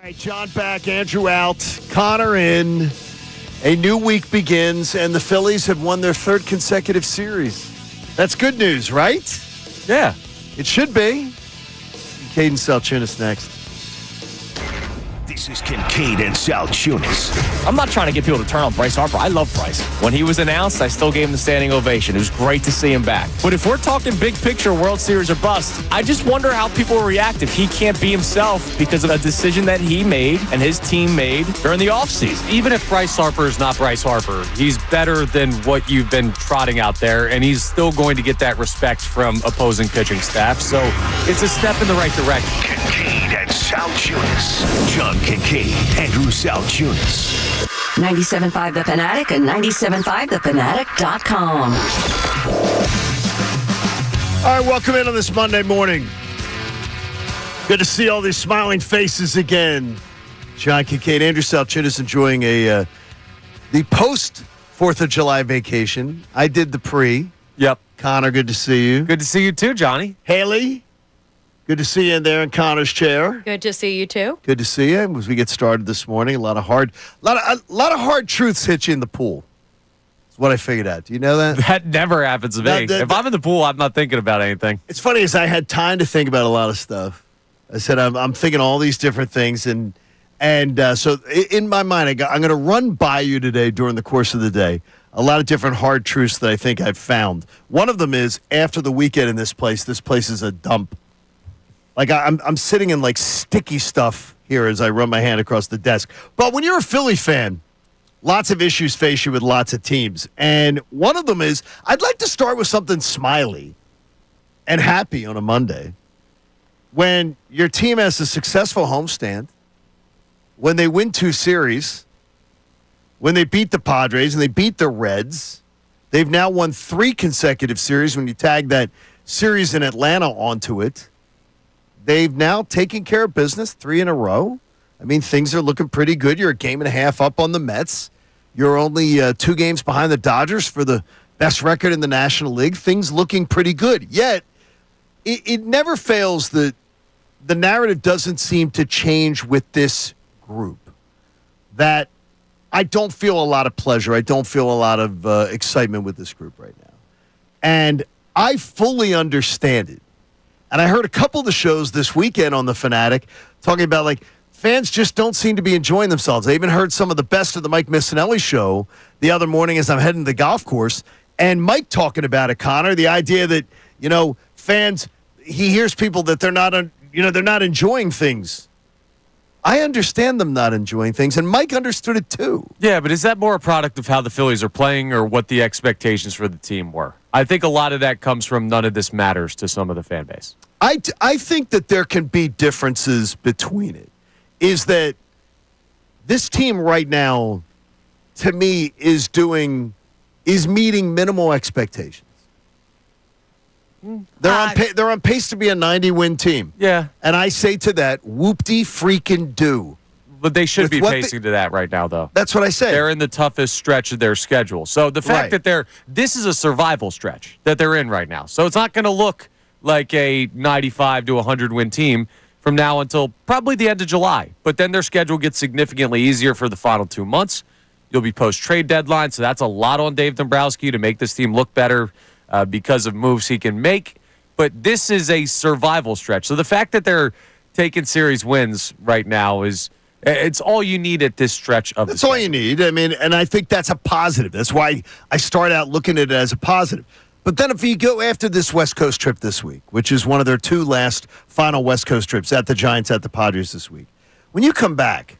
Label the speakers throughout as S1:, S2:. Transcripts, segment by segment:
S1: All right, John back, Andrew out, Connor in. A new week begins, and the Phillies have won their third consecutive series. That's good news, right?
S2: Yeah.
S1: It should be. Kincade Salciunas next.
S3: This is Kincade and Salciunas.
S2: I'm not trying to get people to turn on Bryce Harper. I love Bryce. When he was announced, I still gave him the standing ovation. It was great to see him back. But if we're talking big picture World Series or bust, I just wonder how people will react if he can't be himself because of a decision that he made and his team made during the offseason.
S4: Even if Bryce Harper is not Bryce Harper, he's better than what you've been trotting out there, and he's still going to get that respect from opposing pitching staff. So it's a step in the right direction.
S3: Kincade and Salciunas. John Kincade, Andrew Salciunas.
S5: 97.5 The Fanatic and 97.5thefanatic.com.
S1: All right, welcome in on this Monday morning. Good to see all these smiling faces again. John Kincade, Andrew Salciunas enjoying the post 4th of July vacation. I did the pre.
S4: Yep.
S1: Connor, good to see you.
S4: Good to see you too, Johnny.
S1: Haley, good to see you in there in Connor's chair.
S6: Good to see you too.
S1: Good to see you. As we get started this morning, a lot of hard truths hit you in the pool. That's what I figured out. Do you know that?
S4: That never happens to me. If I'm in the pool, I'm not thinking about anything.
S1: It's funny as I had time to think about a lot of stuff. I said I'm thinking all these different things, and so in my mind, I'm going to run by you today during the course of the day a lot of different hard truths that I think I've found. One of them is after the weekend in this place is a dump. Like, I'm sitting in, like, sticky stuff here as I run my hand across the desk. But when you're a Philly fan, lots of issues face you with lots of teams. And one of them is, I'd like to start with something smiley and happy on a Monday. When your team has a successful homestand, when they win 2 series, when they beat the Padres and they beat the Reds, they've now won 3 consecutive series. When you tag that series in Atlanta onto it, they've now taken care of business 3 in a row. I mean, things are looking pretty good. You're a game and a half up on the Mets. You're only 2 games behind the Dodgers for the best record in the National League. Things looking pretty good. Yet, it never fails that the narrative doesn't seem to change with this group. That I don't feel a lot of pleasure. I don't feel a lot of excitement with this group right now. And I fully understand it. And I heard a couple of the shows this weekend on The Fanatic talking about, like, fans just don't seem to be enjoying themselves. I even heard some of the best of the Mike Missanelli show the other morning as I'm heading to the golf course. And Mike talking about it, Connor, the idea that, fans, he hears people that they're not enjoying things. I understand them not enjoying things, and Mike understood it too.
S4: Yeah, but is that more a product of how the Phillies are playing or what the expectations for the team were? I think a lot of that comes from none of this matters to some of the fan base.
S1: I think that there can be differences between it. Is that this team right now, to me, is meeting minimal expectations. They're on pace to be a 90-win team.
S4: Yeah.
S1: And I say to that, whoop-de-freaking-do.
S4: But they should be pacing to that right now, though.
S1: That's what I say.
S4: They're in the toughest stretch of their schedule. So the fact that this is a survival stretch that they're in right now. So it's not going to look like a 95 to 100-win team from now until probably the end of July. But then their schedule gets significantly easier for the final 2 months. You'll be post-trade deadline, so that's a lot on Dave Dombrowski to make this team look better because of moves he can make. But this is a survival stretch. So the fact that they're taking series wins right now it's all you need at this stretch of the
S1: That's all you need. I mean, and I think that's a positive. That's why I start out looking at it as a positive. But then if you go after this West Coast trip this week, which is one of their 2 last final West Coast trips, at the Giants, at the Padres this week, when you come back,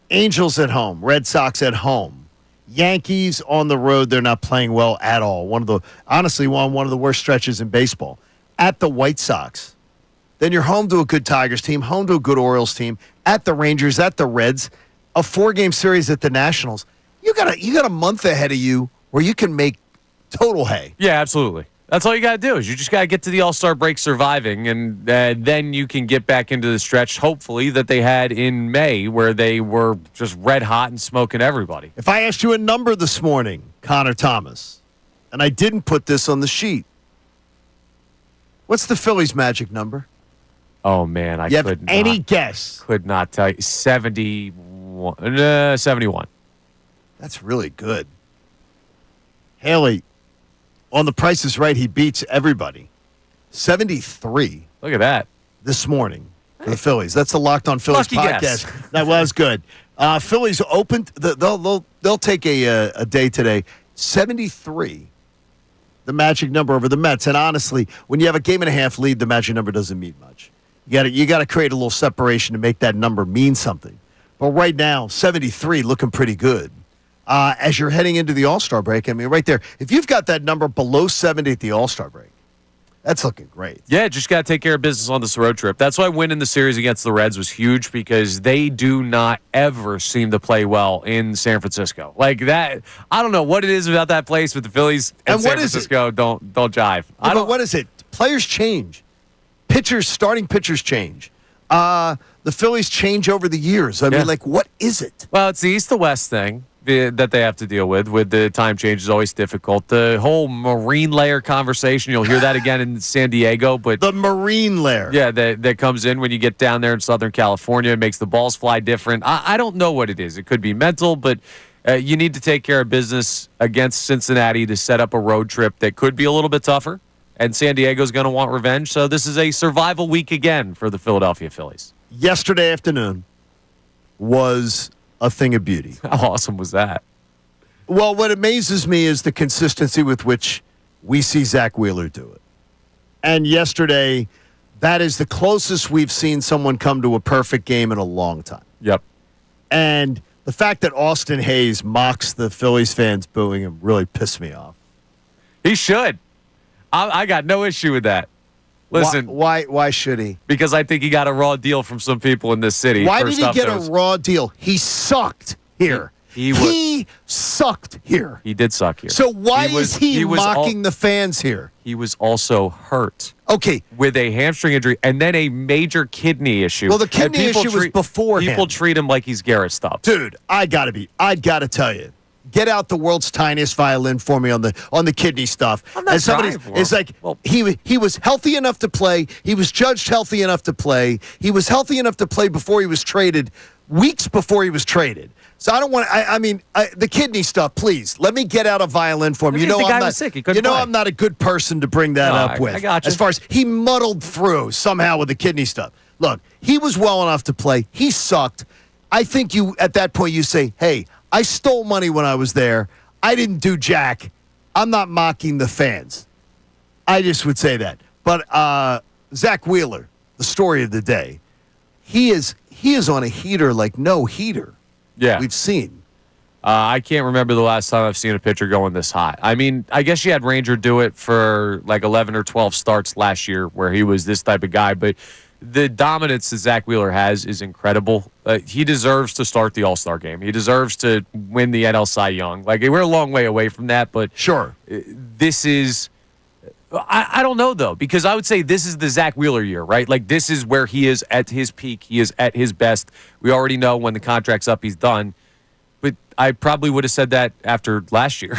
S1: Angels at home, Red Sox at home, Yankees on the road, they're not playing well at all. One of the worst stretches in baseball. At the White Sox. Then you're home to a good Tigers team, home to a good Orioles team, at the Rangers, at the Reds, a 4-game series at the Nationals. You got a month ahead of you where you can make total hay.
S4: Yeah, absolutely. That's all you got to do is you just got to get to the All-Star break surviving, and then you can get back into the stretch, hopefully, that they had in May where they were just red hot and smoking everybody.
S1: If I asked you a number this morning, Connor Thomas, and I didn't put this on the sheet, what's the Phillies' magic number?
S4: Oh, man, I
S1: You have
S4: could
S1: any
S4: not,
S1: guess?
S4: could not tell you. 71. 71.
S1: That's really good. Haley, on The Price is Right, he beats everybody. 73
S4: Look at that.
S1: this morning for the Phillies. That's the Locked On Phillies
S4: Lucky
S1: podcast.
S4: guess.
S1: That was good. Phillies opened. They'll take a day today. 73, the magic number over the Mets. And honestly, when you have a game and a half lead, the magic number doesn't mean much. You got to create a little separation to make that number mean something. But right now, 73 looking pretty good. As you're heading into the All-Star break, I mean, right there, if you've got that number below 70 at the All-Star break, that's looking great.
S4: Yeah, just got to take care of business on this road trip. That's why winning the series against the Reds was huge because they do not ever seem to play well in San Francisco. Like that, I don't know what it is about that place, but the Phillies and San Francisco don't jive.
S1: Yeah, but what is it? Players change. Starting pitchers change. The Phillies change over the years. I mean, like, what is it?
S4: Well, it's the East to West thing that they have to deal with the time change is always difficult. The whole marine layer conversation, you'll hear that again in San Diego. But
S1: the marine layer.
S4: Yeah, that comes in when you get down there in Southern California. It makes the balls fly different. I don't know what it is. It could be mental, but you need to take care of business against Cincinnati to set up a road trip that could be a little bit tougher. And San Diego's going to want revenge. So this is a survival week again for the Philadelphia Phillies.
S1: Yesterday afternoon was a thing of beauty.
S4: How awesome was that?
S1: Well, what amazes me is the consistency with which we see Zack Wheeler do it. And yesterday, that is the closest we've seen someone come to a perfect game in a long time.
S4: Yep.
S1: And the fact that Austin Hayes mocks the Phillies fans booing him really pissed me off.
S4: He should. I got no issue with that. Listen.
S1: Why should he?
S4: Because I think he got a raw deal from some people in this city.
S1: Why did he get a raw deal? He sucked here. He sucked here.
S4: He did suck here.
S1: So why is he mocking the fans here?
S4: He was also hurt.
S1: Okay.
S4: With a hamstring injury and then a major kidney issue.
S1: Well, the kidney issue was beforehand.
S4: People treat him like he's Garrett Stubbs.
S1: Dude, I gotta tell you. Get out the world's tiniest violin for me on the kidney stuff.
S4: I'm not trying for him.
S1: It's like he was healthy enough to play. He was judged healthy enough to play. He was healthy enough to play before he was traded, weeks before he was traded. So I don't want. I mean, the kidney stuff. Please let me get out a violin for him.
S4: The guy was sick. He couldn't play.
S1: I'm not a good person to bring that up with.
S4: I got you.
S1: As far as he muddled through somehow with the kidney stuff. Look, he was well enough to play. He sucked. I think at that point you say, hey, I stole money when I was there. I didn't do jack. I'm not mocking the fans. I just would say that. But Zack Wheeler, the story of the day, he is on a heater like no heater.
S4: Yeah,
S1: we've seen.
S4: I can't remember the last time I've seen a pitcher going this hot. I mean, I guess you had Ranger do it for like 11 or 12 starts last year where he was this type of guy. But the dominance that Zack Wheeler has is incredible. He deserves to start the All-Star game. He deserves to win the NL Cy Young. Like, we're a long way away from that, but
S1: sure,
S4: this is. I don't know, though, because I would say this is the Zack Wheeler year, right? Like, this is where he is at his peak. He is at his best. We already know when the contract's up, he's done. But I probably would have said that after last year.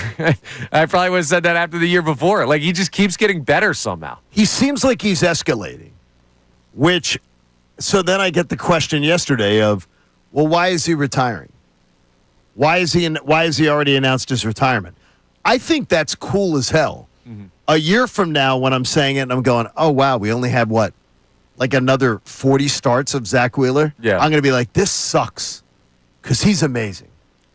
S4: I probably would have said that after the year before. Like, he just keeps getting better somehow.
S1: He seems like he's escalating, so then I get the question yesterday of, well, why is he retiring? Why has he already announced his retirement? I think that's cool as hell. Mm-hmm. A year from now, when I'm saying it and I'm going, oh, wow, we only have what? Like another 40 starts of Zack Wheeler?
S4: Yeah.
S1: I'm going to be like, this sucks because he's amazing.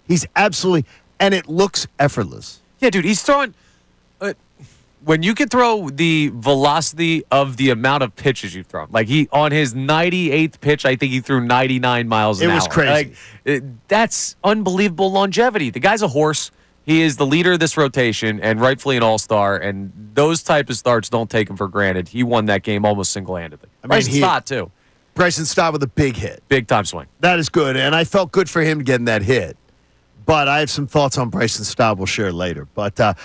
S1: He's absolutely, and it looks effortless.
S4: Yeah, dude, he's throwing, when you can throw the velocity of the amount of pitches you've thrown, like on his 98th pitch, I think he threw 99 miles an hour.
S1: It was crazy.
S4: Like, that's unbelievable longevity. The guy's a horse. He is the leader of this rotation and rightfully an all-star, and those type of starts don't take him for granted. He won that game almost single-handedly. Bryson Stott, too.
S1: Bryson Stott with a big hit.
S4: Big-time swing.
S1: That is good, and I felt good for him getting that hit. But I have some thoughts on Bryson Stott we'll share later. But that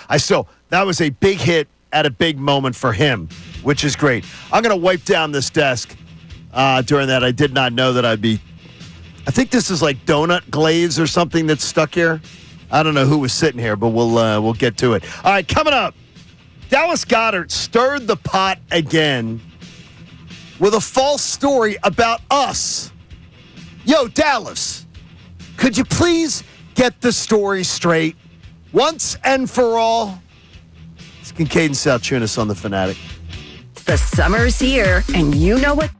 S1: was a big hit at a big moment for him, which is great. I'm going to wipe down this desk during that. I did not know that I think this is like donut glaze or something that's stuck here. I don't know who was sitting here, but we'll get to it. All right, coming up, Dallas Goedert stirred the pot again with a false story about us. Yo, Dallas, could you please get the story straight once and for all? It's Kincade and Salciunas on The Fanatic.
S5: The summer's here, and you know what?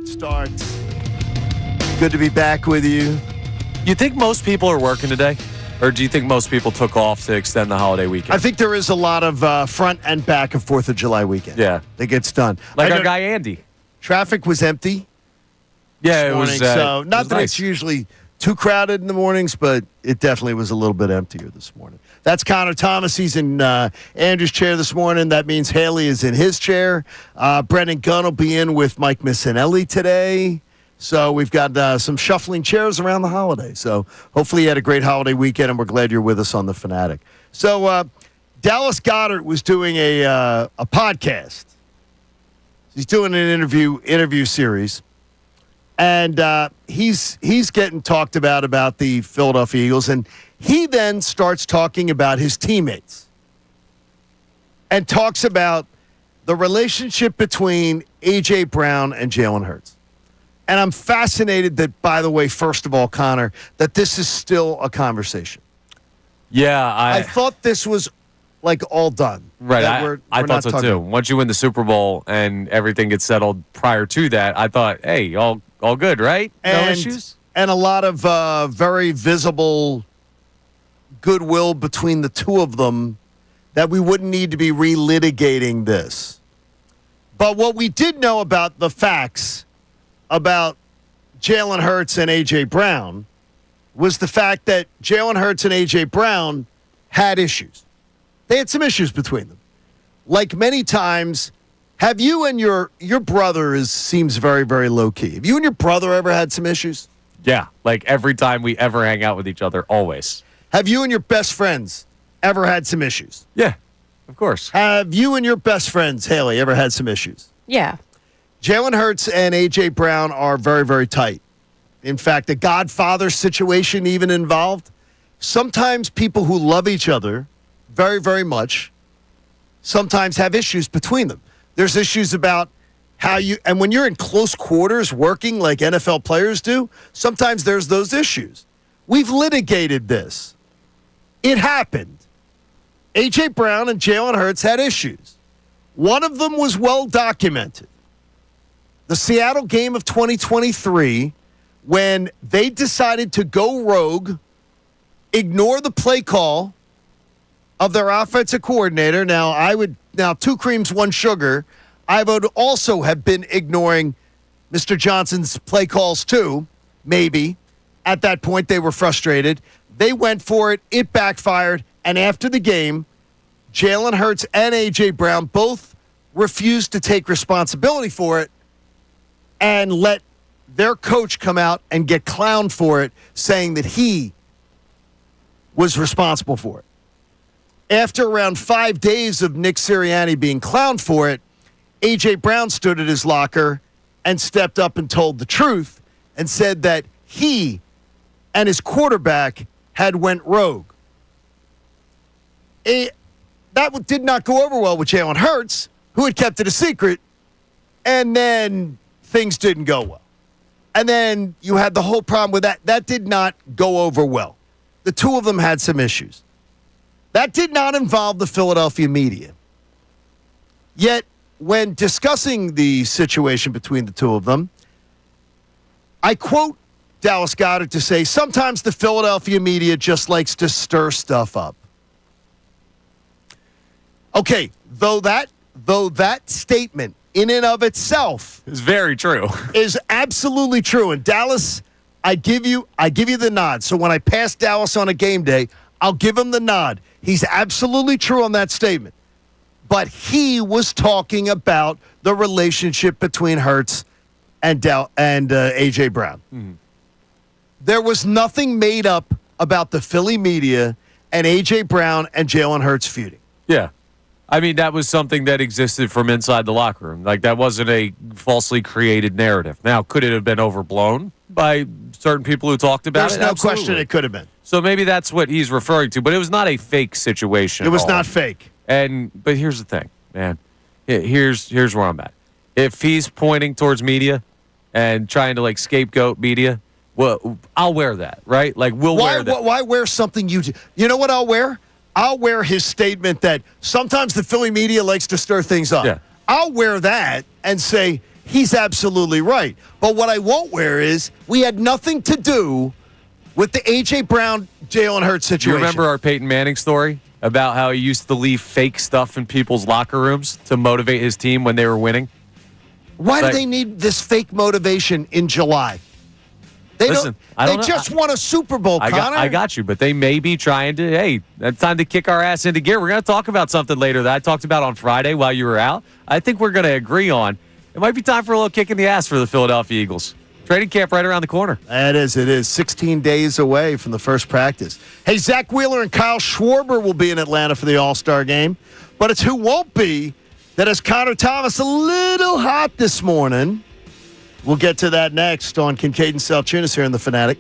S1: Start. Good to be back with you.
S4: You think most people are working today? Or do you think most people took off to extend the holiday weekend?
S1: I think there is a lot of front and back of 4th of July weekend.
S4: Yeah.
S1: That gets done.
S4: Like our guy Andy.
S1: Traffic was empty.
S4: Yeah, it
S1: morning,
S4: was.
S1: So
S4: it
S1: not
S4: was
S1: that
S4: nice.
S1: it's usually too crowded in the mornings, but it definitely was a little bit emptier this morning. That's Connor Thomas. He's in Andrew's chair this morning. That means Haley is in his chair. Brendan Gunn will be in with Mike Missanelli today. So we've got some shuffling chairs around the holiday. So hopefully you had a great holiday weekend, and we're glad you're with us on The Fanatic. So Dallas Goedert was doing a podcast. He's doing an interview series. And he's getting talked about the Philadelphia Eagles, and he then starts talking about his teammates. and talks about the relationship between A.J. Brown and Jalen Hurts. And I'm fascinated that, by the way, first of all, Connor, that this is still a conversation.
S4: Yeah,
S1: I thought this was like all done.
S4: Right,
S1: We're
S4: I
S1: not
S4: thought so
S1: talking-
S4: too. Once you win the Super Bowl and everything gets settled prior to that, I thought, hey, all good, right? No issues?
S1: And a lot of very visible goodwill between the two of them that we wouldn't need to be relitigating this. But what we did know about the facts about Jalen Hurts and A.J. Brown was the fact that Jalen Hurts and A.J. Brown had issues. They had some issues between them. Like many times, have you and your brother seems very, very low-key. Have you and your brother ever had some issues?
S4: Yeah, like every time we ever hang out with each other, always.
S1: Have you and your best friends ever had some issues?
S4: Yeah, of course.
S1: Have you and your best friends, Haley, ever had some issues?
S5: Yeah.
S1: Jalen Hurts and A.J. Brown are very, very tight. In fact, a Godfather situation even involved. Sometimes people who love each other very, very much sometimes have issues between them. There's issues about how you, and when you're in close quarters working like NFL players do, sometimes there's those issues. We've litigated this. It happened. A.J. Brown and Jalen Hurts had issues. One of them was well documented. The Seattle game of 2023, when they decided to go rogue, ignore the play call of their offensive coordinator. Now two creams, one sugar. I would also have been ignoring Mr. Johnson's play calls too, maybe. At that point, they were frustrated. They went for it. It backfired. And after the game, Jalen Hurts and A.J. Brown both refused to take responsibility for it and let their coach come out and get clowned for it, saying that he was responsible for it. After around 5 days of Nick Sirianni being clowned for it, A.J. Brown stood at his locker and stepped up and told the truth and said that he and his quarterback had went rogue. That did not go over well with Jalen Hurts, who had kept it a secret, and then things didn't go well. And then you had the whole problem with that. That did not go over well. The two of them had some issues. That did not involve the Philadelphia media. Yet, when discussing the situation between the two of them, I quote Dallas Goedert to say, sometimes the Philadelphia media just likes to stir stuff up. Okay, though that statement in and of itself
S4: It's very true.
S1: is absolutely true. And Dallas, I give you the nod. So when I pass Dallas on a game day, I'll give him the nod. He's absolutely true on that statement. But he was talking about the relationship between Hurts and A.J. Brown. Mm-hmm. There was nothing made up about the Philly media and A.J. Brown and Jalen Hurts feuding.
S4: Yeah. I mean, that was something that existed from inside the locker room. Like, that wasn't a falsely created narrative. Now, could it have been overblown by certain people who talked about
S1: There's
S4: it?
S1: no
S4: Absolutely.
S1: question it could have been.
S4: So maybe that's what he's referring to, but it was not a fake situation.
S1: It was
S4: at all.
S1: not fake.
S4: But here's the thing, man. Here's where I'm at. If he's pointing towards media and trying to like scapegoat media, well, I'll wear that, right? Like we'll wear that.
S1: Why wear something you know what I'll wear? I'll wear his statement that sometimes the Philly media likes to stir things up.
S4: Yeah.
S1: I'll wear that and say he's absolutely right. But what I won't wear is we had nothing to do with the A.J. Brown, Jalen Hurts situation.
S4: You remember our Peyton Manning story about how he used to leave fake stuff in people's locker rooms to motivate his team when they were winning?
S1: Why do they need this fake motivation in July? They just won a Super Bowl, Connor.
S4: I got you, but they may be trying to, hey, it's time to kick our ass into gear. We're going to talk about something later that I talked about on Friday while you were out. I think we're going to agree on. It might be time for a little kick in the ass for the Philadelphia Eagles. Training camp right around the corner.
S1: It is. 16 days away from the first practice. Hey, Zack Wheeler and Kyle Schwarber will be in Atlanta for the All-Star game. But it's who won't be that has Connor Thomas a little hot this morning. We'll get to that next on Kincade Salciunas here in The Fanatic.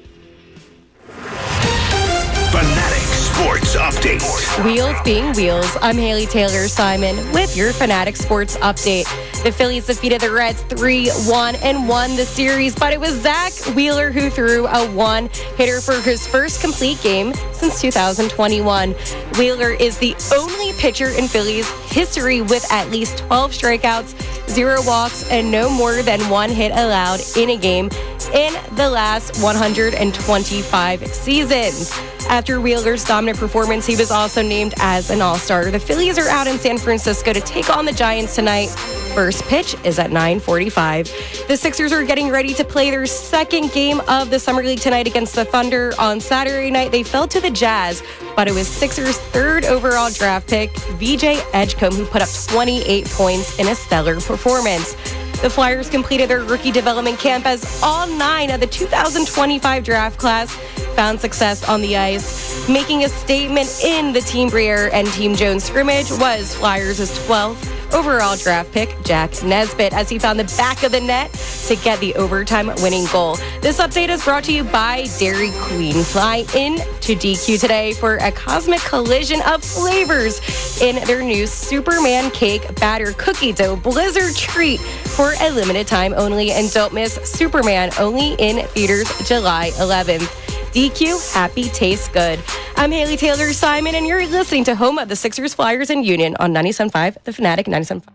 S3: Fanatic Sports update.
S6: Wheels being wheels, I'm Haley Taylor Simon with your Fanatic Sports update. The Phillies defeated the Reds 3-1 and won the series, but it was Zack Wheeler who threw a one-hitter for his first complete game since 2021. Wheeler is the only pitcher in Phillies history with at least 12 strikeouts, 0 walks, and no more than one hit allowed in a game in the last 125 seasons. After Wheeler's dominant performance, he was also named as an All-Star. The Phillies are out in San Francisco to take on the Giants tonight. First pitch is at 9:45. The Sixers are getting ready to play their second game of the Summer League tonight against the Thunder. On Saturday night, they fell to the Jazz, but it was Sixers' third overall draft pick, VJ Edgecombe, who put up 28 points in a stellar performance. The Flyers completed their rookie development camp as all 9 of the 2025 draft class found success on the ice. Making a statement in the Team Briere and Team Jones scrimmage was Flyers' 12th overall draft pick, Jack Nesbitt, as he found the back of the net to get the overtime winning goal. This update is brought to you by Dairy Queen. Fly in to DQ today for a cosmic collision of flavors in their new Superman Cake Batter Cookie Dough Blizzard Treat for a limited time only. And don't miss Superman, only in theaters July 11th. DQ, happy tastes good. I'm Haley Taylor Simon, and you're listening to home of the Sixers, Flyers, and Union on 97.5, The Fanatic 97.5.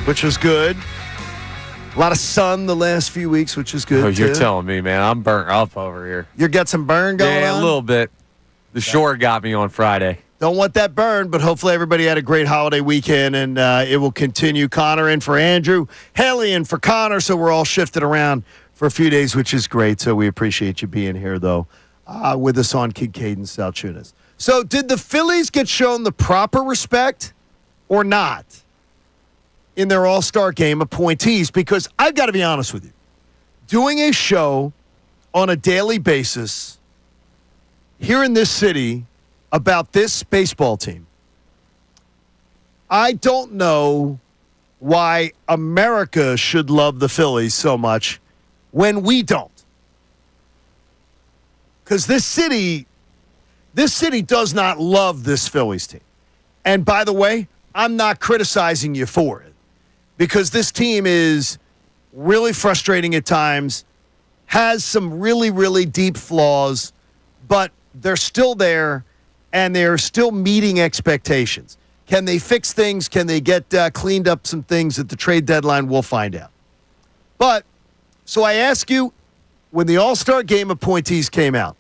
S1: which was good. A lot of sun the last few weeks, which is good,
S4: You're
S1: too.
S4: telling me, man. I'm burnt up over here.
S1: You got some burn going on?
S4: Yeah, a little bit. The shore got me on Friday.
S1: Don't want that burn, but hopefully everybody had a great holiday weekend, and it will continue. Connor in for Andrew, Haley in for Connor, so we're all shifted around for a few days, which is great. So we appreciate you being here, though, with us on Kincade Salciunas. So did the Phillies get shown the proper respect or not in their All-Star Game appointees? Because I've got to be honest with you. Doing a show on a daily basis here in this city about this baseball team, I don't know why America should love the Phillies so much when we don't. Because this city does not love this Phillies team. And by the way, I'm not criticizing you for it, because this team is really frustrating at times, has some really, really deep flaws, but they're still there, and they're still meeting expectations. Can they fix things? Can they get cleaned up some things at the trade deadline? We'll find out. But, so I ask you, when the All-Star Game appointees came out,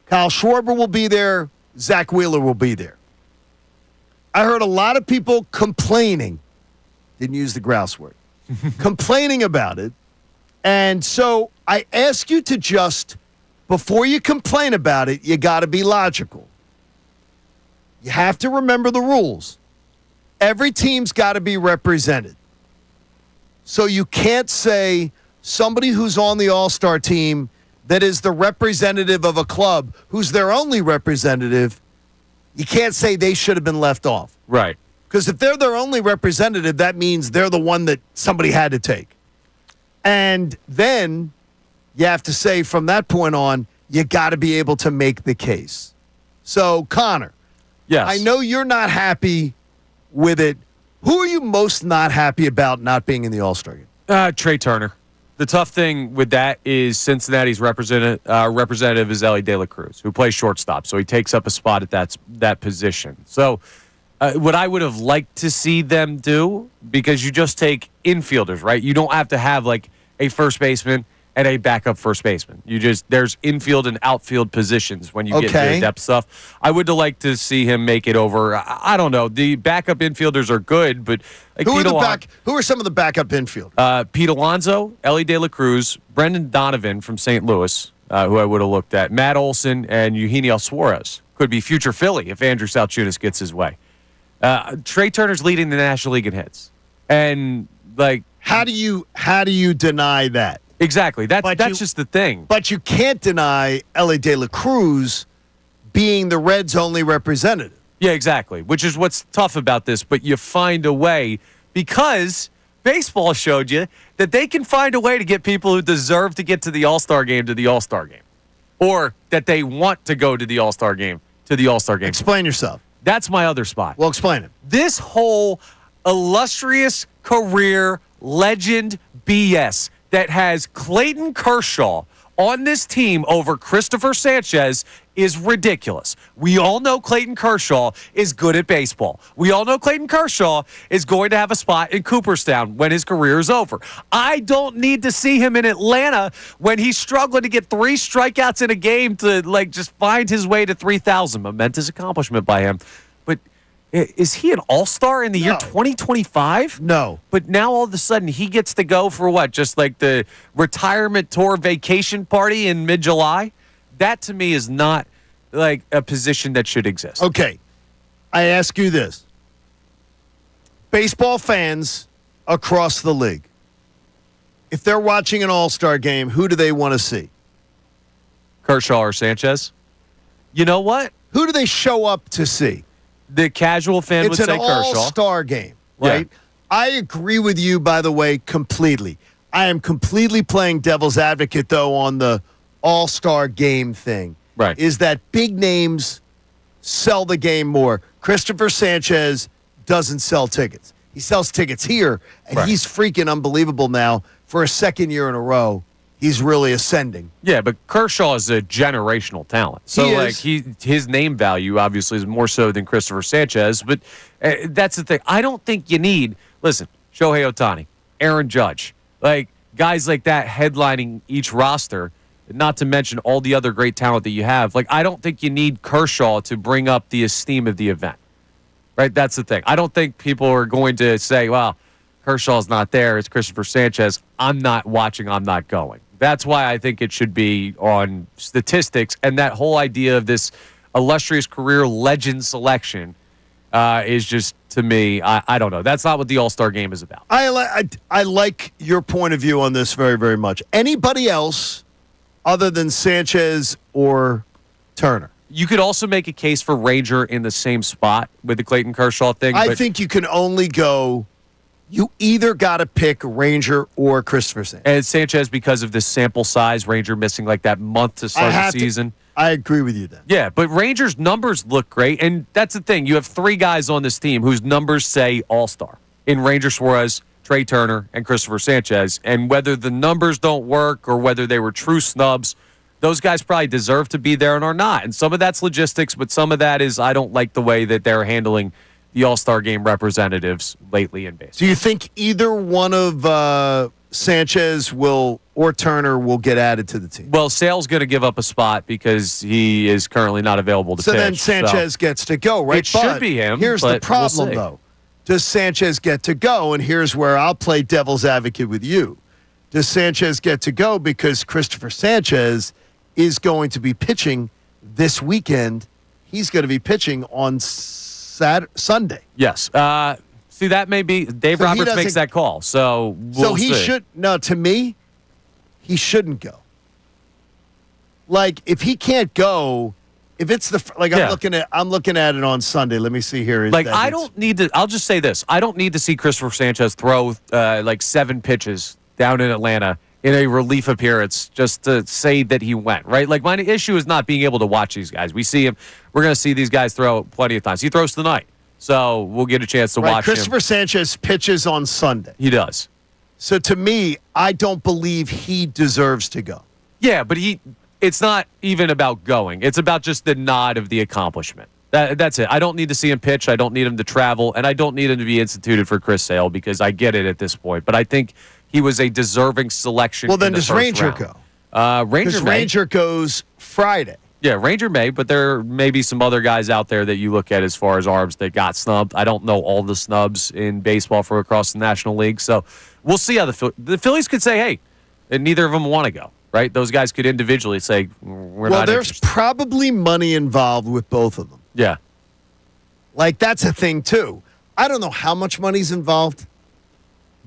S1: Kyle Schwarber will be there, Zack Wheeler will be there. I heard a lot of people complaining, didn't use the grouse word, complaining about it. And so I ask you to just, before you complain about it, you got to be logical. You have to remember the rules. Every team's got to be represented. So you can't say somebody who's on the All-Star team that is the representative of a club who's their only representative, you can't say they should have been left off.
S4: Right.
S1: Because if they're their only representative, that means they're the one that somebody had to take. And then you have to say from that point on, you got to be able to make the case. So, Connor,
S4: Yes.
S1: I know you're not happy with it. Who are you most not happy about not being in the All-Star game?
S4: Trey Turner. The tough thing with that is Cincinnati's representative is Ellie De La Cruz, who plays shortstop, so he takes up a spot at that position. So what I would have liked to see them do, because you just take infielders, right? You don't have to have like a first baseman and a backup first baseman. There's infield and outfield positions when you get to the depth stuff. I would have liked to see him make it over. I don't know. The backup infielders are good, but like
S1: Who are some of the backup infielders?
S4: Pete Alonso, Ellie De La Cruz, Brendan Donovan from St. Louis, who I would have looked at, Matt Olson, and Eugenio Suarez. Could be future Philly if Andrew Salciunas gets his way. Trey Turner's leading the National League in hits. And like,
S1: how do you deny that?
S4: Exactly. That's just the thing.
S1: But you can't deny Ellie De La Cruz being the Reds' only representative.
S4: Yeah, exactly. Which is what's tough about this. But you find a way, because baseball showed you that they can find a way to get people who deserve to get to the All-Star game to the All-Star game, or that they want to go to the All-Star game to the All-Star game.
S1: Explain yourself.
S4: That's my other spot.
S1: Well, explain it.
S4: This whole illustrious career legend BS that has Clayton Kershaw on this team over Christopher Sanchez is ridiculous. We all know Clayton Kershaw is good at baseball. We all know Clayton Kershaw is going to have a spot in Cooperstown when his career is over. I don't need to see him in Atlanta when he's struggling to get 3 strikeouts in a game to like just find his way to 3,000. Momentous accomplishment by him. But is he an all-star in the year 2025?
S1: No.
S4: But now all of a sudden he gets to go for what? Just like the retirement tour vacation party in mid-July? That to me is not like a position that should exist.
S1: Okay. I ask you this. Baseball fans across the league, if they're watching an all-star game, who do they want to see?
S4: Kershaw or Sanchez? You know what?
S1: Who do they show up to see?
S4: The casual fan would say Kershaw.
S1: It's an all-star game, right?
S4: Yeah.
S1: I agree with you, by the way, completely. I am completely playing devil's advocate, though, on the all-star game thing.
S4: Right.
S1: Is that big names sell the game more. Christopher Sanchez doesn't sell tickets. He sells tickets here, and he's freaking unbelievable now. For a second year in a row, he's really ascending.
S4: Yeah, but Kershaw is a generational talent. So, his name value, obviously, is more so than Christopher Sanchez. But that's the thing. I don't think you need – listen, Shohei Ohtani, Aaron Judge, like guys like that headlining each roster, not to mention all the other great talent that you have. Like, I don't think you need Kershaw to bring up the esteem of the event, right? That's the thing. I don't think people are going to say, well, Kershaw's not there. It's Christopher Sanchez. I'm not watching. I'm not going. That's why I think it should be on statistics. And that whole idea of this illustrious career legend selection is just, to me, I don't know. That's not what the All-Star game is about.
S1: I like your point of view on this very, very much. Anybody else other than Sanchez or Turner?
S4: You could also make a case for Ranger in the same spot with the Clayton Kershaw thing.
S1: I think you can only go, you either got to pick Ranger or Christopher Sanchez.
S4: And Sanchez, because of this sample size, Ranger missing like that month to start the season.
S1: I agree with you then.
S4: Yeah, but Rangers' numbers look great. And that's the thing. You have 3 guys on this team whose numbers say All-Star in Ranger Suarez, Trey Turner, and Christopher Sanchez. And whether the numbers don't work or whether they were true snubs, those guys probably deserve to be there and are not. And some of that's logistics, but some of that is I don't like the way that they're handling the All-Star game representatives lately in baseball.
S1: Do you think either one of Sanchez or Turner will get added to the team?
S4: Well, Sale's going to give up a spot because he is currently not available to pitch.
S1: So then Sanchez gets to go, right?
S4: It should be him.
S1: Here's the problem, though. Does Sanchez get to go? And here's where I'll play devil's advocate with you. Does Sanchez get to go because Christopher Sanchez is going to be pitching this weekend? He's going to be pitching on Sunday.
S4: Yes. See, that may be Dave Roberts makes that call. So we'll see.
S1: Should no. To me, he shouldn't go. Like if he can't go. If it's I'm looking at it on Sunday. Let me see here.
S4: Like I don't need to. I'll just say this: I don't need to see Christopher Sanchez throw like 7 pitches down in Atlanta in a relief appearance just to say that he went right. Like my issue is not being able to watch these guys. We see him. We're going to see these guys throw plenty of times. He throws tonight, so we'll get a chance to watch
S1: Christopher
S4: him.
S1: Sanchez pitches on Sunday.
S4: He does.
S1: So to me, I don't believe he deserves to go.
S4: Yeah, but it's not even about going. It's about just the nod of the accomplishment. That's it. I don't need to see him pitch. I don't need him to travel. And I don't need him to be instituted for Chris Sale because I get it at this point. But I think he was a deserving selection.
S1: Well, then does Ranger go? Ranger goes Friday.
S4: Yeah, Ranger may, but there may be some other guys out there that you look at as far as arms that got snubbed. I don't know all the snubs in baseball from across the National League. So we'll see how the Phillies could say, hey, and neither of them want to go. Right? Those guys could individually say, we're not
S1: Well, there's
S4: interested.
S1: probably money involved with both of them.
S4: Yeah.
S1: Like, that's a thing, too. I don't know how much money's involved,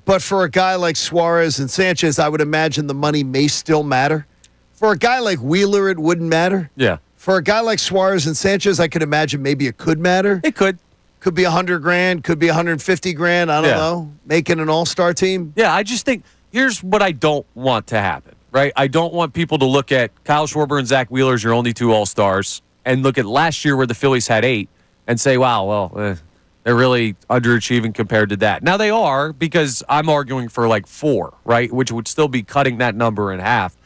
S1: but for a guy like Suarez and Sanchez, I would imagine the money may still matter. For a guy like Wheeler, it wouldn't matter.
S4: Yeah.
S1: For a guy like Suarez and Sanchez, I could imagine maybe it could matter.
S4: It could.
S1: Could be $100,000, could be $150,000. I don't know. Making an all-star team.
S4: Yeah, I just think here's what I don't want to happen. Right, I don't want people to look at Kyle Schwarber and Zack Wheeler as your only 2 All-Stars and look at last year where the Phillies had 8 and say, wow, well, they're really underachieving compared to that. Now they are because I'm arguing for like 4, right, which would still be cutting that number in half.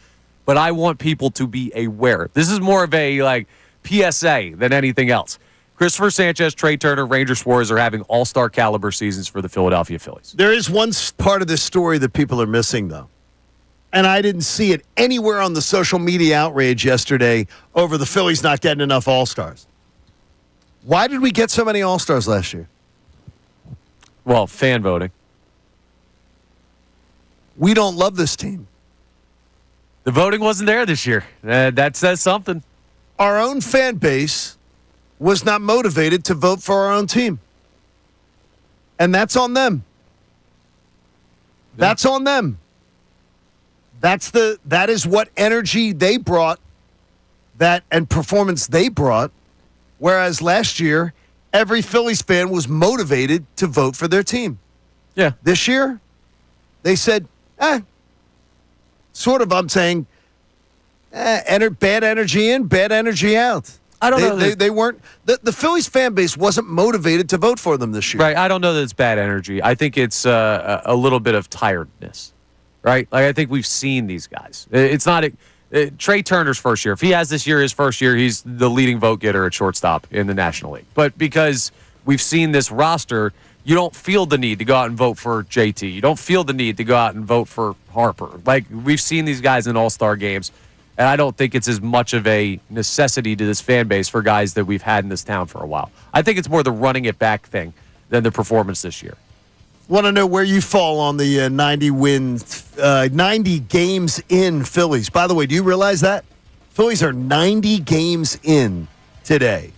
S4: But I want people to be aware. This is more of a like PSA than anything else. Christopher Sanchez, Trey Turner, Ranger Suarez are having all-star caliber seasons for the Philadelphia Phillies.
S1: There is one part of this story that people are missing, though. And I didn't see it anywhere on the social media outrage yesterday over the Phillies not getting enough All-Stars. Why did we get so many All-Stars last year?
S4: Well, fan voting.
S1: We don't love this team.
S4: The voting wasn't there this year. That says something.
S1: Our own fan base was not motivated to vote for our own team. And that's on them. That's on them. That is what energy they brought, and performance they brought. Whereas last year, every Phillies fan was motivated to vote for their team.
S4: Yeah.
S1: This year, they said, sort of. I'm saying, bad energy in, bad energy out.
S4: I don't know.
S1: They weren't. The Phillies fan base wasn't motivated to vote for them this year.
S4: Right. I don't know that it's bad energy. I think it's a little bit of tiredness. Right? Like, I think we've seen these guys. It's not Trey Turner's first year. If he has this year, his first year, he's the leading vote getter at shortstop in the National League. But because we've seen this roster you don't feel the need to go out and vote for JT. You don't feel the need to go out and vote for Harper. Like, we've seen these guys in all-star games, and I don't think it's as much of a necessity to this fan base for guys that we've had in this town for a while. I think it's more the running it back thing than the performance this year.
S1: Want to know where you fall on the 90 games in Phillies. By the way, do you realize that? Phillies are 90 games in today.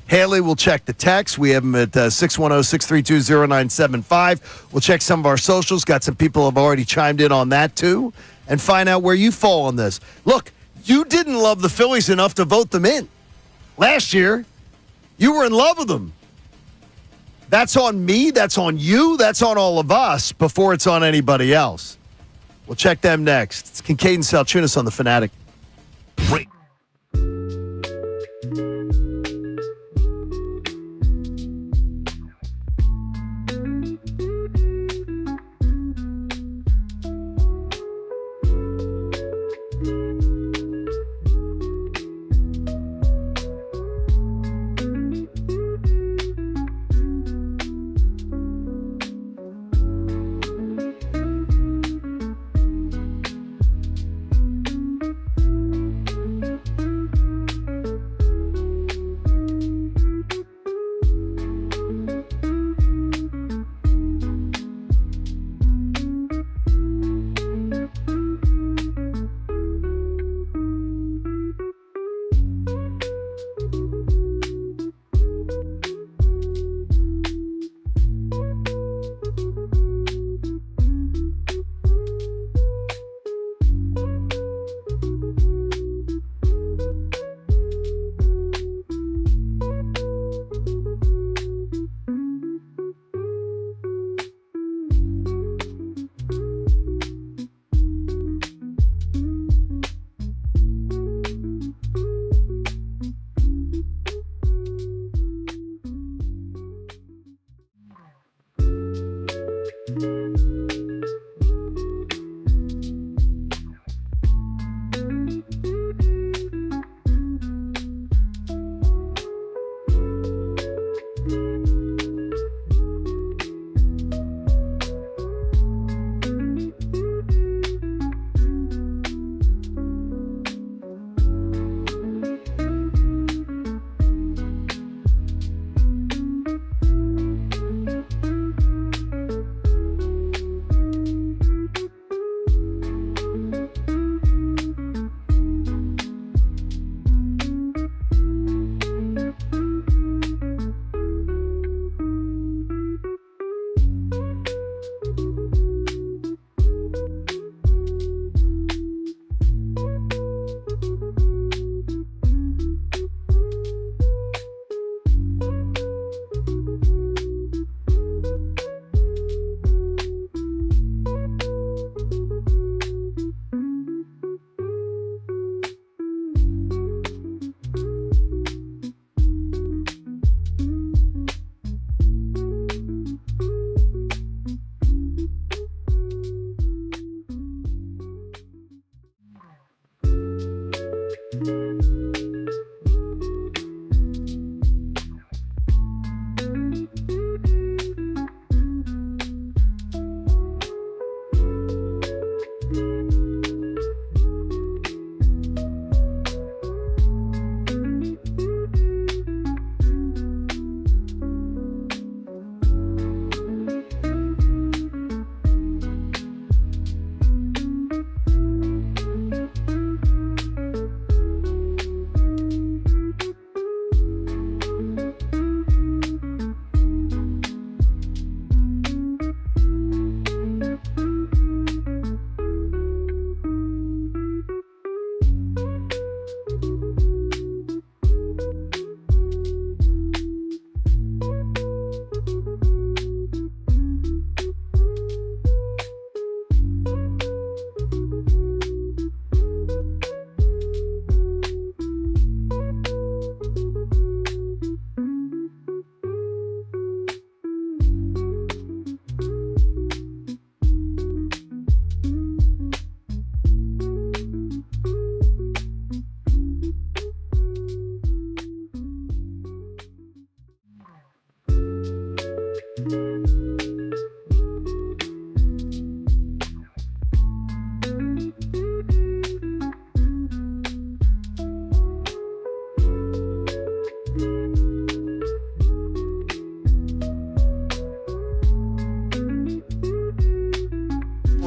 S1: Haley will check the text. We have them at 610-632-0975. We'll check some of our socials. Got some people have already chimed in on that, too, and find out where you fall on this. Look, you didn't love the Phillies enough to vote them in. Last year, you were in love with them. That's on me. That's on you. That's on all of us before it's on anybody else. We'll check them next. It's Kincade Salciunas on The Fanatic.
S3: Break.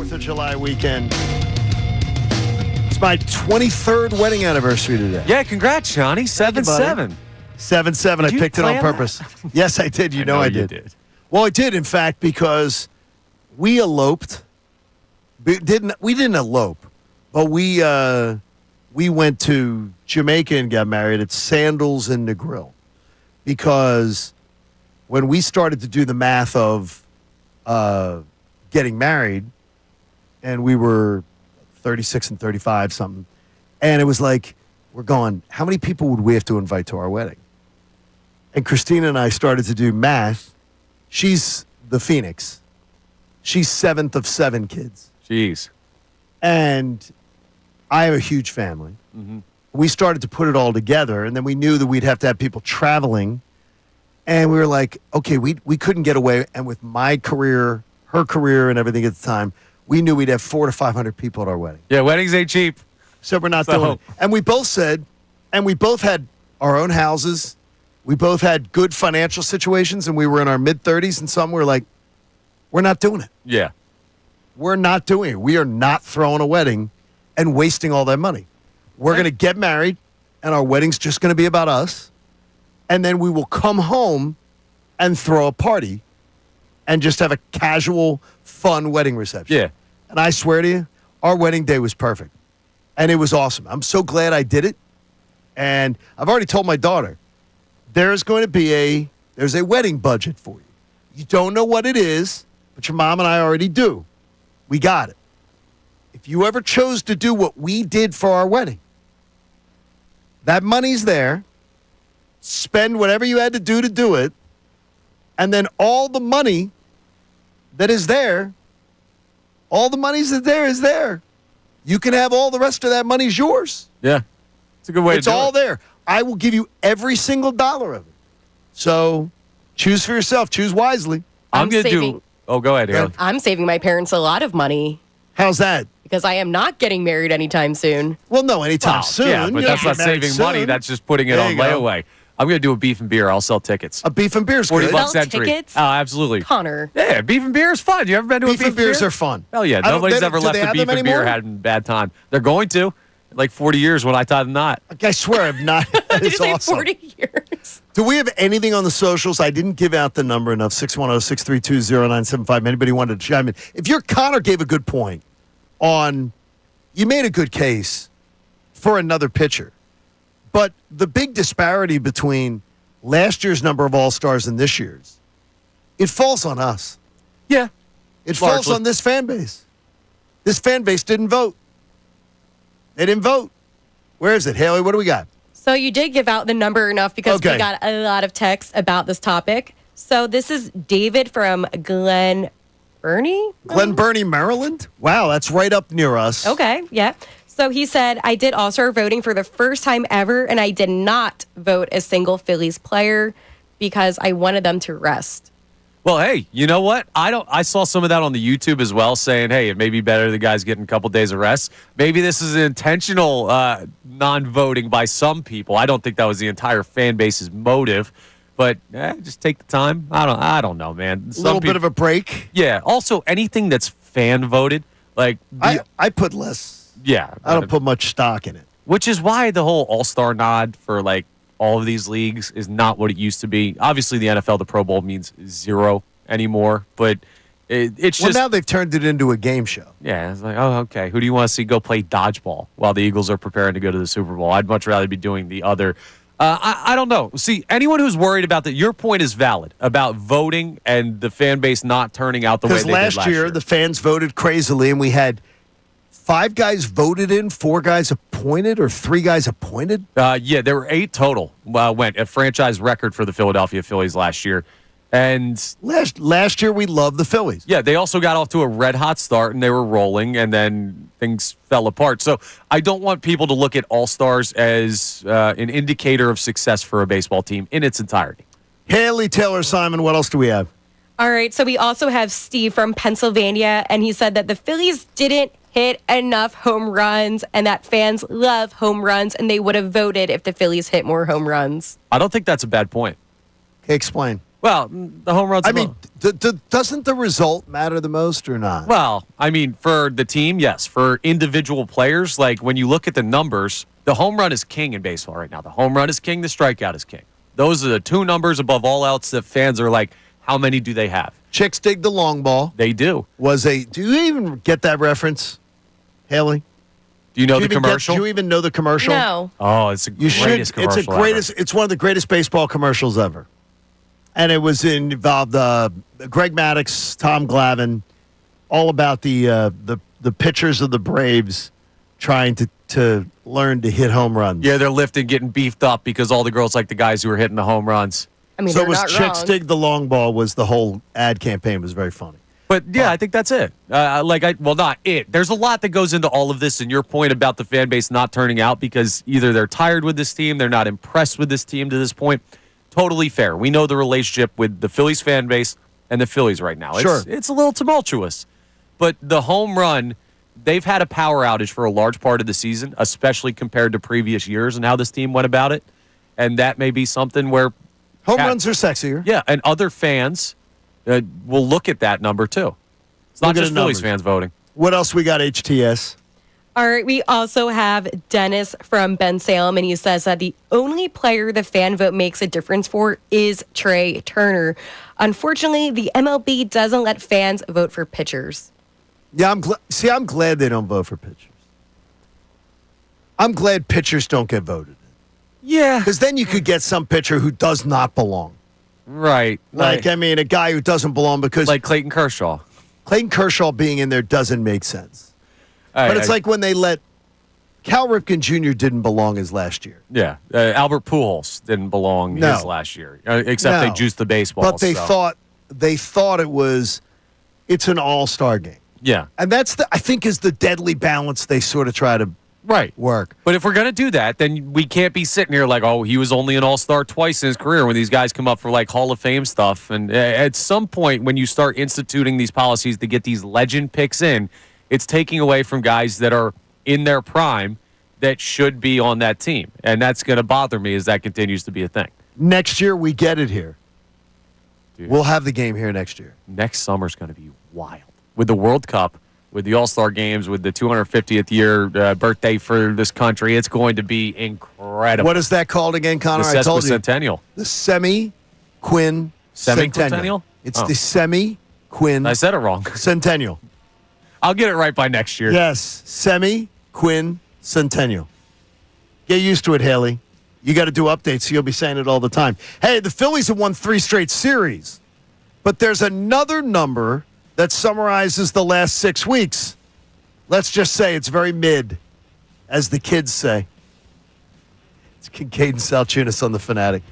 S1: 4th of July weekend. It's my 23rd wedding anniversary today.
S4: Yeah, congrats, Johnny. 7-7.
S1: 7-7. I
S4: you
S1: picked it on
S4: plan
S1: purpose. Yes, I did. You know I did.
S4: You did.
S1: Well, I did, in fact, because we eloped. We didn't elope, but we went to Jamaica and got married at Sandals and the Grill, because when we started to do the math of getting married, and we were 36 and 35 something, and it was like, we're going, how many people would we have to invite to our wedding? And Christina and I started to do math. She's the Phoenix. She's 7th of 7 kids.
S4: Jeez.
S1: And I have a huge family.
S4: Mm-hmm.
S1: We started to put it all together, and then we knew that we'd have to have people traveling. And we were like, okay, we couldn't get away. And with my career, her career, and everything at the time, we knew we'd have 400 to 500 people at our wedding.
S4: Yeah, weddings ain't cheap.
S1: So we're not doing it. And we both said, and we both had our own houses. We both had good financial situations, and we were in our mid-30s, and some were like, we're not doing it.
S4: Yeah.
S1: We're not doing it. We are not throwing a wedding and wasting all that money. We're going to get married, and our wedding's just going to be about us. And then we will come home and throw a party and just have a casual, fun wedding reception.
S4: Yeah.
S1: And I swear to you, our wedding day was perfect. And it was awesome. I'm so glad I did it. And I've already told my daughter, there's a wedding budget for you. You don't know what it is, but your mom and I already do. We got it. If you ever chose to do what we did for our wedding, that money's there. Spend whatever you had to do it. And then all the money that is there, all the money that is there. You can have all the rest of that money's yours.
S4: Yeah. It's a good way to do it.
S1: It's all there. I will give you every single dollar of it. So choose for yourself. Choose wisely.
S4: I'm going to do. Oh, go ahead, Aaron.
S6: I'm saving my parents a lot of money
S1: How's that?
S6: because I am not getting married anytime soon.
S1: Well, no, anytime
S4: Well,
S1: soon.
S4: Yeah, but
S1: You
S4: that's
S1: don't
S4: not
S1: get married
S4: saving money.
S1: soon.
S4: That's just putting it
S1: There
S4: on
S1: you go.
S4: layaway. I'm going to do a beef and beer. I'll sell tickets.
S1: A beef and beer's
S4: 40
S1: good.
S4: bucks
S6: Sell
S4: entry.
S6: tickets?
S4: Oh, absolutely.
S6: Connor.
S4: Yeah, beef and beer is fun. You ever been to
S1: Beef
S4: a beef
S1: and beers
S4: beer?
S1: are fun.
S4: Hell yeah.
S1: I don't-
S4: Nobody's
S1: they-
S4: ever
S1: do
S4: left
S1: they
S4: a
S1: have
S4: beef
S1: them
S4: and beer
S1: anymore?
S4: having a bad time. They're going to. Like 40 years when I taught them not.
S1: I swear I'm not.
S6: Did you
S1: It's
S6: say
S1: awesome.
S6: 40 years?
S1: Do we have anything on the socials? I didn't give out the number enough. 610-632-0975. Anybody wanted to chime in? If your Connor gave a good point on, you made a good case for another pitcher. But the big disparity between last year's number of All-Stars and this year's, it falls on us.
S4: Yeah.
S1: It falls
S4: Largely.
S1: on this fan base. This fan base didn't vote. They didn't vote. Where is it? Haley, what do we got?
S6: So you did give out the number enough because
S1: Okay.
S6: we got a lot of texts about this topic. So this is David from Glen Burnie.
S1: Glen Burnie, Maryland? Wow, that's right up near us.
S6: Okay, yeah. So he said, I did All-Star voting for the first time ever, and I did not vote a single Phillies player because I wanted them to rest.
S4: Well, hey, you know what? I saw some of that on the YouTube as well, saying, hey, it may be better the guys getting a couple days of rest. Maybe this is an intentional non-voting by some people. I don't think that was the entire fan base's motive, but just take the time. I don't know, man.
S1: A little bit of a break.
S4: Yeah. Also, anything that's fan voted, like
S1: I put less.
S4: yeah,
S1: I don't put much stock in it.
S4: which is why the whole All-Star nod for like all of these leagues is not what it used to be. Obviously, the NFL, the Pro Bowl means zero anymore, but it's
S1: Well,
S4: just
S1: now they've turned it into a game show.
S4: yeah. It's like, oh, okay. Who do you want to see go play dodgeball while the Eagles are preparing to go to the Super Bowl? I'd much rather be doing the other. I don't know. See, anyone who's worried about that, your point is valid about voting and the fan base not turning out the way they
S1: Because
S4: did last year.
S1: the fans voted crazily, and we had 5 guys voted in, 4 guys appointed, or 3 guys appointed.
S4: Yeah, there were 8 total. Went a franchise record for the Philadelphia Phillies last year. And
S1: Last year, we loved the Phillies.
S4: yeah, they also got off to a red hot start and they were rolling, and then things fell apart. So I don't want people to look at All-Stars as an indicator of success for a baseball team in its entirety.
S1: Haley, Taylor, Simon, what else do we have?
S6: All right, so we also have Steve from Pennsylvania, and he said that the Phillies didn't hit enough home runs and that fans love home runs, and they would have voted if the Phillies hit more home runs.
S4: I don't think that's a bad point.
S1: Okay, explain.
S4: Well, the home runs.
S1: I mean, doesn't the result matter the most or not?
S4: Well, I mean, for the team, yes. For individual players, like when you look at the numbers, the home run is king in baseball right now. The home run is king. The strikeout is king. Those are the two numbers above all else that fans are like, how many do they have?
S1: Chicks dig the long ball.
S4: They do.
S1: Do you even get that reference, Haley?
S4: Do you know the commercial?
S1: Do you even know the commercial?
S6: No.
S4: Oh, it's the greatest commercial ever.
S1: It's one of the greatest baseball commercials ever. And it was involved Greg Maddux, Tom Glavine, all about the pitchers of the Braves trying to learn to hit home runs.
S4: Yeah, they're lifting, getting beefed up because all the girls like the guys who were hitting the home runs.
S6: I mean,
S1: So
S6: they're
S1: it was
S6: not
S1: Chicks
S6: wrong.
S1: Dig the Long Ball was the whole ad campaign. It was very funny.
S4: But yeah, I think that's it. Not it. There's a lot that goes into all of this, and your point about the fan base not turning out because either they're tired with this team, they're not impressed with this team to this point. Totally fair. We know the relationship with the Phillies fan base and the Phillies right now.
S1: Sure.
S4: It's a little tumultuous. But the home run, they've had a power outage for a large part of the season, especially compared to previous years and how this team went about it. And that may be something where
S1: Home runs are sexier.
S4: yeah, and other fans will look at that number too. It's not
S1: Look at
S4: just
S1: the
S4: Phillies
S1: numbers.
S4: fans voting.
S1: What else we got, HTS?
S6: All right, we also have Dennis from Ben Salem, and he says that the only player the fan vote makes a difference for is Trey Turner. Unfortunately, the MLB doesn't let fans vote for pitchers.
S1: Yeah, I'm glad they don't vote for pitchers. I'm glad pitchers don't get voted.
S4: Yeah.
S1: Because then you could get some pitcher who does not belong.
S4: Right.
S1: I mean, a guy who doesn't belong because
S4: Like Clayton Kershaw.
S1: Clayton Kershaw being in there doesn't make sense. But it's like when they let Cal Ripken Jr. didn't belong his last year.
S4: Yeah. Albert Pujols didn't belong
S1: No.
S4: his last year, except they
S1: No.
S4: juiced the baseball.
S1: But they thought it's an all-star game.
S4: Yeah.
S1: And that's I think is the deadly balance they sort of try to
S4: Right.
S1: work.
S4: But if we're going to do that, then we can't be sitting here like, oh, he was only an all-star twice in his career when these guys come up for like Hall of Fame stuff. And at some point when you start instituting these policies to get these legend picks in, it's taking away from guys that are in their prime that should be on that team. And that's going to bother me as that continues to be a thing.
S1: Next year, we get it here.
S4: Dude.
S1: We'll have the game here next year.
S4: Next summer's going to be wild. With the World Cup, with the All-Star Games, with the 250th year birthday for this country, it's going to be incredible.
S1: What is that called again, Connor?
S4: The
S1: I told you.
S4: sesquicentennial.
S1: The semi-quin
S4: Semi-quintennial?
S1: It's
S4: Oh.
S1: the semi-quin
S4: I said it wrong.
S1: centennial.
S4: I'll get it right by next year.
S1: Yes, semi-quin centennial. Get used to it, Haley. You got to do updates, so you'll be saying it all the time. Hey, the Phillies have won 3 straight series, but there's another number that summarizes the last 6 weeks. Let's just say it's very mid, as the kids say. It's Kincade Salciunas on the Fanatic.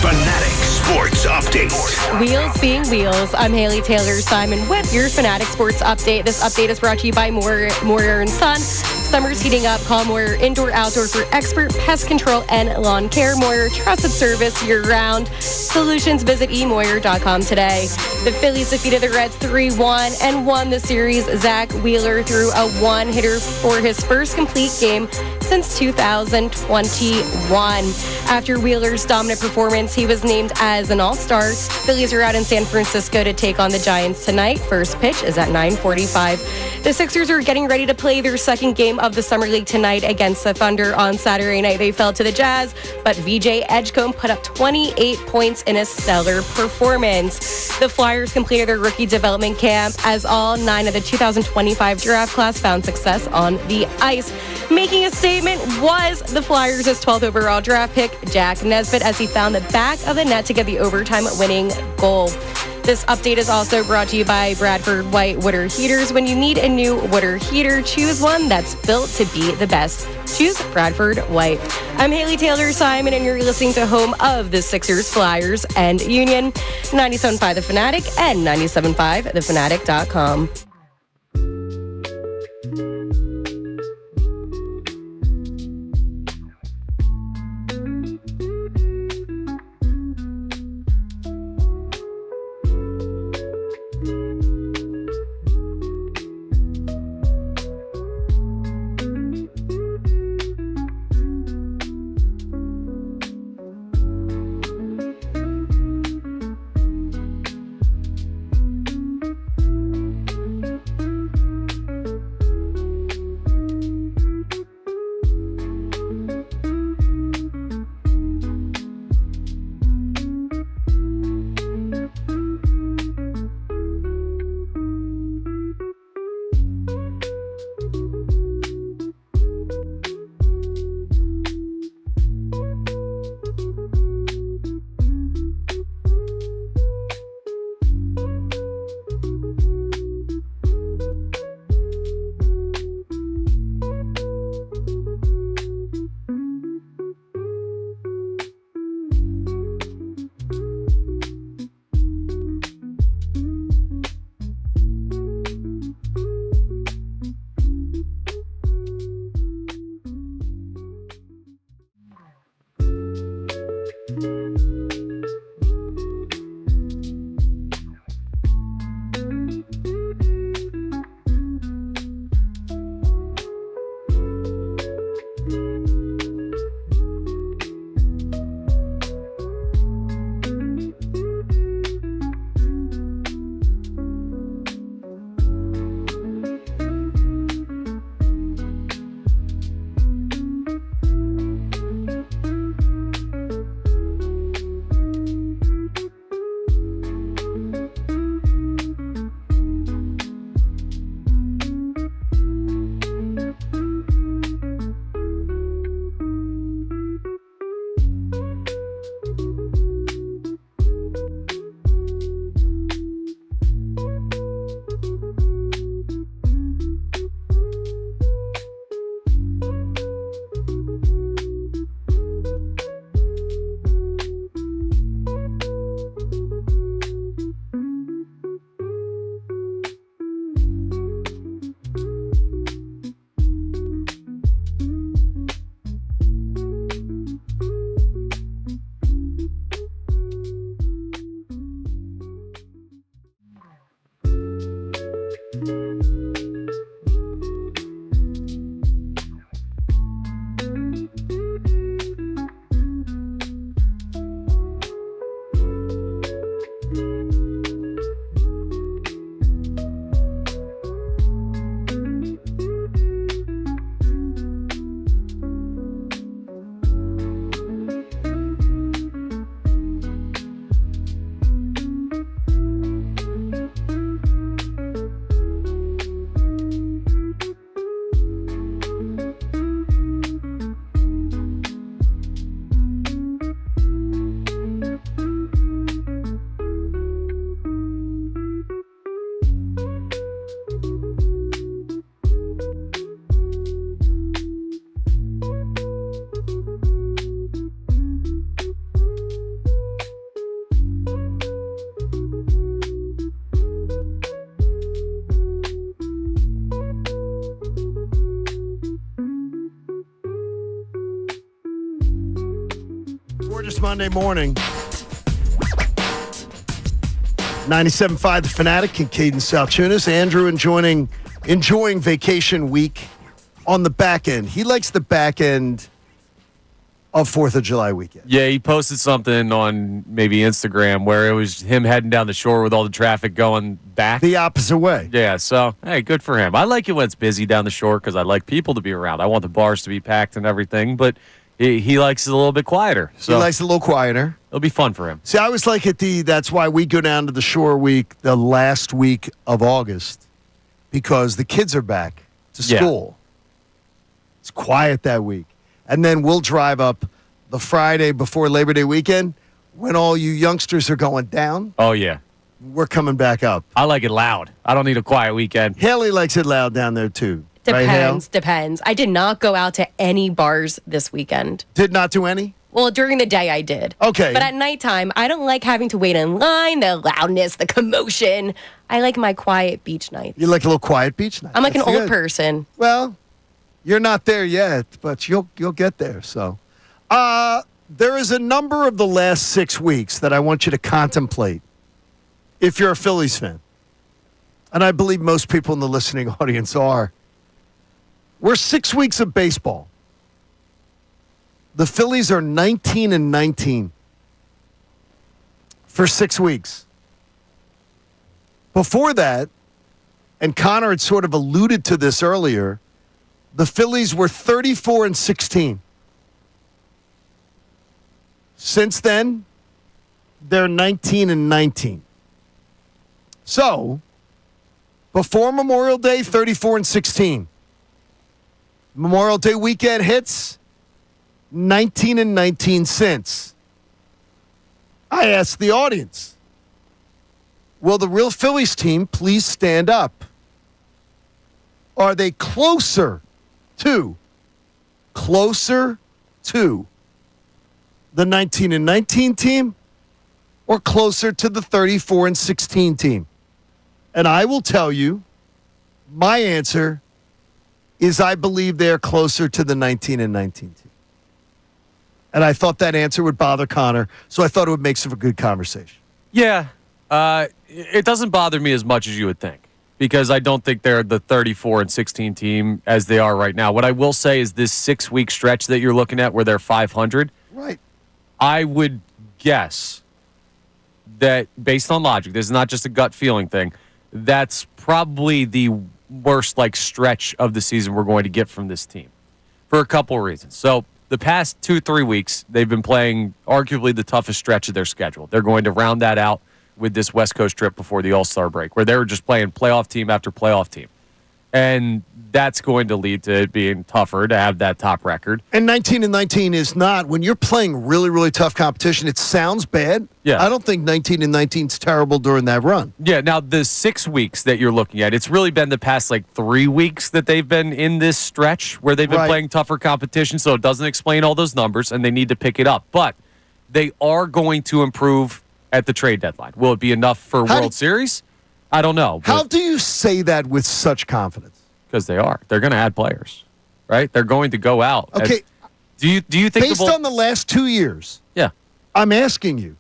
S3: Fanatic Sports Update.
S6: Wheels being wheels. I'm Haley Taylor Simon with your Fanatic Sports Update. This update is brought to you by Moyer & Son. Summer's heating up. Call Moyer Indoor Outdoor for expert pest control and lawn care. Moyer, trusted service year-round. Solutions, visit eMoyer.com today. The Phillies defeated the Reds 3-1 and won the series. Zack Wheeler threw a one-hitter for his first complete game since 2021. After Wheeler's dominant performance, he was named as an All-Star. Phillies are out in San Francisco to take on the Giants tonight. First pitch is at 9:45. The Sixers are getting ready to play their second game of the Summer League tonight against the Thunder. On Saturday night, they fell to the Jazz, but VJ Edgecombe put up 28 points in a stellar performance. The Flyers completed their rookie development camp as all 9 of the 2025 draft class found success on the ice. Making a statement was the Flyers' 12th overall draft pick, Jack Nesbitt, as he found the back of the net to get the overtime winning goal. This update is also brought to you by Bradford White Water Heaters. When you need a new water heater, choose one that's built to be the best. Choose Bradford White. I'm Haley Taylor Simon, and you're listening to home of the Sixers, Flyers, and Union. 97.5 The Fanatic and 97.5thefanatic.com.
S1: Gorgeous Monday morning. 97.5 The Fanatic, Kincade Salciunas. Andrew enjoying vacation week on the back end. He likes the back end of 4th of July weekend.
S4: Yeah, he posted something on maybe Instagram where it was him heading down the shore with all the traffic going back.
S1: The opposite way.
S4: Yeah, so, hey, good for him. I like it when it's busy down the shore because I like people to be around. I want the bars to be packed and everything, but he likes it a little bit quieter. So
S1: He likes it a little quieter.
S4: It'll be fun for him.
S1: See, I always like it that's why we go down to the shore week, the last week of August, because the kids are back to school. Yeah. It's quiet that week. And then we'll drive up the Friday before Labor Day weekend when all you youngsters are going down.
S4: Oh, yeah.
S1: We're coming back up.
S4: I like it loud. I don't need a quiet weekend.
S1: Haley likes it loud down there, too.
S6: Depends. I did not go out to any bars this weekend.
S1: Did not do any?
S6: Well, during the day I did.
S1: Okay.
S6: But at nighttime, I don't like having to wait in line, the loudness, the commotion. I like my quiet beach nights.
S1: You like a little quiet beach night?
S6: I'm like
S1: That's
S6: an old
S1: good.
S6: person.
S1: Well, you're not there yet, but you'll get there. So, there is a number of the last 6 weeks that I want you to contemplate if you're a Phillies fan. And I believe most people in the listening audience are. We're 6 weeks of baseball. The Phillies are 19-19 for 6 weeks. Before that, and Connor had sort of alluded to this earlier, the Phillies were 34-16. Since then, they're 19-19. So, before Memorial Day, 34-16. Memorial Day weekend hits, 19-19 since. I asked the audience, will the real Phillies team please stand up? Are they closer to the 19-19 team or closer to the 34-16 team? And I will tell you, my answer is I believe they're closer to the 19-19 team. And I thought that answer would bother Connor, so I thought it would make for a good conversation.
S4: Yeah, it doesn't bother me as much as you would think because I don't think they're the 34-16 team as they are right now. What I will say is this 6 week stretch that you're looking at where they're 500.
S1: Right.
S4: I would guess that based on logic, this is not just a gut feeling thing, that's probably the worst stretch of the season we're going to get from this team for a couple of reasons. So the past 2-3 weeks, they've been playing arguably the toughest stretch of their schedule. They're going to round that out with this West Coast trip before the All-Star break, where they were just playing playoff team after playoff team. And that's going to lead to it being tougher to have that top record.
S1: And 19-19 is not, when you're playing really, really tough competition, it sounds bad.
S4: Yeah.
S1: I don't think 19-19 is terrible during that run.
S4: Yeah, now the 6 weeks that you're looking at, it's really been the past 3 weeks that they've been in this stretch where they've been playing tougher competition, so it doesn't explain all those numbers, and they need to pick it up. But they are going to improve at the trade deadline. Will it be enough for World Series? I don't know.
S1: How do you say that with such confidence?
S4: Because they are. They're going to add players, right? They're going to go out.
S1: Okay.
S4: Do you think
S1: based on the last 2 years?
S4: Yeah.
S1: I'm asking you,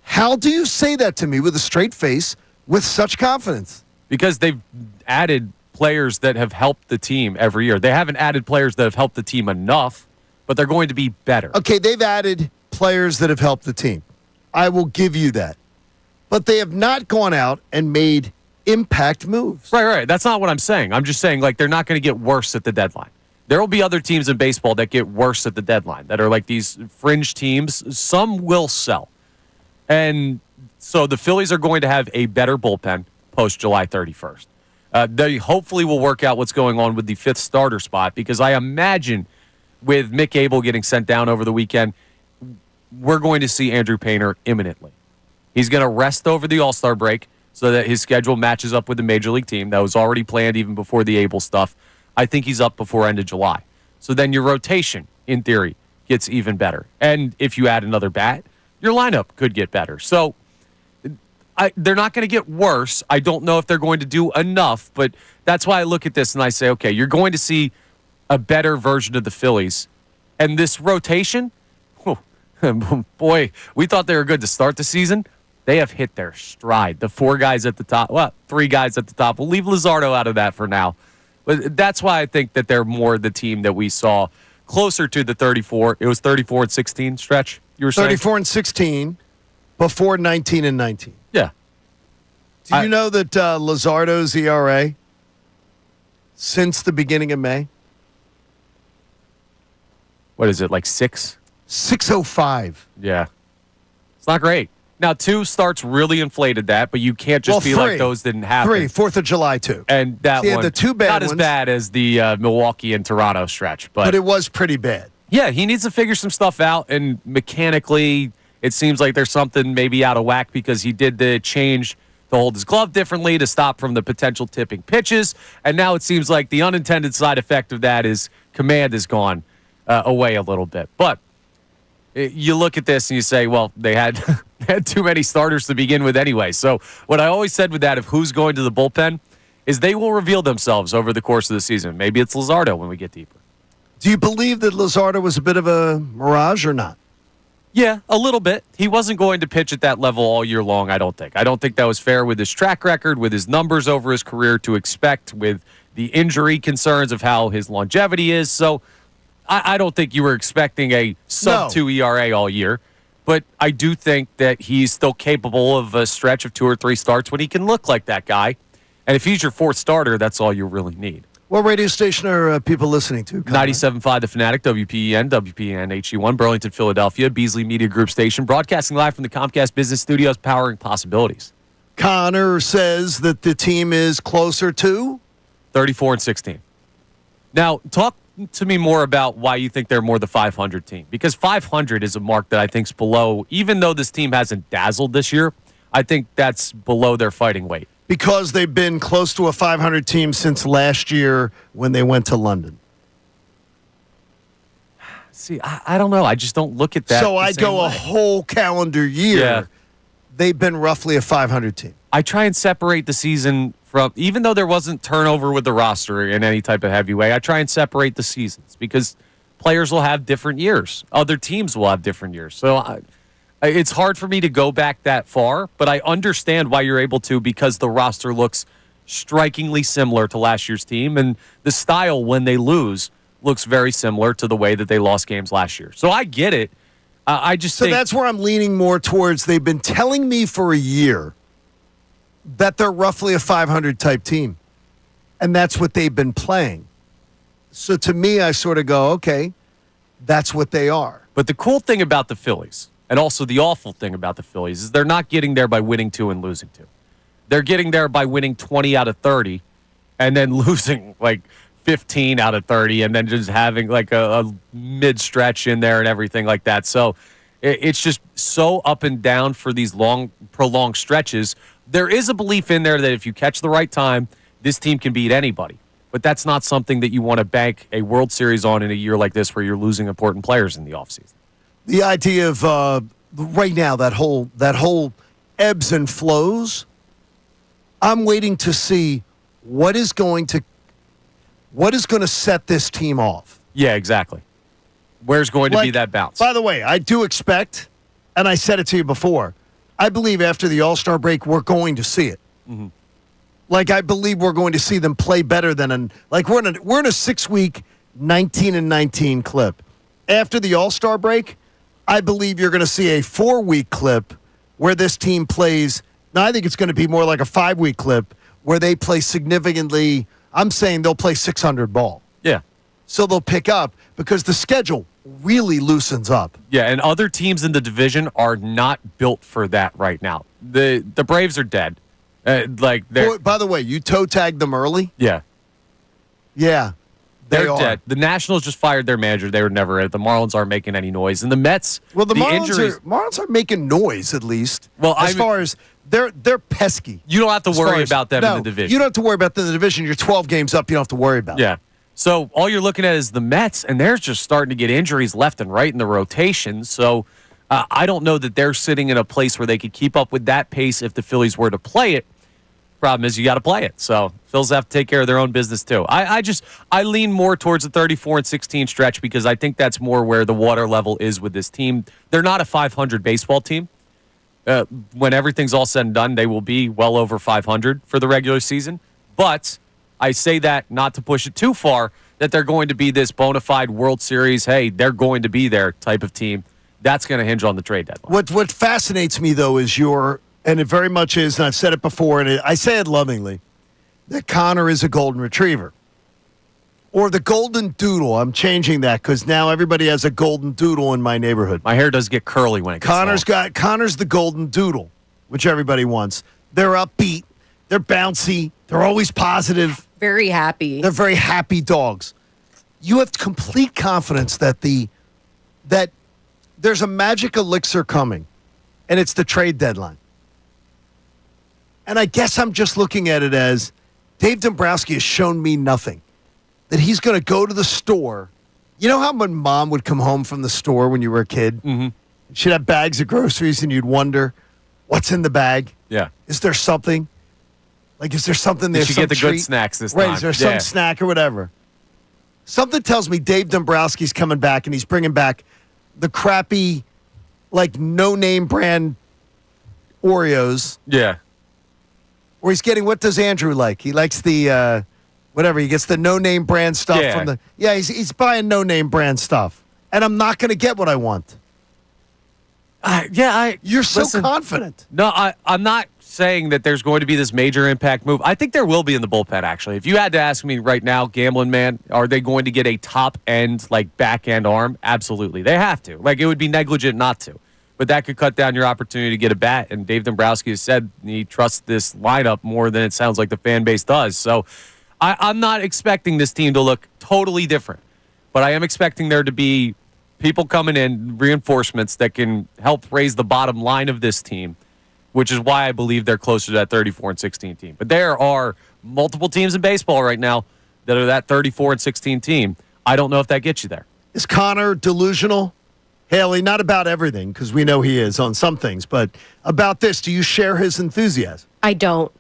S1: how do you say that to me with a straight face with such confidence?
S4: because they've added players that have helped the team every year. They haven't added players that have helped the team enough, but they're going to be better.
S1: Okay, they've added players that have helped the team. I will give you that. But they have not gone out and made impact moves.
S4: Right. That's not what I'm saying. I'm just saying, like, they're not going to get worse at the deadline. There will be other teams in baseball that get worse at the deadline, that are like these fringe teams. Some will sell. And so the Phillies are going to have a better bullpen post July 31st. They hopefully will work out what's going on with the fifth starter spot, because I imagine with Mick Abel getting sent down over the weekend, we're going to see Andrew Painter imminently. He's going to rest over the All-Star break so that his schedule matches up with the Major League team. That was already planned even before the Abel stuff. I think he's up before end of July. So then your rotation, in theory, gets even better. And if you add another bat, your lineup could get better. So they're not going to get worse. I don't know if they're going to do enough, but that's why I look at this and I say, okay, you're going to see a better version of the Phillies. And this rotation, boy, we thought they were good to start the season. They have hit their stride. The four guys at the top, well, three guys at the top. We'll leave Luzardo out of that for now. But that's why I think that they're more the team that we saw closer to the 34. It was 34-16 stretch, you were saying?
S1: 34-16 before 19-19.
S4: Yeah.
S1: Do you know that Luzardo's ERA since the beginning of May?
S4: What is it, like 6?
S1: 6.05.
S4: Yeah. It's not great. Now, 2 starts really inflated that, but you can't just be like those didn't happen.
S1: 3, 4th of July, 2.
S4: And that one,
S1: the 2 bad
S4: not
S1: ones,
S4: as bad as the Milwaukee and Toronto stretch.
S1: but it was pretty bad.
S4: Yeah, he needs to figure some stuff out, and mechanically, it seems like there's something maybe out of whack because he did the change to hold his glove differently to stop from the potential tipping pitches, and now it seems like the unintended side effect of that is command has gone away a little bit. But you look at this and you say, well, they had too many starters to begin with anyway. So what I always said with that of who's going to the bullpen is they will reveal themselves over the course of the season. Maybe it's Luzardo when we get deeper.
S1: Do you believe that Luzardo was a bit of a mirage or not?
S4: Yeah, a little bit. He wasn't going to pitch at that level all year long, I don't think. I don't think that was fair with his track record, with his numbers over his career to expect, with the injury concerns of how his longevity is. So I don't think you were expecting a sub-2 ERA all year. But I do think that he's still capable of a stretch of 2 or 3 starts when he can look like that guy. And if he's your 4th starter, that's all you really need.
S1: What radio station are people listening to?
S4: 97.5 The Fanatic, WPEN, WPEN HD1, Burlington, Philadelphia, Beasley Media Group station, broadcasting live from the Comcast Business Studios, powering possibilities.
S1: Connor says that the team is closer to
S4: 34-16. Now, talk to me more about why you think they're more the 500 team, because 500 is a mark that I think is below, even though this team hasn't dazzled this year, I think that's below their fighting weight.
S1: Because they've been close to a 500 team since last year when they went to London.
S4: See, I don't know. I just don't look at that.
S1: So I go a whole calendar year.
S4: Yeah.
S1: They've been roughly a 500 team.
S4: I try and separate the season from, even though there wasn't turnover with the roster in any type of heavy way, I try and separate the seasons because players will have different years. Other teams will have different years. So it's hard for me to go back that far, but I understand why you're able to because the roster looks strikingly similar to last year's team, and the style when they lose looks very similar to the way that they lost games last year. So I get it. I just think
S1: that's where I'm leaning more towards. They've been telling me for a year that they're roughly a 500 type team, and that's what they've been playing. So to me, I sort of go, okay, that's what they are.
S4: But the cool thing about the Phillies, and also the awful thing about the Phillies, is they're not getting there by winning 2 and losing 2. They're getting there by winning 20 out of 30 and then losing like 15 out of 30 and then just having like a mid-stretch in there and everything like that. So it's just so up and down for these long, prolonged stretches. There is a belief in there that if you catch the right time, this team can beat anybody. But that's not something that you want to bank a World Series on in a year like this where you're losing important players in the offseason.
S1: The idea of right now, that whole ebbs and flows, I'm waiting to see what is going to set this team off.
S4: Yeah, exactly. Where's going to be that bounce?
S1: By the way, I do expect, and I said it to you before, I believe after the All-Star break, we're going to see it.
S4: Mm-hmm.
S1: Like, I believe we're going to see them play better than we're in a 6-week 19-19 clip. After the All-Star break, I believe you're going to see a 4-week clip where this team plays. Now, I think it's going to be more like a 5-week clip where they play significantly. I'm saying they'll play 600 ball.
S4: Yeah.
S1: So they'll pick up because the schedule really loosens up.
S4: Yeah, and other teams in the division are not built for that right now. The Braves are dead. By
S1: the way, you toe tagged them early?
S4: Yeah.
S1: Yeah.
S4: They're dead. The Nationals just fired their manager. They were never at. The Marlins aren't making any noise. And the Mets,
S1: well, the Marlins are making noise at least.
S4: Well,
S1: as far as they're pesky.
S4: You don't have to worry about them in the division.
S1: You don't have to worry about them in the division. You're 12 games up. You don't have to worry about it.
S4: Yeah. So all you're looking at is the Mets, and they're just starting to get injuries left and right in the rotation. So I don't know that they're sitting in a place where they could keep up with that pace if the Phillies were to play it. Problem is, you got to play it. So Phils have to take care of their own business too. I lean more towards the 34-16 stretch because I think that's more where the water level is with this team. They're not a 500 baseball team. When everything's all said and done, they will be well over 500 for the regular season. But I say that not to push it too far, that they're going to be this bona fide World Series, hey, they're going to be there type of team. That's going to hinge on the trade deadline.
S1: What fascinates me, though, is and it very much is, and I've said it before, and I say it lovingly, that Connor is a golden retriever. Or the golden doodle. I'm changing that because now everybody has a golden doodle in my neighborhood.
S4: My hair does get curly when it gets long.
S1: Connor's the golden doodle, which everybody wants. They're upbeat. They're bouncy. They're always positive.
S6: Very happy.
S1: They're very happy dogs. You have complete confidence that there's a magic elixir coming, and it's the trade deadline. And I guess I'm just looking at it as Dave Dombrowski has shown me nothing. That he's going to go to the store. You know how when mom would come home from the store when you were a kid?
S4: Mm-hmm.
S1: She'd have bags of groceries and you'd wonder, what's in the bag?
S4: Yeah.
S1: Is there something? Like, is there something there?
S4: Did you get the good snacks this time?
S1: Right, is there some snack or whatever? Something tells me Dave Dombrowski's coming back and he's bringing back the crappy, like, no-name brand Oreos.
S4: Yeah.
S1: Or he's getting, what does Andrew like? He likes the, whatever. He gets the no-name brand stuff from the... Yeah, he's buying no-name brand stuff. And I'm not going to get what I want. You're so confident.
S4: No, I'm not saying that there's going to be this major impact move. I think there will be in the bullpen, actually. If you had to ask me right now, gambling man, are they going to get a top-end, like, back-end arm? Absolutely. They have to. Like, it would be negligent not to. But that could cut down your opportunity to get a bat. And Dave Dombrowski has said he trusts this lineup more than it sounds like the fan base does. So I'm not expecting this team to look totally different. But I am expecting there to be people coming in, reinforcements that can help raise the bottom line of this team, which is why I believe they're closer to that 34-16 team. But there are multiple teams in baseball right now that are that 34-16 team. I don't know if that gets you there.
S1: Is Connor delusional? Haley, not about everything, because we know he is on some things, but about this, do you share his enthusiasm?
S6: I don't.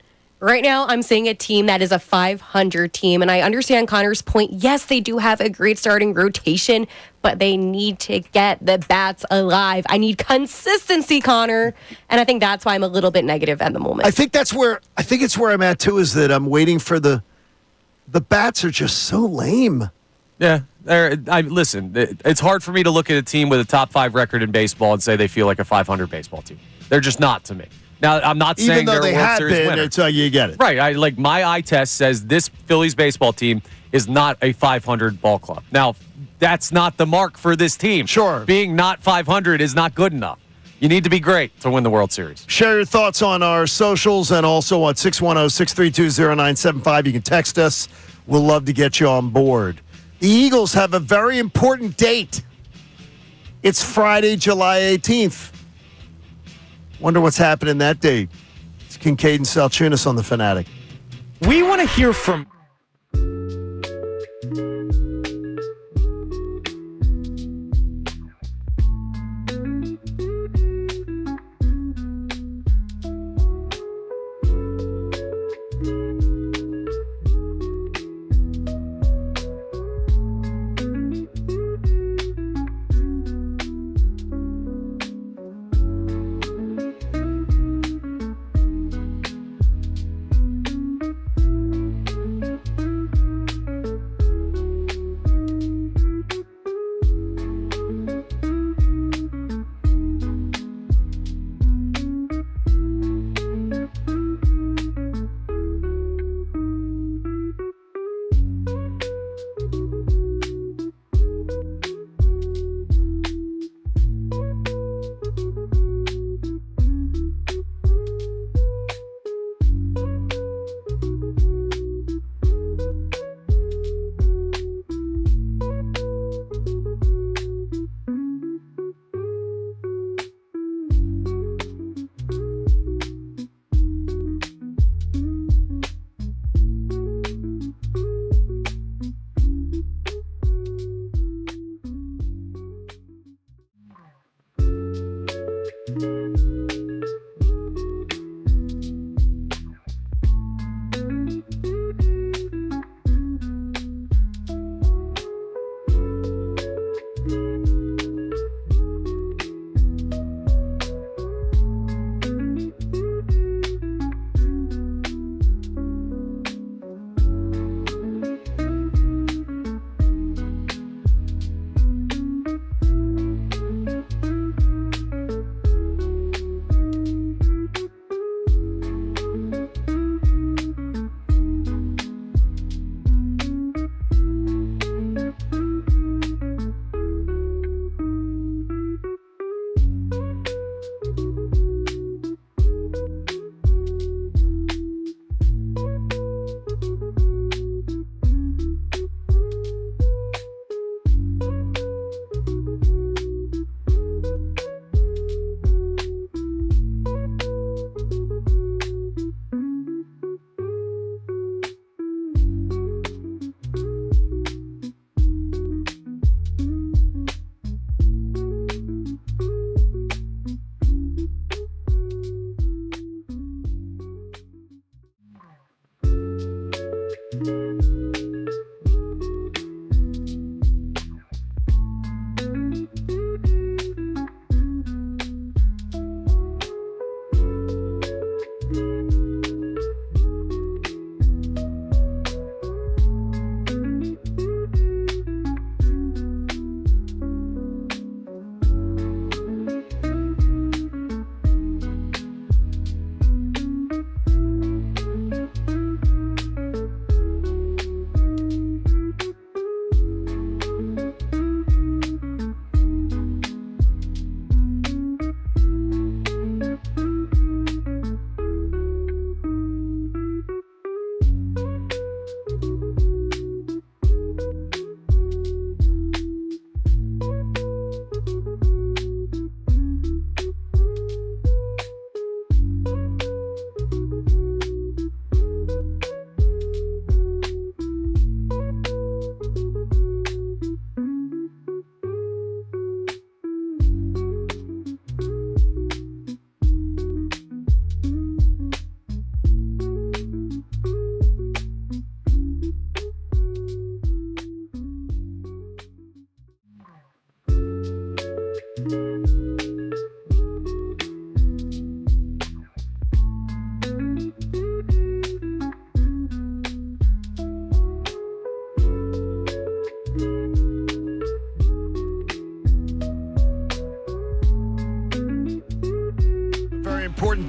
S6: Right now, I'm seeing a team that is a 500 team, and I understand Connor's point. Yes, they do have a great starting rotation, but they need to get the bats alive. I need consistency, Connor, and I think that's why I'm a little bit negative at the moment.
S1: I think it's where I'm at too. Is that I'm waiting for the bats are just so lame.
S4: Yeah, listen, it's hard for me to look at a team with a top 5 record in baseball and say they feel like a 500 baseball team. They're just not to me. Now, I'm not saying they're a World Series winner.
S1: It's you get it.
S4: Right. My eye test says this Phillies baseball team is not a 500 ball club. Now, that's not the mark for this team.
S1: Sure.
S4: Being not 500 is not good enough. You need to be great to win the World Series.
S1: Share your thoughts on our socials and also on 610-632-0975. You can text us. We'll love to get you on board. The Eagles have a very important date. It's Friday, July 18th. Wonder what's happening that date. It's Kincade and Salciunas on The Fanatic.
S7: We want to hear from...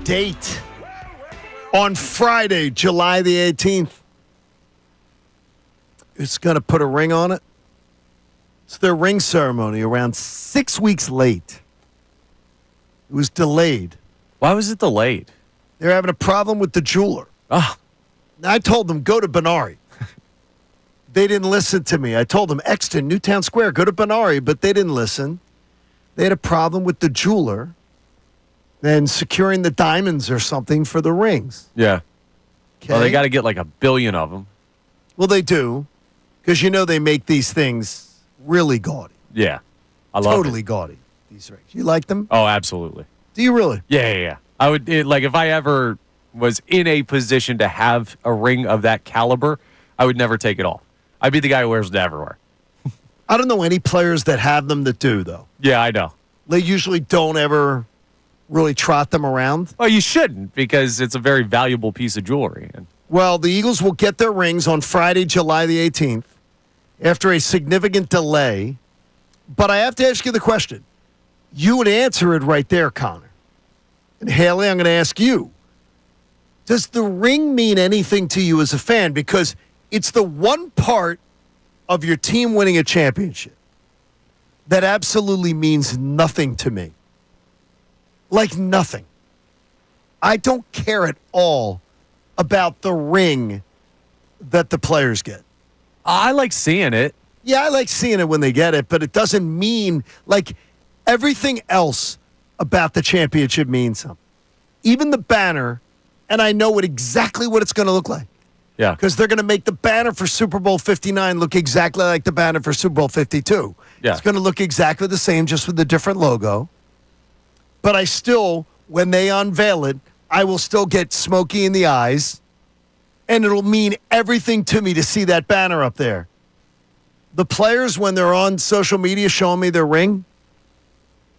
S1: date on Friday, July the 18th. It's going to put a ring on it. It's their ring ceremony around 6 weeks late. It was delayed.
S4: Why was it delayed?
S1: They're having a problem with the jeweler.
S4: Oh,
S1: I told them, go to Benari. They didn't listen to me. I told them, Exton, Newtown Square, go to Benari, but they didn't listen. They had a problem with the jeweler and securing the diamonds or something for the rings.
S4: yeah.
S1: Okay?
S4: Well, they got to get like 1 billion of them.
S1: Well, they do, because they make these things really gaudy.
S4: Yeah. I love
S1: Totally
S4: it.
S1: gaudy, these rings. You like them?
S4: Oh, absolutely.
S1: Do you really?
S4: Yeah. I would, if I ever was in a position to have a ring of that caliber, I would never take it off. I'd be the guy who wears it everywhere.
S1: I don't know any players that have them that do, though.
S4: Yeah, I know.
S1: They usually don't ever really trot them around.
S4: Well, you shouldn't, because it's a very valuable piece of jewelry. And
S1: Well, the Eagles will get their rings on Friday, July the 18th, after a significant delay. But I have to ask you the question. You would answer it right there, Connor. And Haley, I'm going to ask you. Does the ring mean anything to you as a fan? Because it's the one part of your team winning a championship that absolutely means nothing to me. Like nothing. I don't care at all about the ring that the players get.
S4: I like seeing it.
S1: Yeah, I like seeing it when they get it, but it doesn't mean, like, everything else about the championship means something. Even the banner, and I know exactly what it's going to look like.
S4: Yeah.
S1: Because they're going to make the banner for Super Bowl 59 look exactly like the banner for Super Bowl 52.
S4: Yeah.
S1: It's going to look exactly the same, just with a different logo. But I still, when they unveil it, I will still get smoky in the eyes, and it'll mean everything to me to see that banner up there. The players, when they're on social media showing me their ring,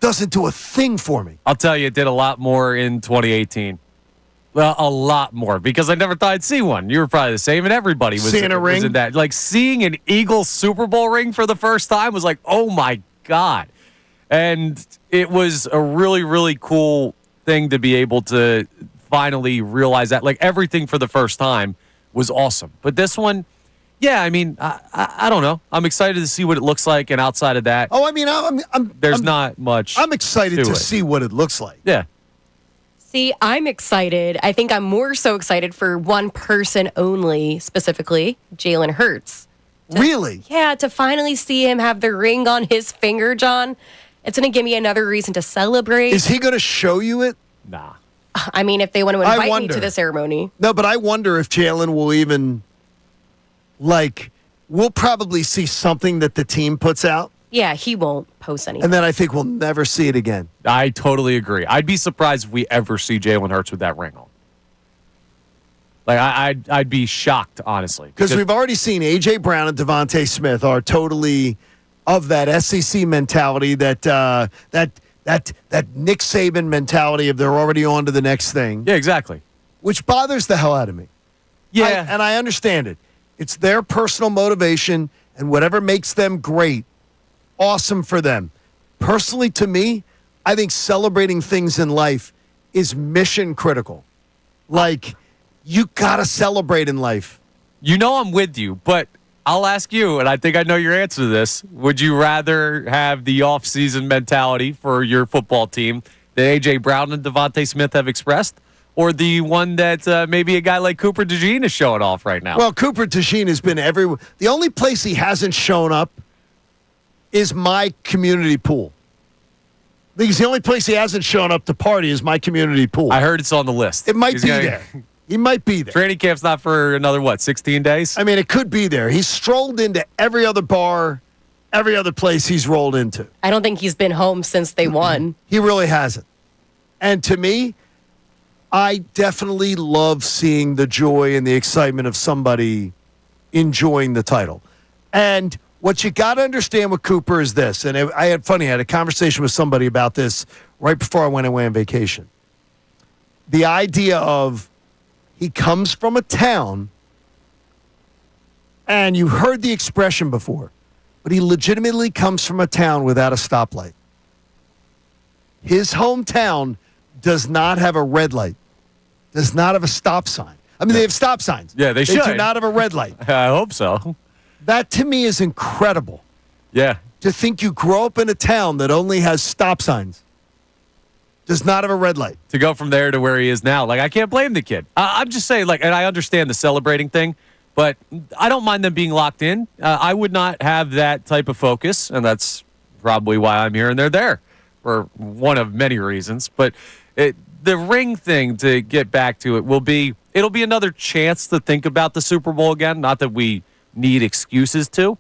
S1: doesn't do a thing for me.
S4: I'll tell you, it did a lot more in 2018. Well, a lot more, because I never thought I'd see one. You were probably the same, and everybody was
S1: Seeing a ring?
S4: was in that. Like, seeing an Eagles Super Bowl ring for the first time was like, oh, my God. And it was a really, really cool thing to be able to finally realize that. Like, everything for the first time was awesome. But this one, yeah, I mean, I don't know. I'm excited to see what it looks like, and outside of that,
S1: Oh, I mean,
S4: there's not much.
S1: I'm excited to
S4: it.
S1: see what it looks like.
S4: Yeah.
S6: See, I'm excited. I think I'm more so excited for one person only, specifically Jalen Hurts.
S1: Really?
S6: Yeah, to finally see him have the ring on his finger, John. It's going to give me another reason to celebrate.
S1: Is he going to show you it?
S4: Nah.
S6: I mean, if they want to
S1: I
S6: invite me
S1: wonder.
S6: to the ceremony.
S1: No, but I wonder if Jalen will even, we'll probably see something that the team puts out,
S6: Yeah, he won't post anything.
S1: and then I think we'll never see it again.
S4: I totally agree. I'd be surprised if we ever see Jalen Hurts with that ring on. Like, I'd be shocked, honestly.
S1: Because we've already seen A.J. Brown and Devontae Smith are totally of that SEC mentality, that Nick Saban mentality of they're already on to the next thing,
S4: Yeah, exactly.
S1: which bothers the hell out of me.
S4: Yeah.
S1: And I understand it. It's their personal motivation, and whatever makes them great, awesome for them. Personally, to me, I think celebrating things in life is mission critical. Like, you got to celebrate in life.
S4: You know I'm with you, but I'll ask you, and I think I know your answer to this. Would you rather have the offseason mentality for your football team that A.J. Brown and Devontae Smith have expressed, or the one that maybe a guy like Cooper DeJean is showing off right now?
S1: Well, Cooper DeJean has been everywhere. The only place he hasn't shown up is my community pool. Because the only place he hasn't shown up to party is my community pool.
S4: I heard it's on the list.
S1: It might
S4: He's
S1: be
S4: gonna-
S1: there. He might be there.
S4: Training camp's not for another, 16 days?
S1: I mean, it could be there. He's strolled into every other bar, every other place he's rolled into.
S6: I don't think he's been home since they won.
S1: He really hasn't. And to me, I definitely love seeing the joy and the excitement of somebody enjoying the title. And what you got to understand with Cooper is this, and I had a conversation with somebody about this right before I went away on vacation. The idea of he comes from a town, and you heard the expression before, but he legitimately comes from a town without a stoplight. His hometown does not have a red light. does not have a stop sign. I mean, they have stop signs.
S4: Yeah, they should.
S1: They do not have a red light.
S4: I hope so.
S1: That, to me, is incredible.
S4: Yeah.
S1: To think you grow up in a town that only has stop signs, does not have a red light.
S4: To go from there to where he is now. Like, I can't blame the kid. I'm just saying, like, and I understand the celebrating thing, but I don't mind them being locked in. I would not have that type of focus, and that's probably why I'm here and they're there for one of many reasons. But the ring thing, to get back to it, it'll be another chance to think about the Super Bowl again. Not that we need excuses to.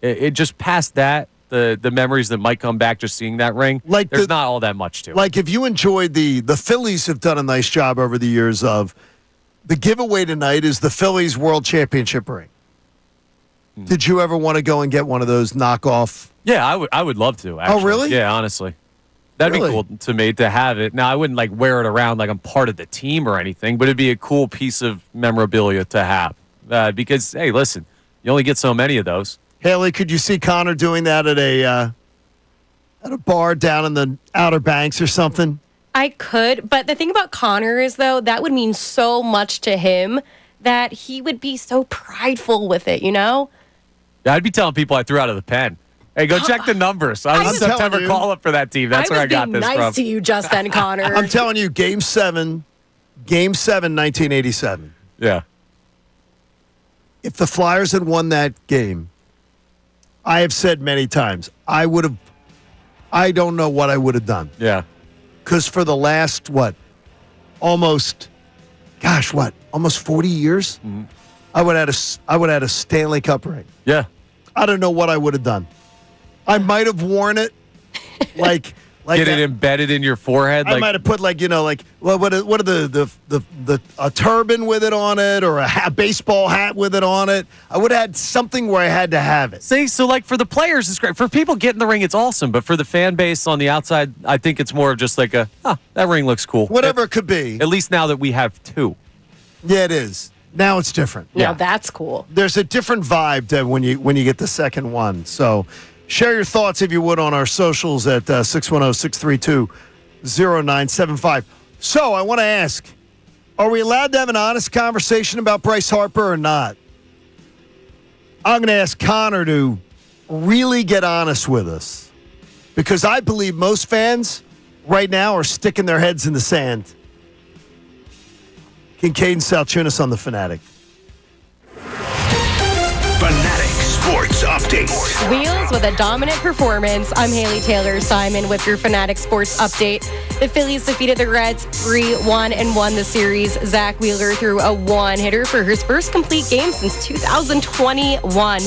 S4: It just past that. The memories that might come back just seeing that ring, there's not all that much to it.
S1: Like if you enjoyed the Phillies have done a nice job over the years of the giveaway tonight is the Phillies World Championship ring. Did you ever want to go and get one of those knockoff?
S4: Yeah, I would love to, actually.
S1: Oh, really?
S4: Yeah, honestly. That'd be cool to me to have it. Now, I wouldn't like wear it around like I'm part of the team or anything, but it'd be a cool piece of memorabilia to have. Because, hey, listen, you only get so many of those.
S1: Haley, could you see Connor doing that at a bar down in the Outer Banks or something?
S6: I could, but the thing about Connor is, though, that would mean so much to him that he would be so prideful with it, you know?
S4: Yeah, I'd be telling people I threw out of the pen. Hey, go check the numbers. I was a September call-up for that team. That's where I got this from.
S6: I was being nice to you just then, Connor.
S1: I'm telling you, Game 7, 1987.
S4: Yeah.
S1: If the Flyers had won that game, I have said many times, I don't know what I would have done.
S4: Yeah.
S1: Because for the last, almost 40 years, I would have had a Stanley Cup ring.
S4: Yeah.
S1: I don't know what I would have done. I might have worn it like
S4: get it embedded in your forehead.
S1: I might have put what are a turban with it on it or a baseball hat with it on it. I would have had something where I had to have it.
S4: See, so like for the players, it's great. For people getting the ring, it's awesome. But for the fan base on the outside, I think it's more of just like that ring looks cool.
S1: Whatever it could be.
S4: At least now that we have two.
S1: Yeah, it is. Now it's different.
S6: Yeah, that's cool.
S1: There's a different vibe to when you get the second one. So share your thoughts, if you would, on our socials at 610-632-0975. So I want to ask, are we allowed to have an honest conversation about Bryce Harper or not? I'm going to ask Connor to really get honest with us because I believe most fans right now are sticking their heads in the sand. Kincade Salciunas on the Fanatic.
S3: Fanatic Sports Update.
S6: Wheels with a dominant performance. I'm Haley Taylor-Simon with your Fanatic Sports Update. The Phillies defeated the Reds 3-1 and won the series. Zack Wheeler threw a one-hitter for his first complete game since 2021.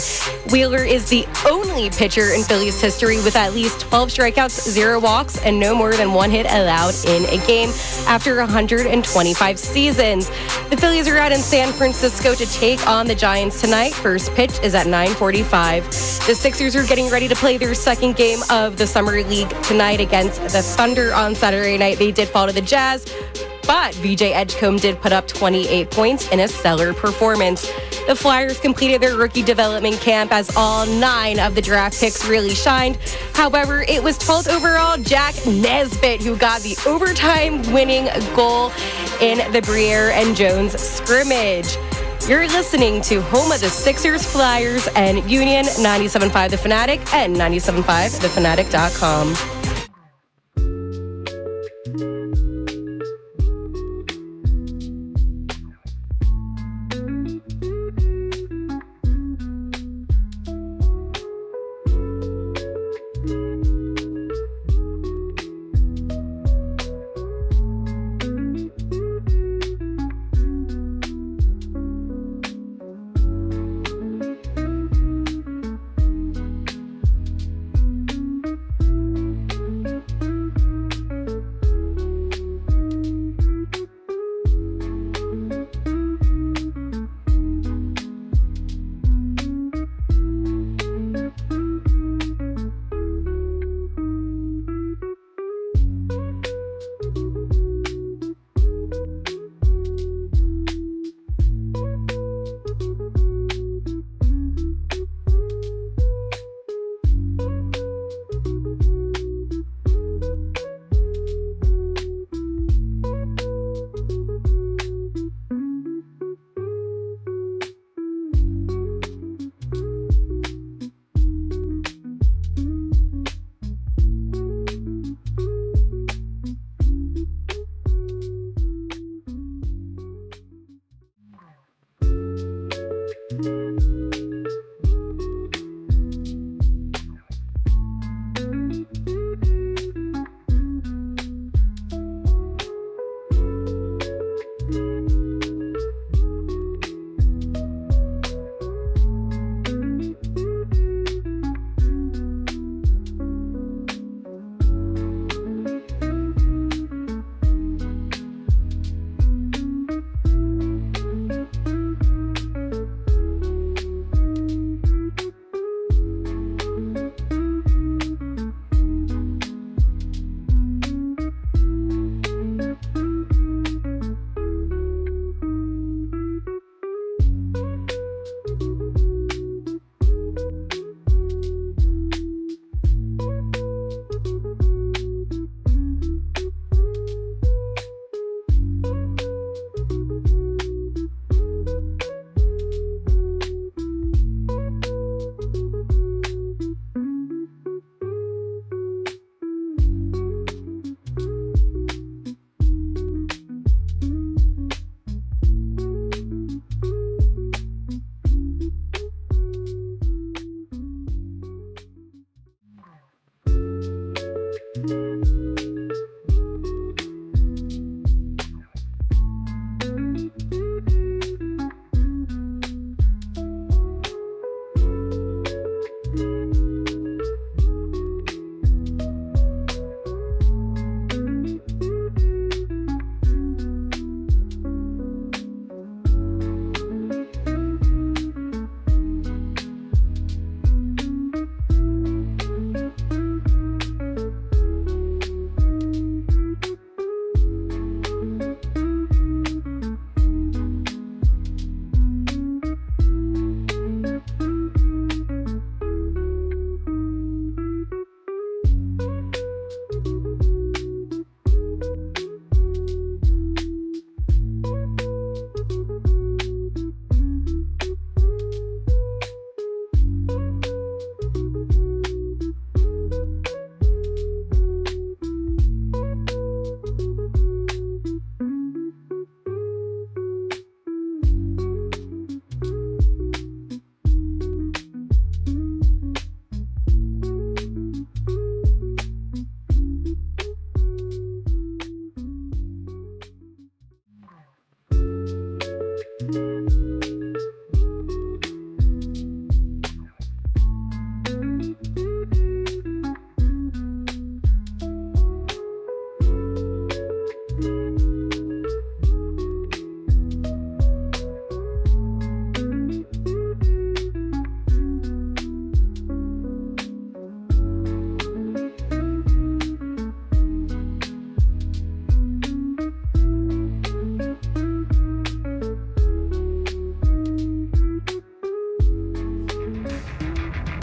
S6: Wheeler is the only pitcher in Phillies history with at least 12 strikeouts, 0 walks, and no more than one hit allowed in a game after 125 seasons. The Phillies are out in San Francisco to take on the Giants tonight. First pitch is at 9:45. The Sixers are getting ready to play their second game of the Summer League tonight against the Thunder on Saturday night. They did fall to the Jazz, but VJ Edgecombe did put up 28 points in a stellar performance. The Flyers completed their rookie development camp as all 9 of the draft picks really shined. However, it was 12th overall Jack Nesbitt who got the overtime winning goal in the Briere and Jones scrimmage. You're listening to home of the Sixers, Flyers, and Union, 97.5 The Fanatic and 97.5thefanatic.com.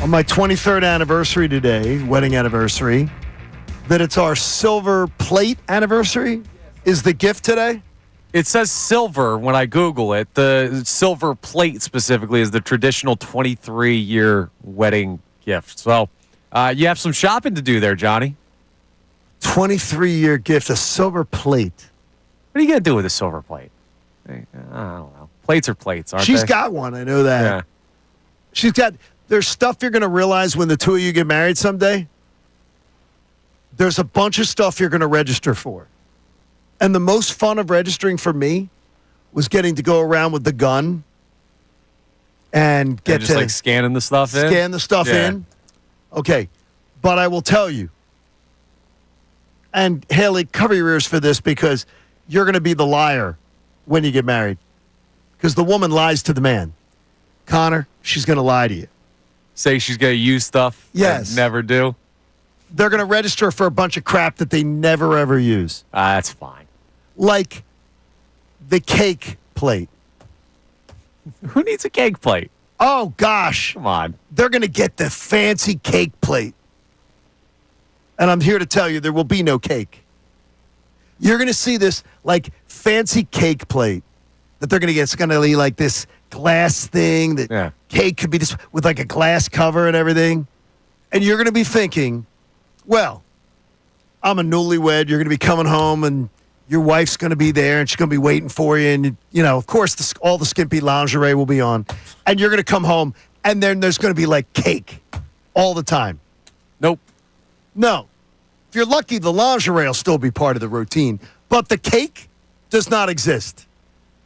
S1: on my 23rd anniversary today, wedding anniversary, that it's our silver plate anniversary? Is the gift today?
S4: It says silver when I Google it. The silver plate specifically is the traditional 23-year wedding gift. So you have some shopping to do there, Johnny.
S1: 23-year gift, a silver plate.
S4: What are you going to do with a silver plate? I don't know. Plates are plates, aren't
S1: She's
S4: they?
S1: got one, I know that.
S4: Yeah.
S1: She's got, there's stuff you're going to realize when the two of you get married someday. There's a bunch of stuff you're going to register for. And the most fun of registering for me was getting to go around with the gun and get
S4: just
S1: to
S4: like scanning the stuff in?
S1: scan the stuff in. Okay. But I will tell you, and Haley, cover your ears for this because you're going to be the liar when you get married. Because the woman lies to the man. Connor, she's going to lie to you.
S4: Say she's going to use stuff
S1: Yes.
S4: and never do?
S1: They're going to register for a bunch of crap that they never, ever use.
S4: That's fine.
S1: Like the cake plate.
S4: Who needs a cake plate?
S1: Oh, gosh.
S4: Come on.
S1: They're going to get the fancy cake plate. And I'm here to tell you there will be no cake. You're going to see this like fancy cake plate that they're going to get. It's going to be like this glass thing that cake could be this with like a glass cover and everything. And you're going to be thinking, well, I'm a newlywed. You're going to be coming home and your wife's going to be there and she's going to be waiting for you. And, you know, of course, all the skimpy lingerie will be on. And you're going to come home and then there's going to be like cake all the time.
S4: Nope.
S1: No. If you're lucky, the lingerie will still be part of the routine. But the cake does not exist.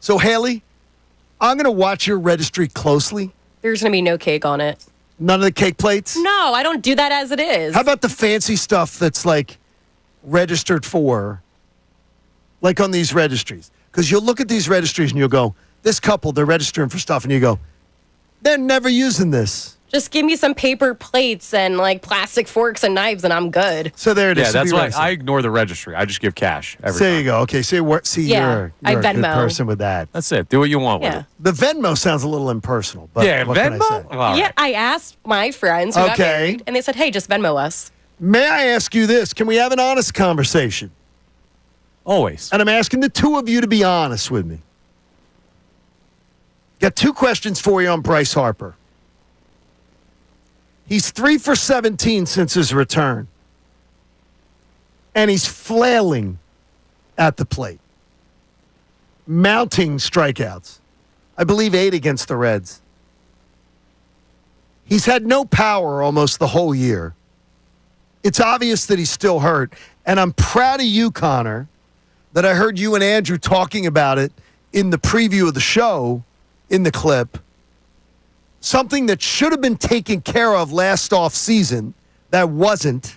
S1: So, Haley, I'm going to watch your registry closely.
S6: There's going to be no cake on it.
S1: None of the cake plates?
S6: No, I don't do that as it is.
S1: How about the fancy stuff that's like registered for, like on these registries? Because you'll look at these registries and you'll go, this couple, they're registering for stuff. And you go, they're never using this.
S6: Just give me some paper plates and like plastic forks and knives and I'm good.
S1: So there it is.
S4: Yeah,
S1: So
S4: that's
S1: be
S4: why
S1: registered.
S4: I ignore the registry. I just give cash every
S1: There
S4: time.
S1: you go. Okay, see,
S6: Yeah,
S1: you're
S6: I
S1: a good
S6: Venmo.
S1: person with that.
S4: That's it. Do what you want with
S6: Yeah.
S4: it.
S1: The Venmo sounds a little impersonal. But
S4: Yeah,
S1: what can I
S4: Venmo?
S1: say?
S4: All right.
S6: Yeah, I asked my friends who got
S1: Okay.
S6: married and they said, hey, just Venmo us.
S1: May I ask you this? Can we have an honest conversation?
S4: Always.
S1: And I'm asking the two of you to be honest with me. Got two questions for you on Bryce Harper. He's 3 for 17 since his return. And he's flailing at the plate. Mounting strikeouts. I believe 8 against the Reds. He's had no power almost the whole year. It's obvious that he's still hurt. And I'm proud of you, Connor, that I heard you and Andrew talking about it in the preview of the show, in the clip. Something that should have been taken care of last offseason that wasn't.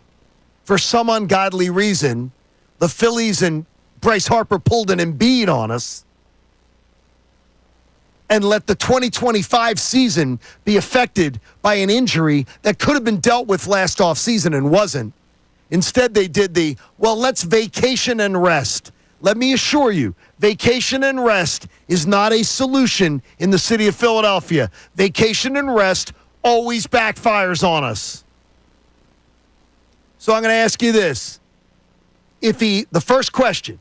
S1: For some ungodly reason, the Phillies and Bryce Harper pulled an Embiid on us and let the 2025 season be affected by an injury that could have been dealt with last offseason and wasn't. Instead, they did let's vacation and rest. Let me assure you, vacation and rest is not a solution in the city of Philadelphia. Vacation and rest always backfires on us. So I'm going to ask you this. The first question,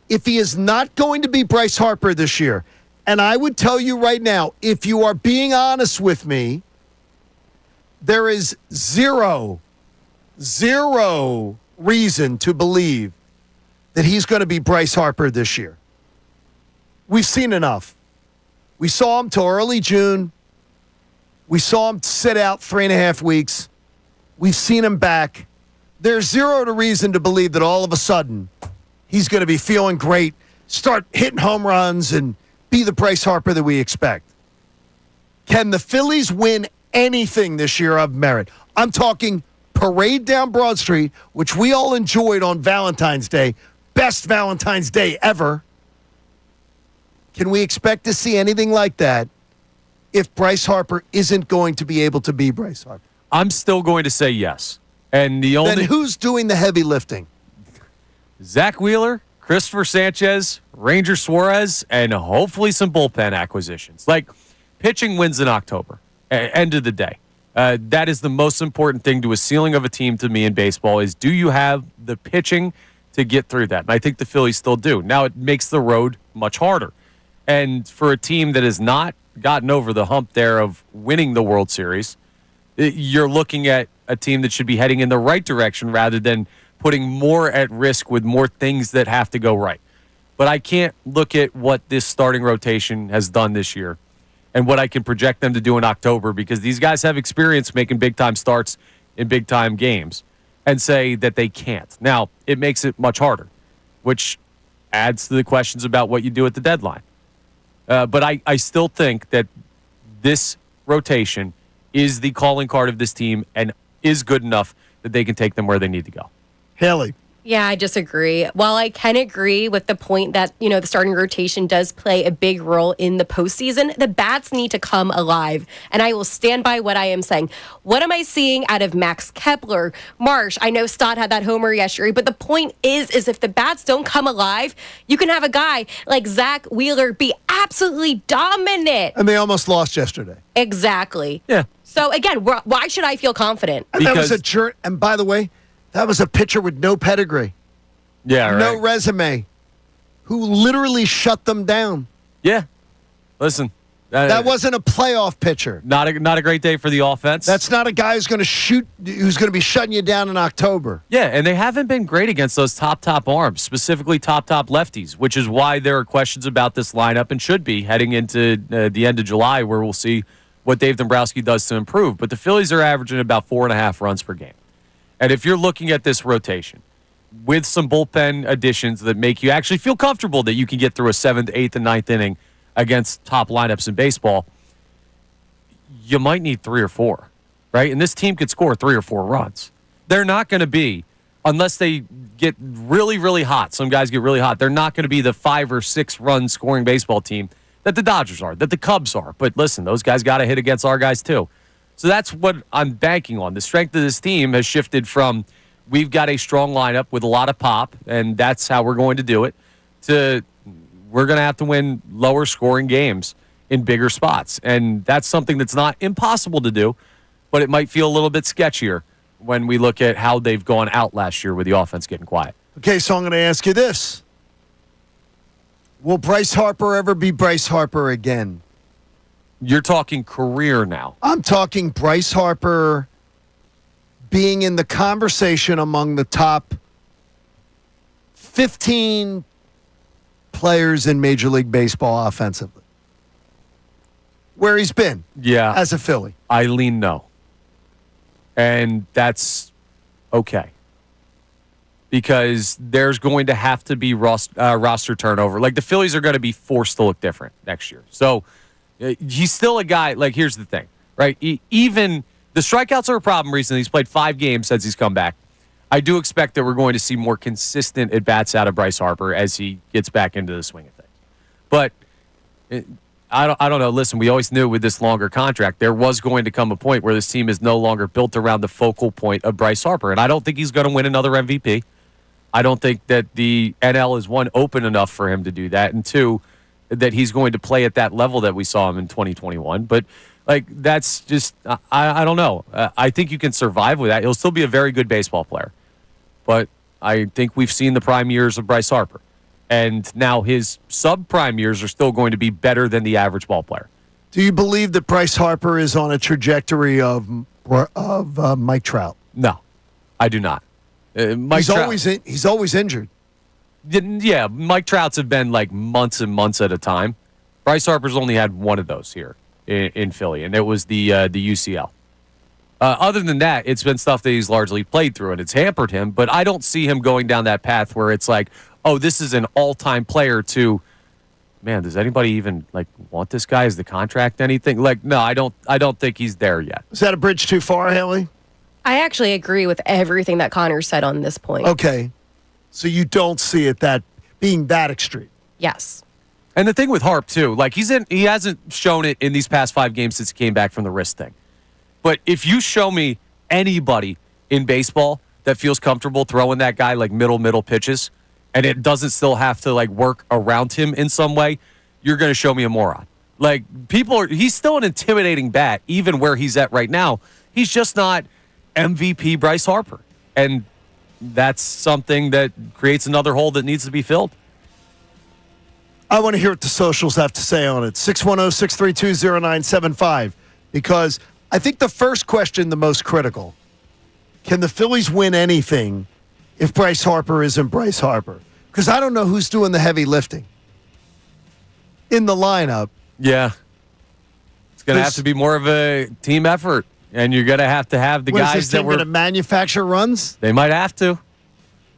S1: if he is not going to be Bryce Harper this year, and I would tell you right now, if you are being honest with me, there is zero reason to believe that he's going to be Bryce Harper this year. We've seen enough. We saw him till early June. We saw him sit out 3.5 weeks. We've seen him back. There's zero reason to believe that all of a sudden he's going to be feeling great, start hitting home runs, and be the Bryce Harper that we expect. Can the Phillies win anything this year of merit? I'm talking parade down Broad Street, which we all enjoyed on Valentine's Day. Best Valentine's Day ever. Can we expect to see anything like that if Bryce Harper isn't going to be able to be Bryce Harper?
S4: I'm still going to say yes. And the only
S1: Then who's doing the heavy lifting?
S4: Zack Wheeler, Christopher Sanchez, Ranger Suarez, and hopefully some bullpen acquisitions. Like, pitching wins in October, end of the day. That is the most important thing to a ceiling of a team to me in baseball is do you have the pitching to get through that? And I think the Phillies still do. Now it makes the road much harder. And for a team that has not gotten over the hump there of winning the World Series, you're looking at a team that should be heading in the right direction rather than putting more at risk with more things that have to go right. But I can't look at what this starting rotation has done this year and what I can project them to do in October because these guys have experience making big-time starts in big-time games and say that they can't. Now, it makes it much harder, which adds to the questions about what you do at the deadline. But I still think that this rotation is the calling card of this team and is good enough that they can take them where they need to go.
S1: Haley.
S6: Yeah, I disagree. While I can agree with the point that, the starting rotation does play a big role in the postseason, the bats need to come alive. And I will stand by what I am saying. What am I seeing out of Max Kepler, Marsh? I know Stott had that homer yesterday, but the point is if the bats don't come alive, you can have a guy like Zack Wheeler be absolutely dominant.
S1: And they almost lost yesterday.
S6: Exactly.
S4: Yeah.
S6: So again, why should I feel confident?
S1: And that was a jerk. And by the way, that was a pitcher with no pedigree.
S4: Yeah, right.
S1: No resume. Who literally shut them down.
S4: Yeah. Listen.
S1: That wasn't a playoff pitcher.
S4: Not a great day for the offense.
S1: That's not a guy who's going to be shutting you down in October.
S4: Yeah, and they haven't been great against those top arms, specifically top lefties, which is why there are questions about this lineup and should be heading into the end of July where we'll see what Dave Dombrowski does to improve. But the Phillies are averaging about 4.5 runs per game. And if you're looking at this rotation with some bullpen additions that make you actually feel comfortable that you can get through a 7th, 8th, and 9th inning against top lineups in baseball, you might need 3 or 4, right? And this team could score 3 or 4 runs. They're not going to be, unless they get really, really hot, some guys get really hot, they're not going to be the 5 or 6 run scoring baseball team that the Dodgers are, that the Cubs are. But listen, those guys got to hit against our guys too. So that's what I'm banking on. The strength of this team has shifted from we've got a strong lineup with a lot of pop, and that's how we're going to do it, to we're going to have to win lower scoring games in bigger spots. And that's something that's not impossible to do, but it might feel a little bit sketchier when we look at how they've gone out last year with the offense getting quiet.
S1: Okay, so I'm going to ask you this. Will Bryce Harper ever be Bryce Harper again?
S4: You're talking career now.
S1: I'm talking Bryce Harper being in the conversation among the top 15 players in Major League Baseball offensively. Where he's been as a Philly.
S4: I lean no. And that's okay. Because there's going to have to be roster turnover. Like the Phillies are going to be forced to look different next year. So he's still a guy, like here's the thing, right? Even the strikeouts are a problem recently. He's played 5 games since he's come back. I do expect that we're going to see more consistent at-bats out of Bryce Harper as he gets back into the swing of things. But I don't know. Listen, we always knew with this longer contract, there was going to come a point where this team is no longer built around the focal point of Bryce Harper. And I don't think he's going to win another MVP. I don't think that the NL is, 1, open enough for him to do that, and 2, that he's going to play at that level that we saw him in 2021. But, that's just, I don't know. I think you can survive with that. He'll still be a very good baseball player. But I think we've seen the prime years of Bryce Harper. And now his sub-prime years are still going to be better than the average ball player.
S1: Do you believe that Bryce Harper is on a trajectory of Mike Trout?
S4: No, I do not.
S1: He's always injured.
S4: Yeah, Mike Trout's have been like months and months at a time. Bryce Harper's only had one of those here in Philly, and it was the UCL. Other than that, it's been stuff that he's largely played through, and it's hampered him. But I don't see him going down that path where it's like, oh, this is an all-time player to, man, does anybody even want this guy? Is the contract anything? No, I don't think he's there yet.
S1: Is that a bridge too far, Haley? I
S6: actually agree with everything that Connor said on this point.
S1: Okay. So you don't see it being that extreme?
S6: Yes.
S4: And the thing with Harp, too, he hasn't shown it in these past 5 games since he came back from the wrist thing. But if you show me anybody in baseball that feels comfortable throwing that guy middle pitches, and it doesn't still have to work around him in some way, you're going to show me a moron. Like, he's still an intimidating bat, even where he's at right now. He's just not MVP Bryce Harper. And that's something that creates another hole that needs to be filled.
S1: I want to hear what the socials have to say on it. 610-632-0975. Because I think the first question, the most critical, can the Phillies win anything if Bryce Harper isn't Bryce Harper? Because I don't know who's doing the heavy lifting in the lineup.
S4: Yeah. It's going to have to be more of a team effort. And you're going to have the guys that were
S1: going to manufacture runs.
S4: They might have to.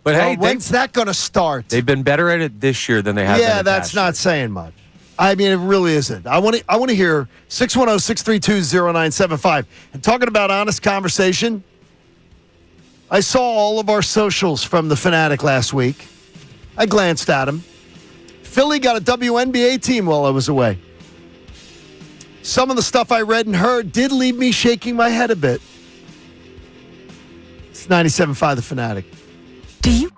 S4: But hey,
S1: when's that going to start?
S4: They've been better at it this year than they have been.
S1: Yeah, that's not saying much. I mean, it really isn't. I want to hear 610-632-0975. And talking about honest conversation, I saw all of our socials from the Fanatic last week. I glanced at them. Philly got a WNBA team while I was away. Some of the stuff I read and heard did leave me shaking my head a bit. It's 97.5 The Fanatic.
S5: Do you?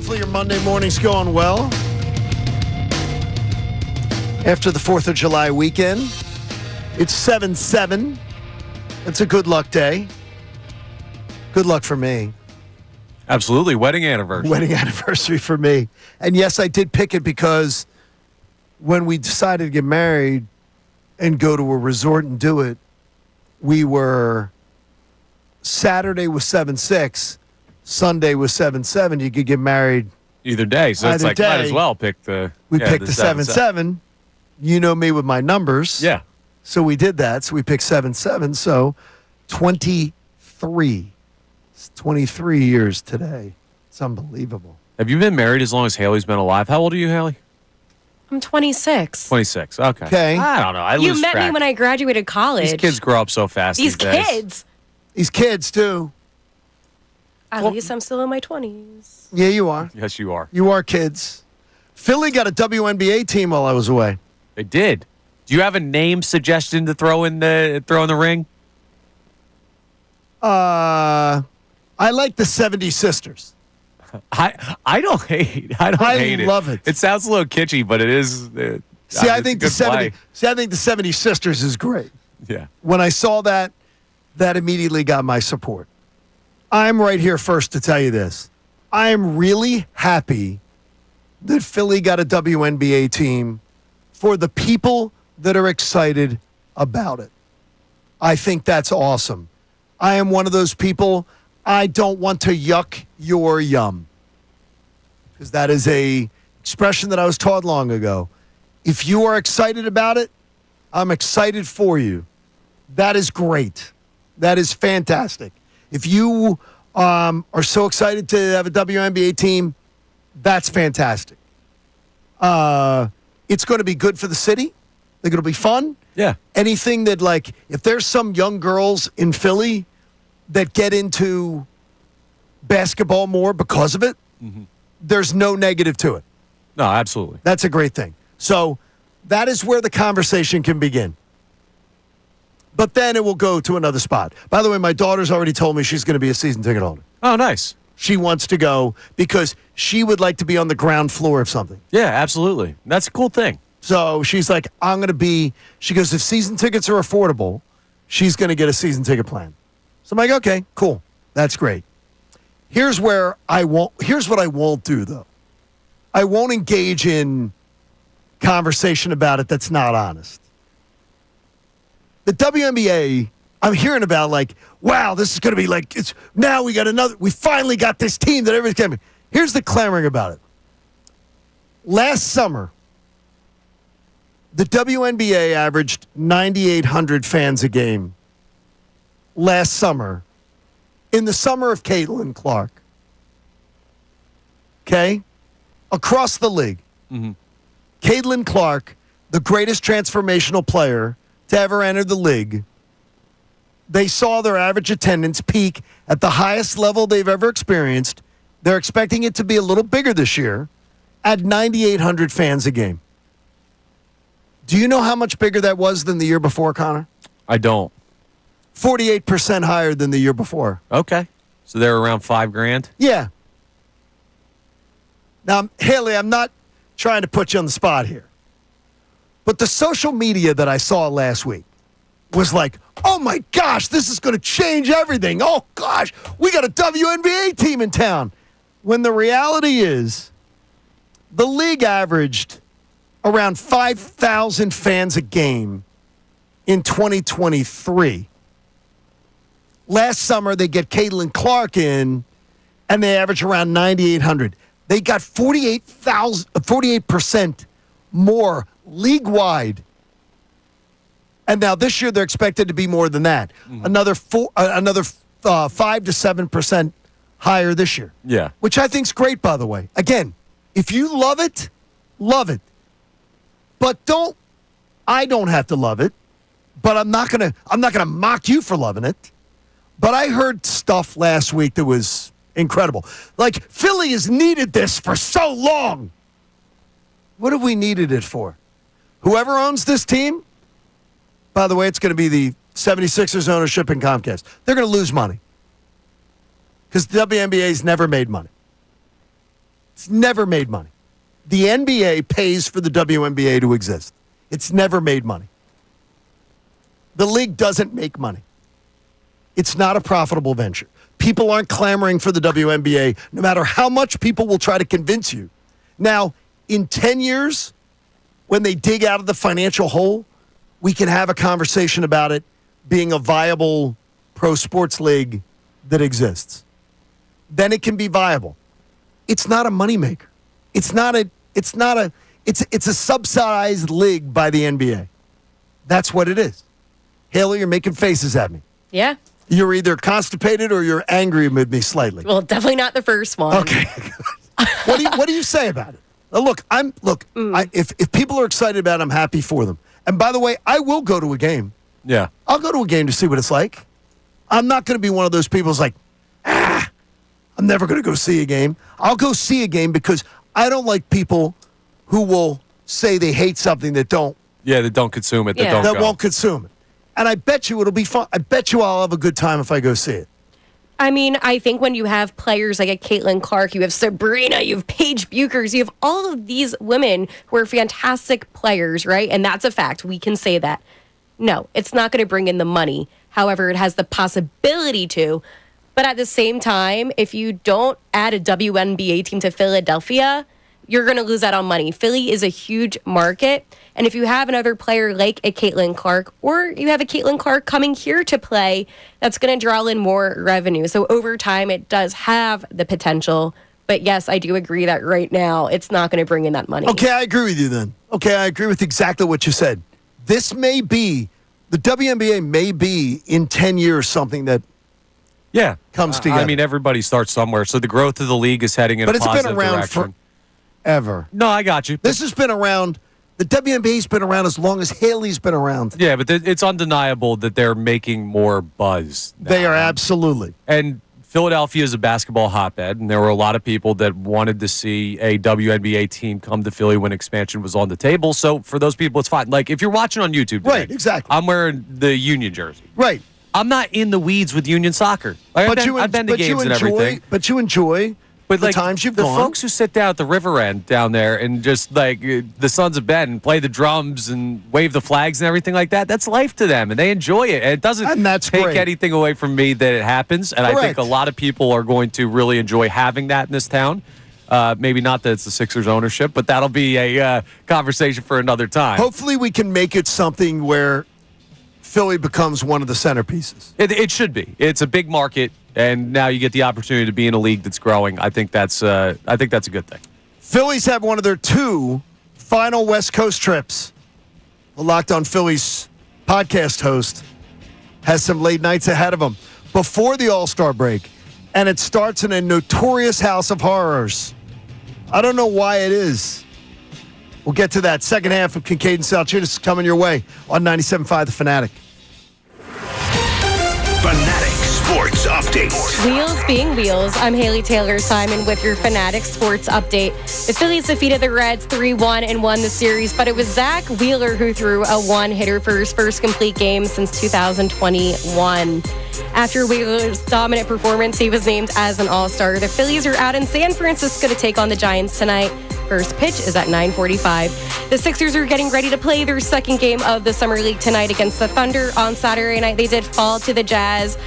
S1: Hopefully your Monday morning's going well. After the 4th of July weekend, it's 7-7. It's a good luck day. Good luck for me.
S4: Absolutely. Wedding anniversary.
S1: Wedding anniversary for me. And yes, I did pick it because when we decided to get married and go to a resort and do it, we were Saturday was 7-6, Sunday was 7-7. You could get married
S4: either day. So it's
S1: either
S4: like,
S1: day.
S4: might as well pick the.
S1: We
S4: yeah,
S1: picked the 7-7. You know me with my numbers.
S4: Yeah.
S1: So we did that. So we picked 7-7. So 23. It's 23 years today. It's unbelievable.
S4: Have you been married as long as Haley's been alive? How old are you, Haley?
S6: I'm 26.
S4: 26. Okay.
S1: Okay.
S4: I don't know. I
S6: You
S4: lose
S6: met
S4: track.
S6: me when I graduated college.
S4: These kids grow up so fast these days.
S6: kids.
S1: These kids, too.
S6: At least I'm still in my 20s.
S1: Yeah, you are.
S4: Yes, you are.
S1: You are kids. Philly got a WNBA team while I was away.
S4: They did. Do you have a name suggestion to throw in the ring?
S1: I like the 70 Sisters.
S4: I don't hate. I hate it.
S1: love it.
S4: It sounds a little kitschy, but it is.
S1: I think the 70 Sisters is great.
S4: Yeah.
S1: When I saw that immediately got my support. I'm right here first to tell you this. I am really happy that Philly got a WNBA team for the people that are excited about it. I think that's awesome. I am one of those people, I don't want to yuck your yum. Because that is a expression that I was taught long ago. If you are excited about it, I'm excited for you. That is great. That is fantastic. If you are so excited to have a WNBA team, that's fantastic. It's going to be good for the city. They're going to be fun.
S4: Yeah.
S1: Anything that, like, if there's some young girls in Philly that get into basketball more because of it, there's no negative to it.
S4: No, absolutely.
S1: That's a great thing. So that is where the conversation can begin. But then it will go to another spot. By the way, my daughter's already told me she's going to be a season ticket holder.
S4: Oh, nice.
S1: She wants to go because she would like to be on the ground floor of something.
S4: Yeah, absolutely. That's a cool thing.
S1: So she's like, she goes, if season tickets are affordable, she's going to get a season ticket plan. So I'm like, okay, cool. That's great. Here's what I won't do, though. I won't engage in conversation about it that's not honest. The WNBA, I'm hearing about like, wow, this is going to be like, we finally got this team that everybody's coming. Here's the clamoring about it. Last summer, the WNBA averaged 9,800 fans a game. Last summer, in the summer of Caitlin Clark. Okay? Across the league. Caitlin Clark, the greatest transformational player to ever enter the league. They saw their average attendance peak at the highest level they've ever experienced. They're expecting it to be a little bigger this year at 9,800 fans a game. Do you know how much bigger that was than the year before, Connor?
S4: I don't.
S1: 48% higher than the year before.
S4: Okay. So they're around $5,000?
S1: Yeah. Now, Haley, I'm not trying to put you on the spot here. But the social media that I saw last week was like, oh my gosh, this is going to change everything. Oh gosh, we got a WNBA team in town. When the reality is, the league averaged around 5,000 fans a game in 2023. Last summer, they get Caitlin Clark in, and they average around 9,800. They got 48% more league-wide. And now this year, they're expected to be more than that. Another 5 to 7% higher this year.
S4: Yeah.
S1: Which I think is great, by the way. Again, if you love it, love it. But I don't have to love it. But I'm not gonna mock you for loving it. But I heard stuff last week that was incredible. Like, Philly has needed this for so long. What have we needed it for? Whoever owns this team, by the way, it's going to be the 76ers ownership in Comcast. They're going to lose money because the WNBA's never made money. It's never made money. The NBA pays for the WNBA to exist. It's never made money. The league doesn't make money. It's not a profitable venture. People aren't clamoring for the WNBA, no matter how much people will try to convince you. Now, in 10 years, when they dig out of the financial hole, we can have a conversation about it being a viable pro sports league that exists. Then it can be viable. It's not a moneymaker. It's a subsidized league by the NBA. That's what it is. Haley, you're making faces at me.
S6: Yeah.
S1: You're either constipated or you're angry with me slightly.
S6: Well, definitely not the first one.
S1: Okay. What do you say about it? If people are excited about it, I'm happy for them. And by the way, I will go to a game.
S4: Yeah.
S1: I'll go to a game to see what it's like. I'm not going to be one of those people who's like, I'm never going to go see a game. I'll go see a game because I don't like people who will say they hate something that don't.
S4: Yeah, that don't consume it.
S1: That won't consume it. And I bet you it'll be fun. I bet you I'll have a good time if I go see it.
S6: I mean, I think when you have players like a Caitlin Clark, you have Sabrina, you have Paige Buchers, you have all of these women who are fantastic players, right? And that's a fact. We can say that. No, it's not going to bring in the money. However, it has the possibility to. But at the same time, if you don't add a WNBA team to Philadelphia, you're going to lose out on money. Philly is a huge market. And if you have another player like a Caitlin Clark, or you have a Caitlin Clark coming here to play, that's going to draw in more revenue. So over time, it does have the potential. But yes, I do agree that right now, it's not going to bring in that money.
S1: Okay, I agree with you then. Okay, I agree with exactly what you said. This may be, the WNBA may be in 10 years something that comes together.
S4: I mean, everybody starts somewhere. So the growth of the league is heading in a positive direction.
S1: But it's been around forever.
S4: No, I got you.
S1: This has been around. The WNBA's been around as long as Haley's been around.
S4: Yeah, but it's undeniable that they're making more buzz now.
S1: They are absolutely.
S4: And Philadelphia is a basketball hotbed, and there were a lot of people that wanted to see a WNBA team come to Philly when expansion was on the table. So for those people, it's fine. Like, if you're watching on YouTube today,
S1: right, exactly.
S4: I'm wearing the Union jersey.
S1: Right.
S4: I'm not in the weeds with Union soccer. I've been to games and everything.
S1: But you enjoy the times you've gone.
S4: The folks who sit down at the river end down there and just like the Sons of Ben and play the drums and wave the flags and everything like that, that's life to them and they enjoy it. And it doesn't take anything away from me that it happens. And
S1: Correct.
S4: I think a lot of people are going to really enjoy having that in this town. Maybe not that it's the Sixers ownership, but that'll be a conversation for another time.
S1: Hopefully we can make it something where Philly becomes one of the centerpieces.
S4: It should be. It's a big market, and now you get the opportunity to be in a league that's growing. I think that's a good thing.
S1: Phillies have one of their 2 final West Coast trips. The Locked On Phillies podcast host has some late nights ahead of him before the All-Star break, and it starts in a notorious house of horrors. I don't know why it is. We'll get to that. Second half of Kincade Salciunas coming your way on 97.5 The Fanatic.
S3: Fanatic Sports Update.
S6: Wheels being wheels, I'm Haley Taylor Simon with your Fanatic Sports Update. The Phillies defeated the Reds 3-1 and won the series, but it was Zack Wheeler who threw a one-hitter for his first complete game since 2021. After Wheeler's dominant performance, he was named as an All-Star. The Phillies are out in San Francisco to take on the Giants tonight. First pitch is at 9:45. The Sixers are getting ready to play their second game of the Summer League tonight against the Thunder. On Saturday night, they did fall to the Jazz,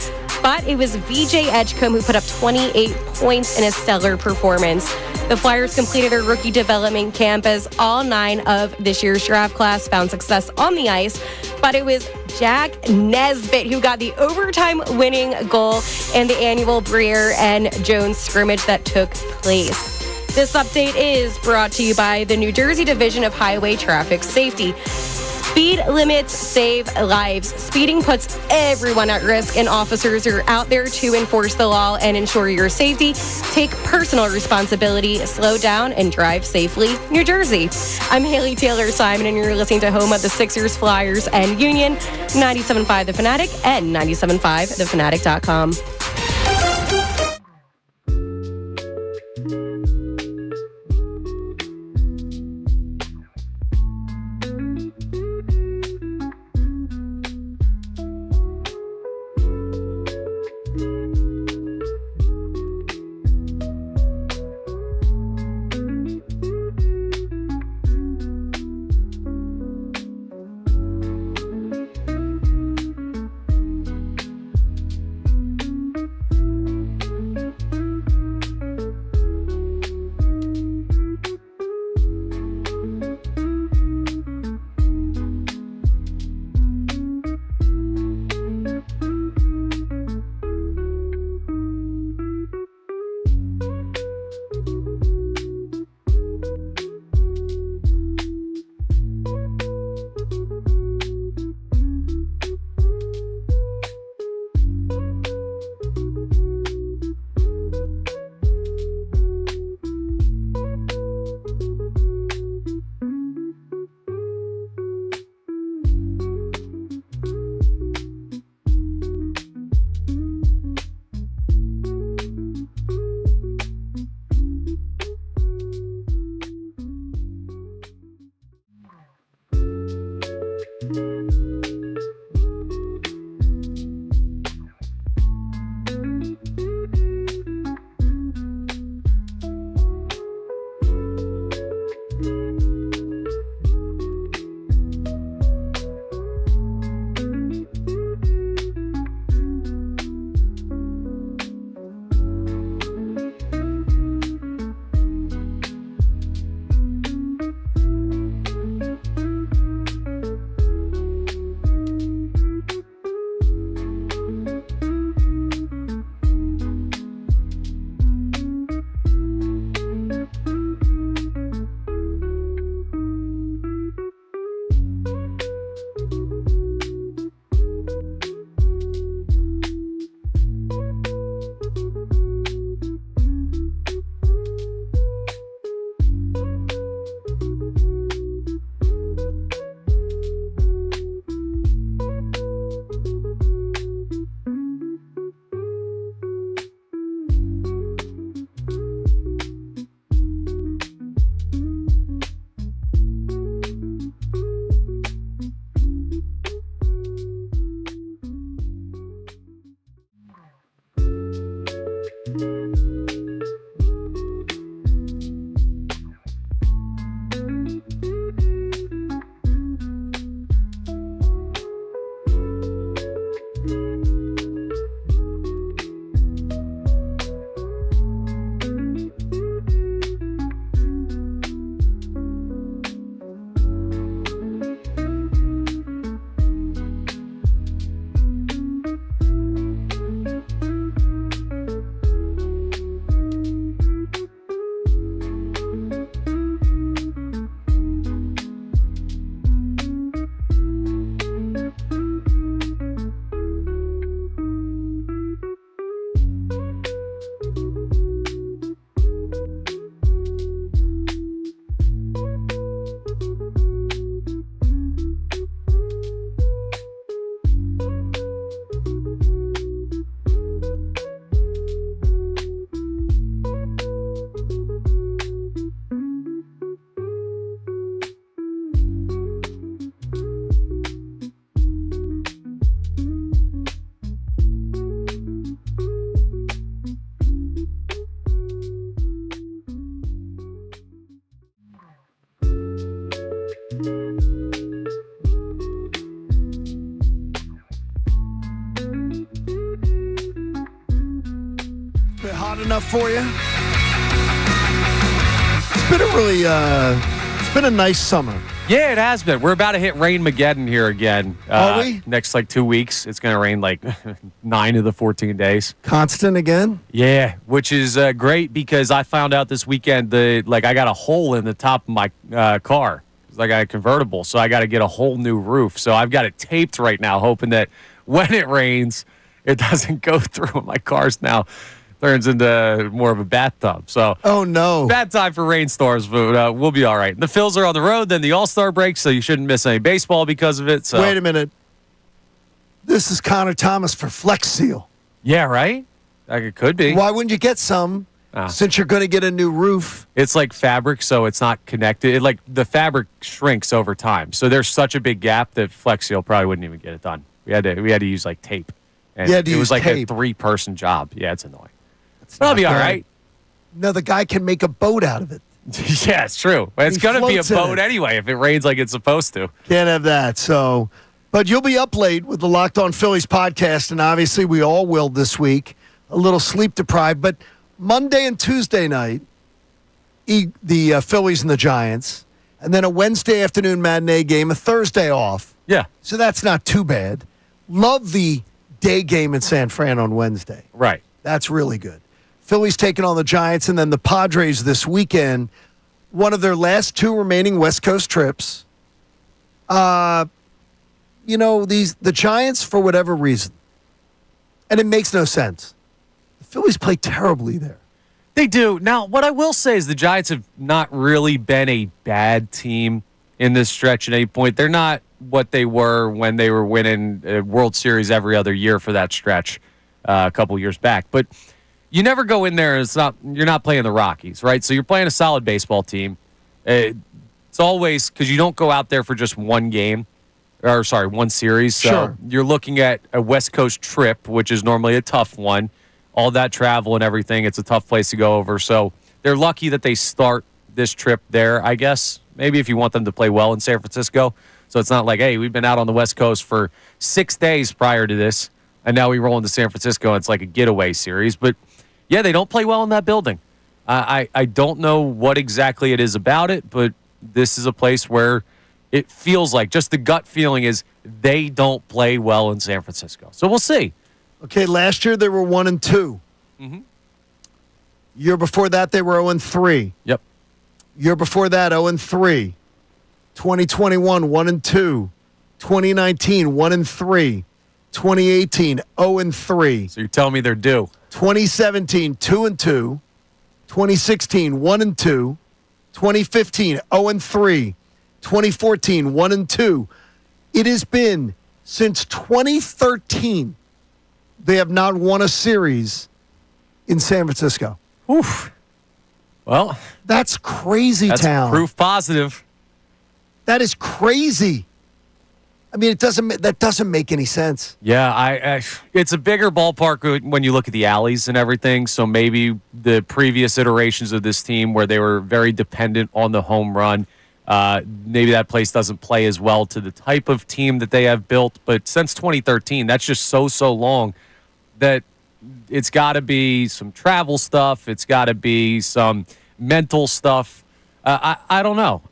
S6: but it was VJ Edgecombe who put up 28 points in a stellar performance. The Flyers completed their rookie development camp as all 9 of this year's draft class found success on the ice, but it was Jack Nesbitt who got the overtime winning goal in the annual Briere and Jones scrimmage that took place. This update is brought to you by the New Jersey Division of Highway Traffic Safety. Speed limits save lives. Speeding puts everyone at risk, and officers are out there to enforce the law and ensure your safety. Take personal responsibility, slow down, and drive safely. New Jersey. I'm Haley Taylor Simon, and you're listening to home of the Sixers, Flyers, and Union, 97.5 The Fanatic and 97.5thefanatic.com.
S1: hot enough for you? It's been it's been a nice summer.
S4: Yeah, it has been. We're about to hit Rain-mageddon here again.
S1: Are we?
S4: Next 2 weeks. It's going to rain 9 of the 14 days.
S1: Constant again?
S4: Yeah, which is great because I found out this weekend that I got a hole in the top of my car. It's like a convertible, so I got to get a whole new roof. So I've got it taped right now, hoping that when it rains, it doesn't go through. My car's now turns into more of a bathtub. So,
S1: oh no,
S4: bad time for rainstorms, but we'll be all right. The Phils are on the road, then the All-Star break, so you shouldn't miss any baseball because of it. So
S1: wait a minute, this is Connor Thomas for Flex Seal.
S4: Yeah, right. It could be.
S1: Why wouldn't you get some? Since you're going to get a new roof.
S4: It's like fabric, so it's not connected. The fabric shrinks over time, so there's such a big gap that Flex Seal probably wouldn't even get it done. We had to use tape. And it was
S1: tape.
S4: A 3-person job. Yeah, it's annoying. But I'll be all right.
S1: No, the guy can make a boat out of it.
S4: Yeah, it's true. It's going to be a boat anyway if it rains like it's supposed to.
S1: Can't have that. So, but you'll be up late with the Locked On Phillies podcast, and obviously we all will this week. A little sleep deprived, but Monday and Tuesday night, the Phillies and the Giants, and then a Wednesday afternoon matinee game, a Thursday off.
S4: Yeah.
S1: So that's not too bad. Love the day game in San Fran on Wednesday.
S4: Right.
S1: That's really good. Phillies taking on the Giants, and then the Padres this weekend, one of their last 2 remaining West Coast trips. The Giants, for whatever reason, and it makes no sense, the Phillies play terribly there.
S4: They do. Now, what I will say is the Giants have not really been a bad team in this stretch at any point. They're not what they were when they were winning a World Series every other year for that stretch a couple years back. But you never go in there and you're not playing the Rockies, right? So you're playing a solid baseball team. It's always because you don't go out there for just one series. So
S1: sure.
S4: You're looking at a West Coast trip, which is normally a tough one. All that travel and everything, it's a tough place to go over. So they're lucky that they start this trip there, I guess. Maybe if you want them to play well in San Francisco. So it's not like, hey, we've been out on the West Coast for 6 days prior to this, and now we roll into San Francisco, and it's like a getaway series. But, yeah, they don't play well in that building. I don't know what exactly it is about it, but this is a place where it feels like, just the gut feeling is they don't play well in San Francisco. So we'll see.
S1: Okay, last year they were 1-2.
S4: Mm-hmm.
S1: Year before that they were 0-3.
S4: Yep.
S1: Year before that 0-3. 2021 1-2. 2019 1-3. 2018 0-3.
S4: So you're telling me they're due.
S1: 2017 2-2. 2016 1-2. 2015 0-3. 2014 1-2. It has been since 2013. They have not won a series in San Francisco.
S4: Oof. Well,
S1: that's crazy
S4: that's
S1: town.
S4: Proof positive.
S1: That is crazy. I mean, that doesn't make any sense.
S4: Yeah, it's a bigger ballpark when you look at the alleys and everything. So maybe the previous iterations of this team where they were very dependent on the home run, maybe that place doesn't play as well to the type of team that they have built. But since 2013, that's just so long that it's got to be some travel stuff. It's got to be some mental stuff. I don't know.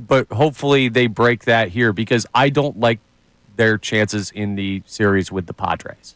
S4: But hopefully they break that here because I don't like their chances in the series with the Padres.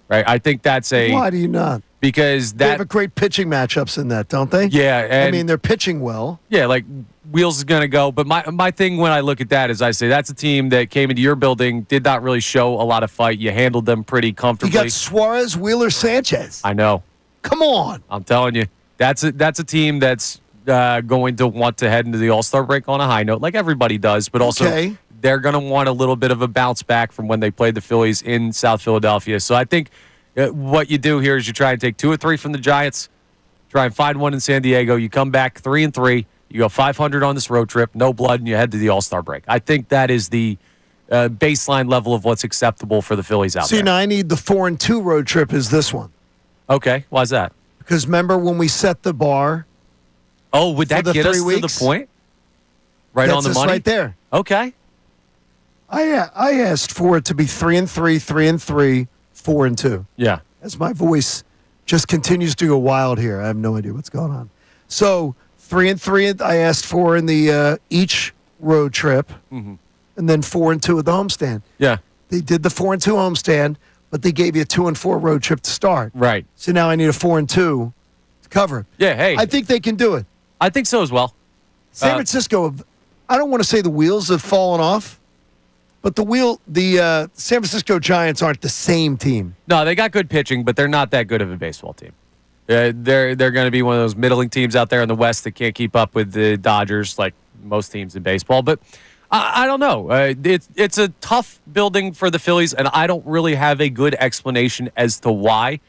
S4: Right? I think that's
S1: Why do you not?
S4: Because
S1: they have a great pitching matchups in that, don't they?
S4: Yeah.
S1: I mean, they're pitching well.
S4: Yeah, like Wheels is going to go. But my thing when I look at that is I say that's a team that came into your building, did not really show a lot of fight. You handled them pretty comfortably.
S1: You got Suarez, Wheeler, Sanchez.
S4: I know.
S1: Come on.
S4: I'm telling you. That's a team that's going to want to head into the All-Star break on a high note, like everybody does. But also they're going to want a little bit of a bounce back from when they played the Phillies in South Philadelphia. So I think what you do here is you try and take 2 or 3 from the Giants, try and find one in San Diego. You come back 3-3. You go 500 on this road trip, no blood, and you head to the All-Star break. I think that is the baseline level of what's acceptable for the Phillies out there.
S1: See, now I need the 4-2 road trip is this one.
S4: Okay, why's that?
S1: Because remember when we set the bar?
S4: Oh, would that get us to the point? Right on the money?
S1: Right there.
S4: Okay.
S1: I asked for it to be 3-3, 3-3, 4-2.
S4: Yeah.
S1: As my voice just continues to go wild here. I have no idea what's going on. So 3-3 I asked for in the each road trip, and then 4-2 at the homestand.
S4: Yeah.
S1: They did the 4-2 homestand, but they gave you a 2-4 road trip to start.
S4: Right.
S1: So now I need a 4-2 to cover it.
S4: Yeah, hey.
S1: I think they can do it.
S4: I think so as well.
S1: San Francisco, I don't want to say the wheels have fallen off, but the San Francisco Giants aren't the same team.
S4: No, they got good pitching, but they're not that good of a baseball team. They're going to be one of those middling teams out there in the West that can't keep up with the Dodgers, like most teams in baseball. But I don't know. It's a tough building for the Phillies, and I don't really have a good explanation as to why.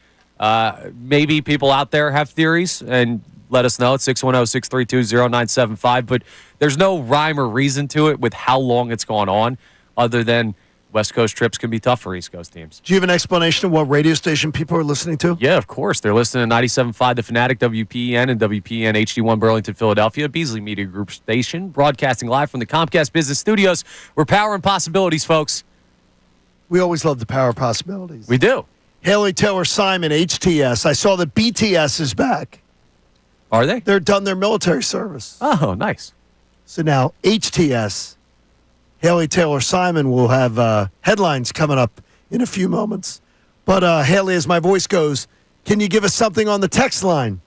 S4: Maybe people out there have theories, and let us know at 610-632-0975. But there's no rhyme or reason to it with how long it's gone on, other than West Coast trips can be tough for East Coast teams.
S1: Do you have an explanation of what radio station people are listening to?
S4: Yeah, of course. They're listening to 97.5 The Fanatic, WPEN, and WPEN HD1 Burlington, Philadelphia, Beasley Media Group station, broadcasting live from the Comcast Business Studios. We're powering possibilities, folks.
S1: We always love the power of possibilities.
S4: We do.
S1: Haley Taylor Simon, HTS. I saw that BTS is back.
S4: Are they?
S1: They're done their military service.
S4: Oh, nice.
S1: So now HTS, Haley Taylor Simon, will have headlines coming up in a few moments. But Haley, as my voice goes, can you give us something on the text line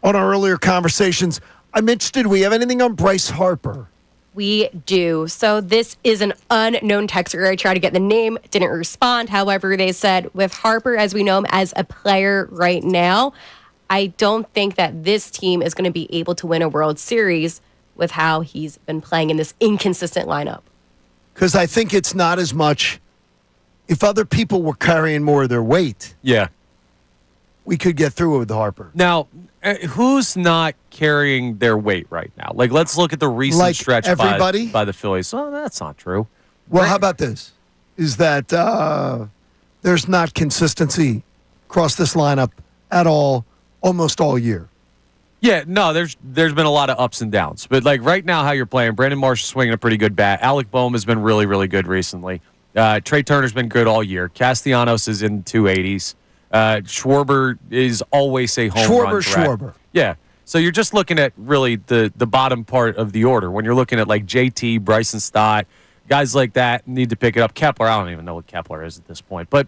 S1: on our earlier conversations? I'm interested. Do we have anything on Bryce Harper?
S6: We do. So this is an unknown texter. I tried to get the name, didn't respond. However, they said with Harper, as we know him as a player right now, I don't think that this team is going to be able to win a World Series with how he's been playing in this inconsistent lineup.
S1: Because I think it's not as much. If other people were carrying more of their weight,
S4: Yeah.
S1: we could get through it with Harper.
S4: Now, who's not carrying their weight right now? Like, let's look at the recent
S1: Like
S4: stretch
S1: everybody?
S4: by the Phillies. Oh, that's not true.
S1: Well, how about this? Is that there's not consistency across this lineup at all, almost all year.
S4: Yeah, no, there's been a lot of ups and downs. But, like, right now, how you're playing, Brandon Marsh is swinging a pretty good bat. Alec Boehm has been really, really good recently. Trey Turner's been good all year. Castellanos is in 280s. Schwarber is always a home run threat.
S1: Schwarber.
S4: Yeah. So you're just looking at really the bottom part of the order. When you're looking at, like, JT, Bryson Stott, guys like that need to pick it up. Kepler, I don't even know what Kepler is at this point. But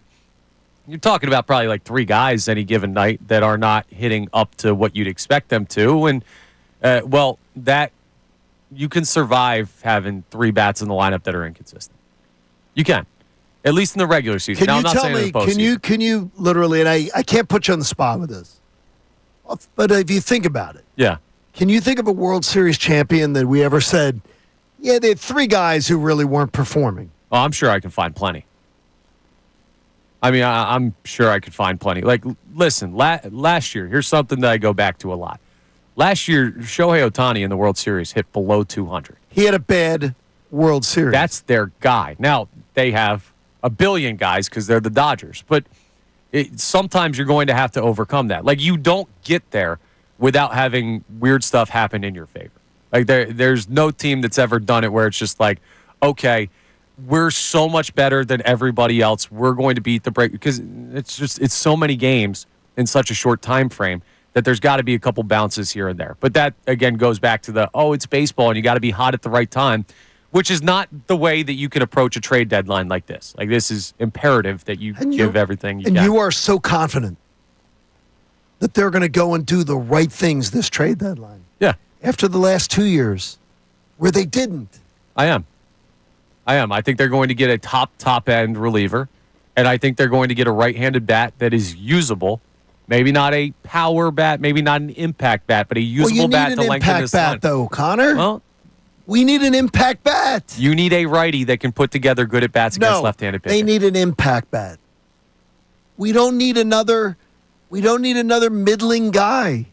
S4: you're talking about probably like three guys any given night that are not hitting up to what you'd expect them to. And, well, that you can survive having three bats in the lineup that are inconsistent. You can. At least in the regular season.
S1: Can
S4: now,
S1: you
S4: I'm not
S1: tell
S4: saying in
S1: me,
S4: the postseason.
S1: can you literally, and I can't put you on the spot with this, but if you think about it,
S4: Yeah.
S1: can you think of a World Series champion that we ever said, yeah, they had three guys who really weren't performing?
S4: Well, I'm sure I can find plenty. I mean, I'm sure I could find plenty. Like, listen, last year, here's something that I go back to a lot. Last year, Shohei Ohtani in the World Series hit below 200.
S1: He had a bad World Series.
S4: That's their guy. Now, they have a billion guys because they're the Dodgers. But sometimes you're going to have to overcome that. Like, you don't get there without having weird stuff happen in your favor. Like, there's no team that's ever done it where it's just like, okay, we're so much better than everybody else. We're going to beat the break because it's so many games in such a short time frame that there's got to be a couple bounces here and there. But that, again, goes back to it's baseball and you got to be hot at the right time, which is not the way that you can approach a trade deadline like this. Like, this is imperative that you give everything you
S1: can.
S4: And
S1: you are so confident that they're going to go and do the right things this trade deadline.
S4: Yeah.
S1: After the last 2 years where they didn't.
S4: I am. I think they're going to get a top-end reliever, and I think they're going to get a right-handed bat that is usable. Maybe not a power bat, maybe not an impact bat, but a usable bat to lengthen this line.
S1: You need an impact bat, though, Connor.
S4: Well,
S1: we need an impact bat.
S4: You need a righty that can put together good at-bats against left-handed pitchers.
S1: They need an impact bat. We don't need another middling guy.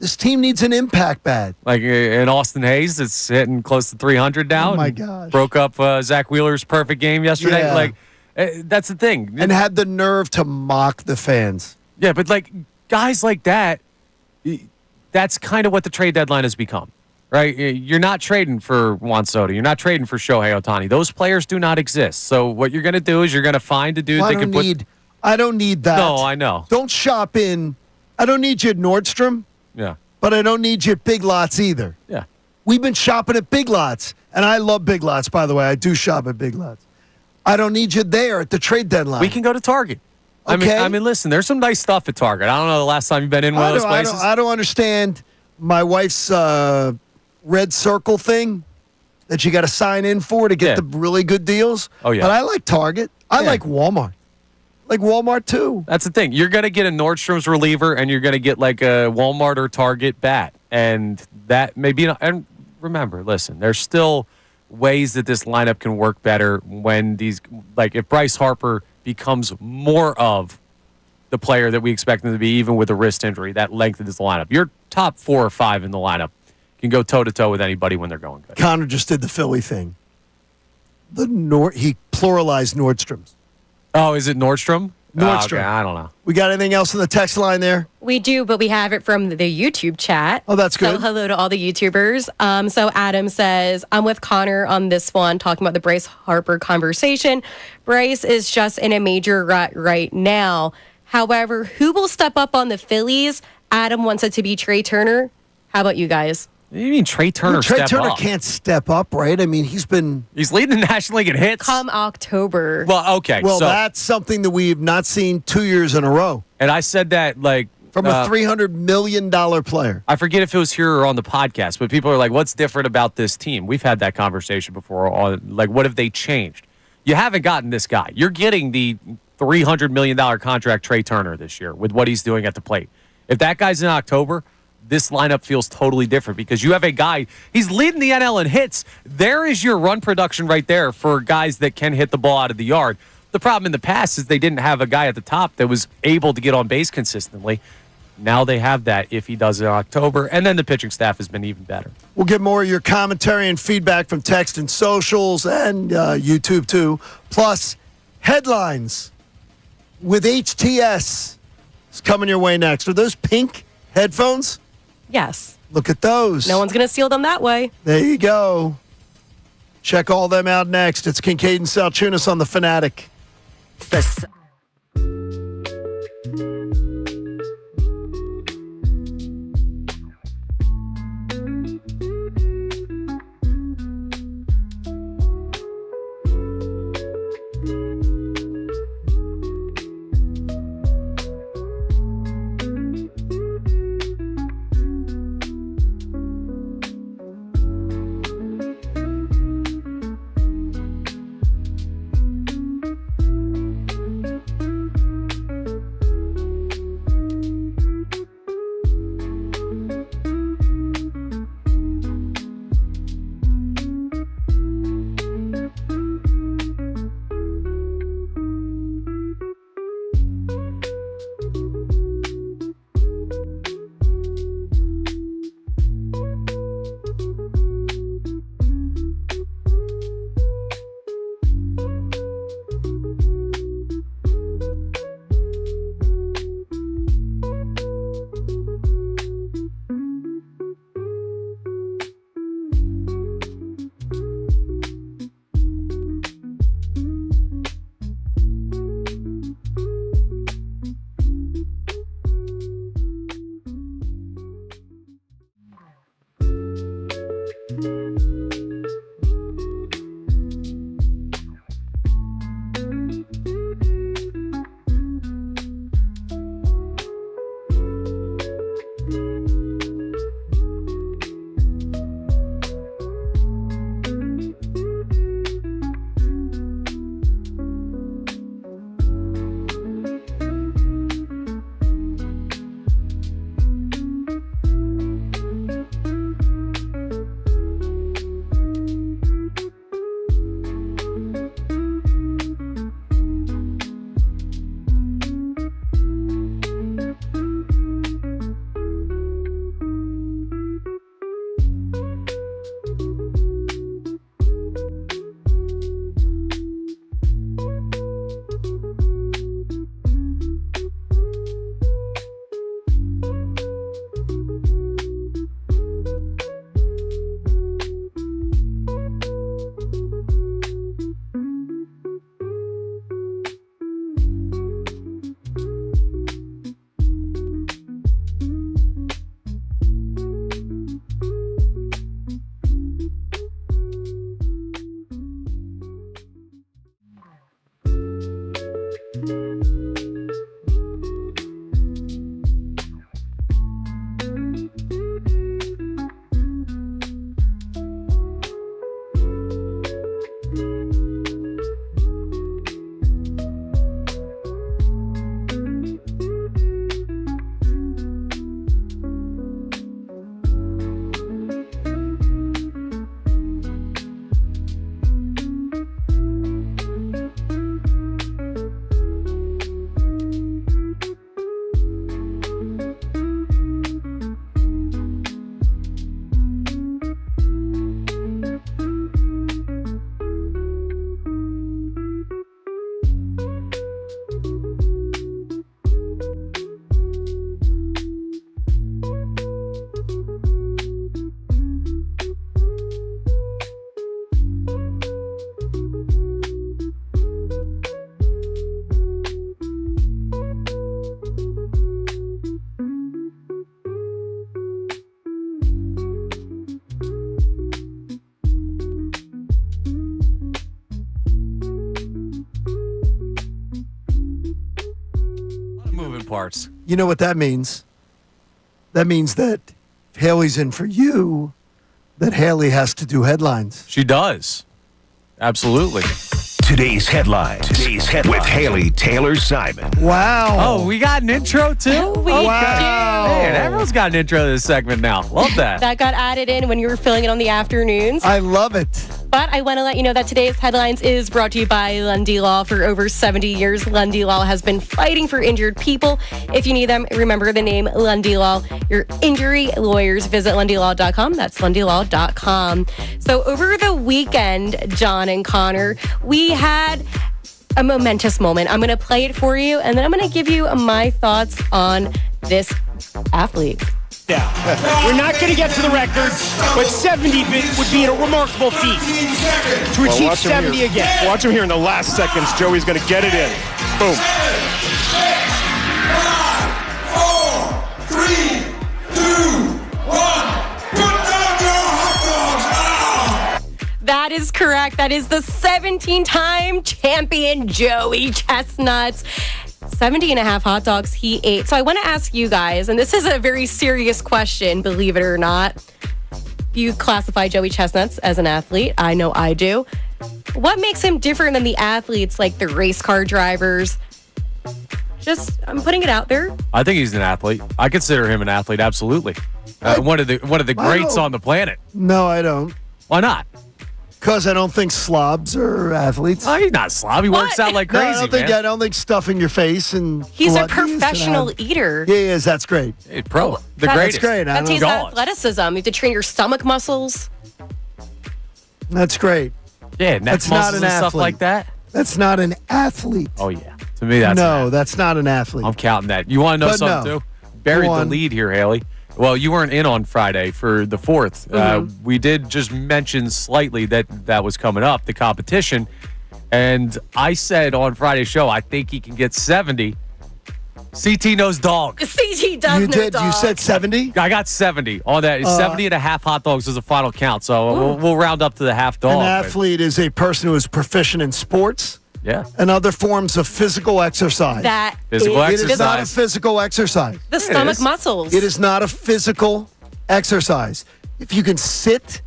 S1: This team needs an impact bat.
S4: Like in Austin Hayes, that's hitting close to 300 now.
S1: Oh, my gosh.
S4: Broke up Zack Wheeler's perfect game yesterday.
S1: Yeah.
S4: Like, that's the thing.
S1: And had the nerve to mock the fans.
S4: Yeah, but like guys like that, that's kind of what the trade deadline has become, right? You're not trading for Juan Soto. You're not trading for Shohei Ohtani. Those players do not exist. So what you're going to do is you're going to find a dude that can put...
S1: I don't need that.
S4: No, I know.
S1: Don't shop in. I don't need you at Nordstrom,
S4: Yeah.
S1: but I don't need you at Big Lots either.
S4: Yeah.
S1: We've been shopping at Big Lots, and I love Big Lots, by the way. I do shop at Big Lots. I don't need you there at the trade deadline.
S4: We can go to Target.
S1: Okay.
S4: I mean, listen, there's some nice stuff at Target. I don't know the last time you've been in one of those places.
S1: I don't understand my wife's red circle thing that you got to sign in for to get the really good deals.
S4: Oh, yeah.
S1: But I like Target. I like Walmart. Like Walmart, too.
S4: That's the thing. You're going to get a Nordstrom's reliever, and you're going to get like a Walmart or Target bat. And that may be, and remember, listen, there's still ways that this lineup can work better when these, like if Bryce Harper becomes more of the player that we expect him to be, even with a wrist injury, that lengthens the lineup. Your top 4 or 5 in the lineup can go toe-to-toe with anybody when they're going good.
S1: Connor just did the Philly thing. He pluralized Nordstrom's.
S4: Oh, is it Nordstrom?
S1: Nordstrom.
S4: Okay, I don't know.
S1: We got anything else in the text line there?
S6: We do, but we have it from the YouTube chat.
S1: Oh, that's good.
S6: So hello to all the YouTubers. So Adam says, I'm with Connor on this one, talking about the Bryce Harper conversation. Bryce is just in a major rut right now. However, who will step up on the Phillies? Adam wants it to be Trey Turner. How about you guys?
S4: What do you mean Trey Turner
S1: Trey Turner
S4: up?
S1: can't step up, right? I mean, he's leading
S4: the National League in hits.
S6: Come October.
S4: Well, okay.
S1: Well,
S4: so,
S1: that's something that we've not seen 2 years in a row.
S4: And I said that like
S1: from a $300 million player.
S4: I forget if it was here or on the podcast, but people are like, what's different about this team? We've had that conversation before. Like, what have they changed? You haven't gotten this guy. You're getting the $300 million contract Trey Turner this year with what he's doing at the plate. If that guy's in October, this lineup feels totally different because you have a guy, he's leading the NL in hits. There is your run production right there for guys that can hit the ball out of the yard. The problem in the past is they didn't have a guy at the top that was able to get on base consistently. Now they have that if he does it in October, and then the pitching staff has been even better.
S1: We'll get more of your commentary and feedback from text and socials and YouTube too. Plus, headlines with HTS is coming your way next. Are those pink headphones?
S6: Yes.
S1: Look at those.
S6: No one's going to steal them that way.
S1: There you go. Check all them out next. It's Kincade and Salciunas on The Fanatic.
S4: parts.
S1: You know what that means? That means that if Haley's in for you, that Haley has to do headlines.
S4: She does. Absolutely.
S3: Today's headlines. With Haley Taylor Simon.
S1: Wow.
S4: Oh, we got an intro too?
S6: We
S1: Wow.
S6: do.
S4: Man, everyone's got an intro to this segment now. Love that.
S6: That got added in when you were filling it on the afternoons.
S1: I love it.
S6: But I want to let you know that today's headlines is brought to you by Lundy Law. For over 70 years, Lundy Law has been fighting for injured people. If you need them, remember the name Lundy Law. Your injury lawyers, visit lundylaw.com. That's lundylaw.com. So over the weekend, John and Connor, we had a momentous moment. I'm going to play it for you, and then I'm going to give you my thoughts on this athlete.
S7: Yeah. We're not going to get to the record, but 70 would be a remarkable feat. To achieve 70 again.
S8: Watch him here in the last seconds. Joey's going to get it in. Boom.
S9: 5, 4, 3, 2, 1. Put down your hot dogs now!
S6: That is correct. That is the 17-time champion Joey Chestnuts. 70 and a half hot dogs he ate. So I want to ask you guys, and this is a very serious question, believe it or not. You classify Joey Chestnuts as an athlete. I know I do. What makes him different than the athletes like the race car drivers? Just, I'm putting it out there.
S4: I think he's an athlete. I consider him an athlete, absolutely. One of the greats on the planet.
S1: No, I don't.
S4: Why not?
S1: Because I don't think slobs are athletes.
S4: Oh, he's not slob. He works out like
S1: No,
S4: crazy,
S1: I don't think stuffing your face and
S6: He's a
S1: gluttony is
S6: professional
S1: gonna have-
S6: eater.
S1: Yeah, he is. That's great.
S4: Hey, pro. The
S6: That's
S4: greatest.
S1: great.
S6: That takes
S4: Gone.
S6: athleticism. You have to train your stomach muscles.
S1: That's great.
S4: Yeah, neck
S1: That's not
S4: muscles
S1: an
S4: and stuff
S1: athlete.
S4: like that.
S1: That's not an athlete.
S4: Oh, yeah. To me, that's
S1: no,
S4: an
S1: that's not an athlete.
S4: I'm counting that. You want to know
S1: But
S4: something,
S1: no.
S4: too? Buried
S1: Go
S4: the
S1: on.
S4: lead here, Haley. Well, you weren't in on Friday for the 4th. We did just mention slightly that was coming up, the competition. And I said on Friday's show, I think he can get 70. CT knows dog.
S6: CT does
S1: You
S6: know
S1: did.
S6: dog.
S1: You said 70.
S4: I got 70 on that. 70 and a half hot dogs is the final count. So we'll round up to the half dog.
S1: An
S4: but-
S1: athlete is a person who is proficient in sports
S4: Yeah.
S1: and other forms of physical exercise.
S6: That
S4: Physical
S6: is
S1: It is not a
S4: exercise.
S1: physical exercise.
S6: the stomach
S4: is.
S6: muscles.
S1: It is not a physical exercise. If you can sit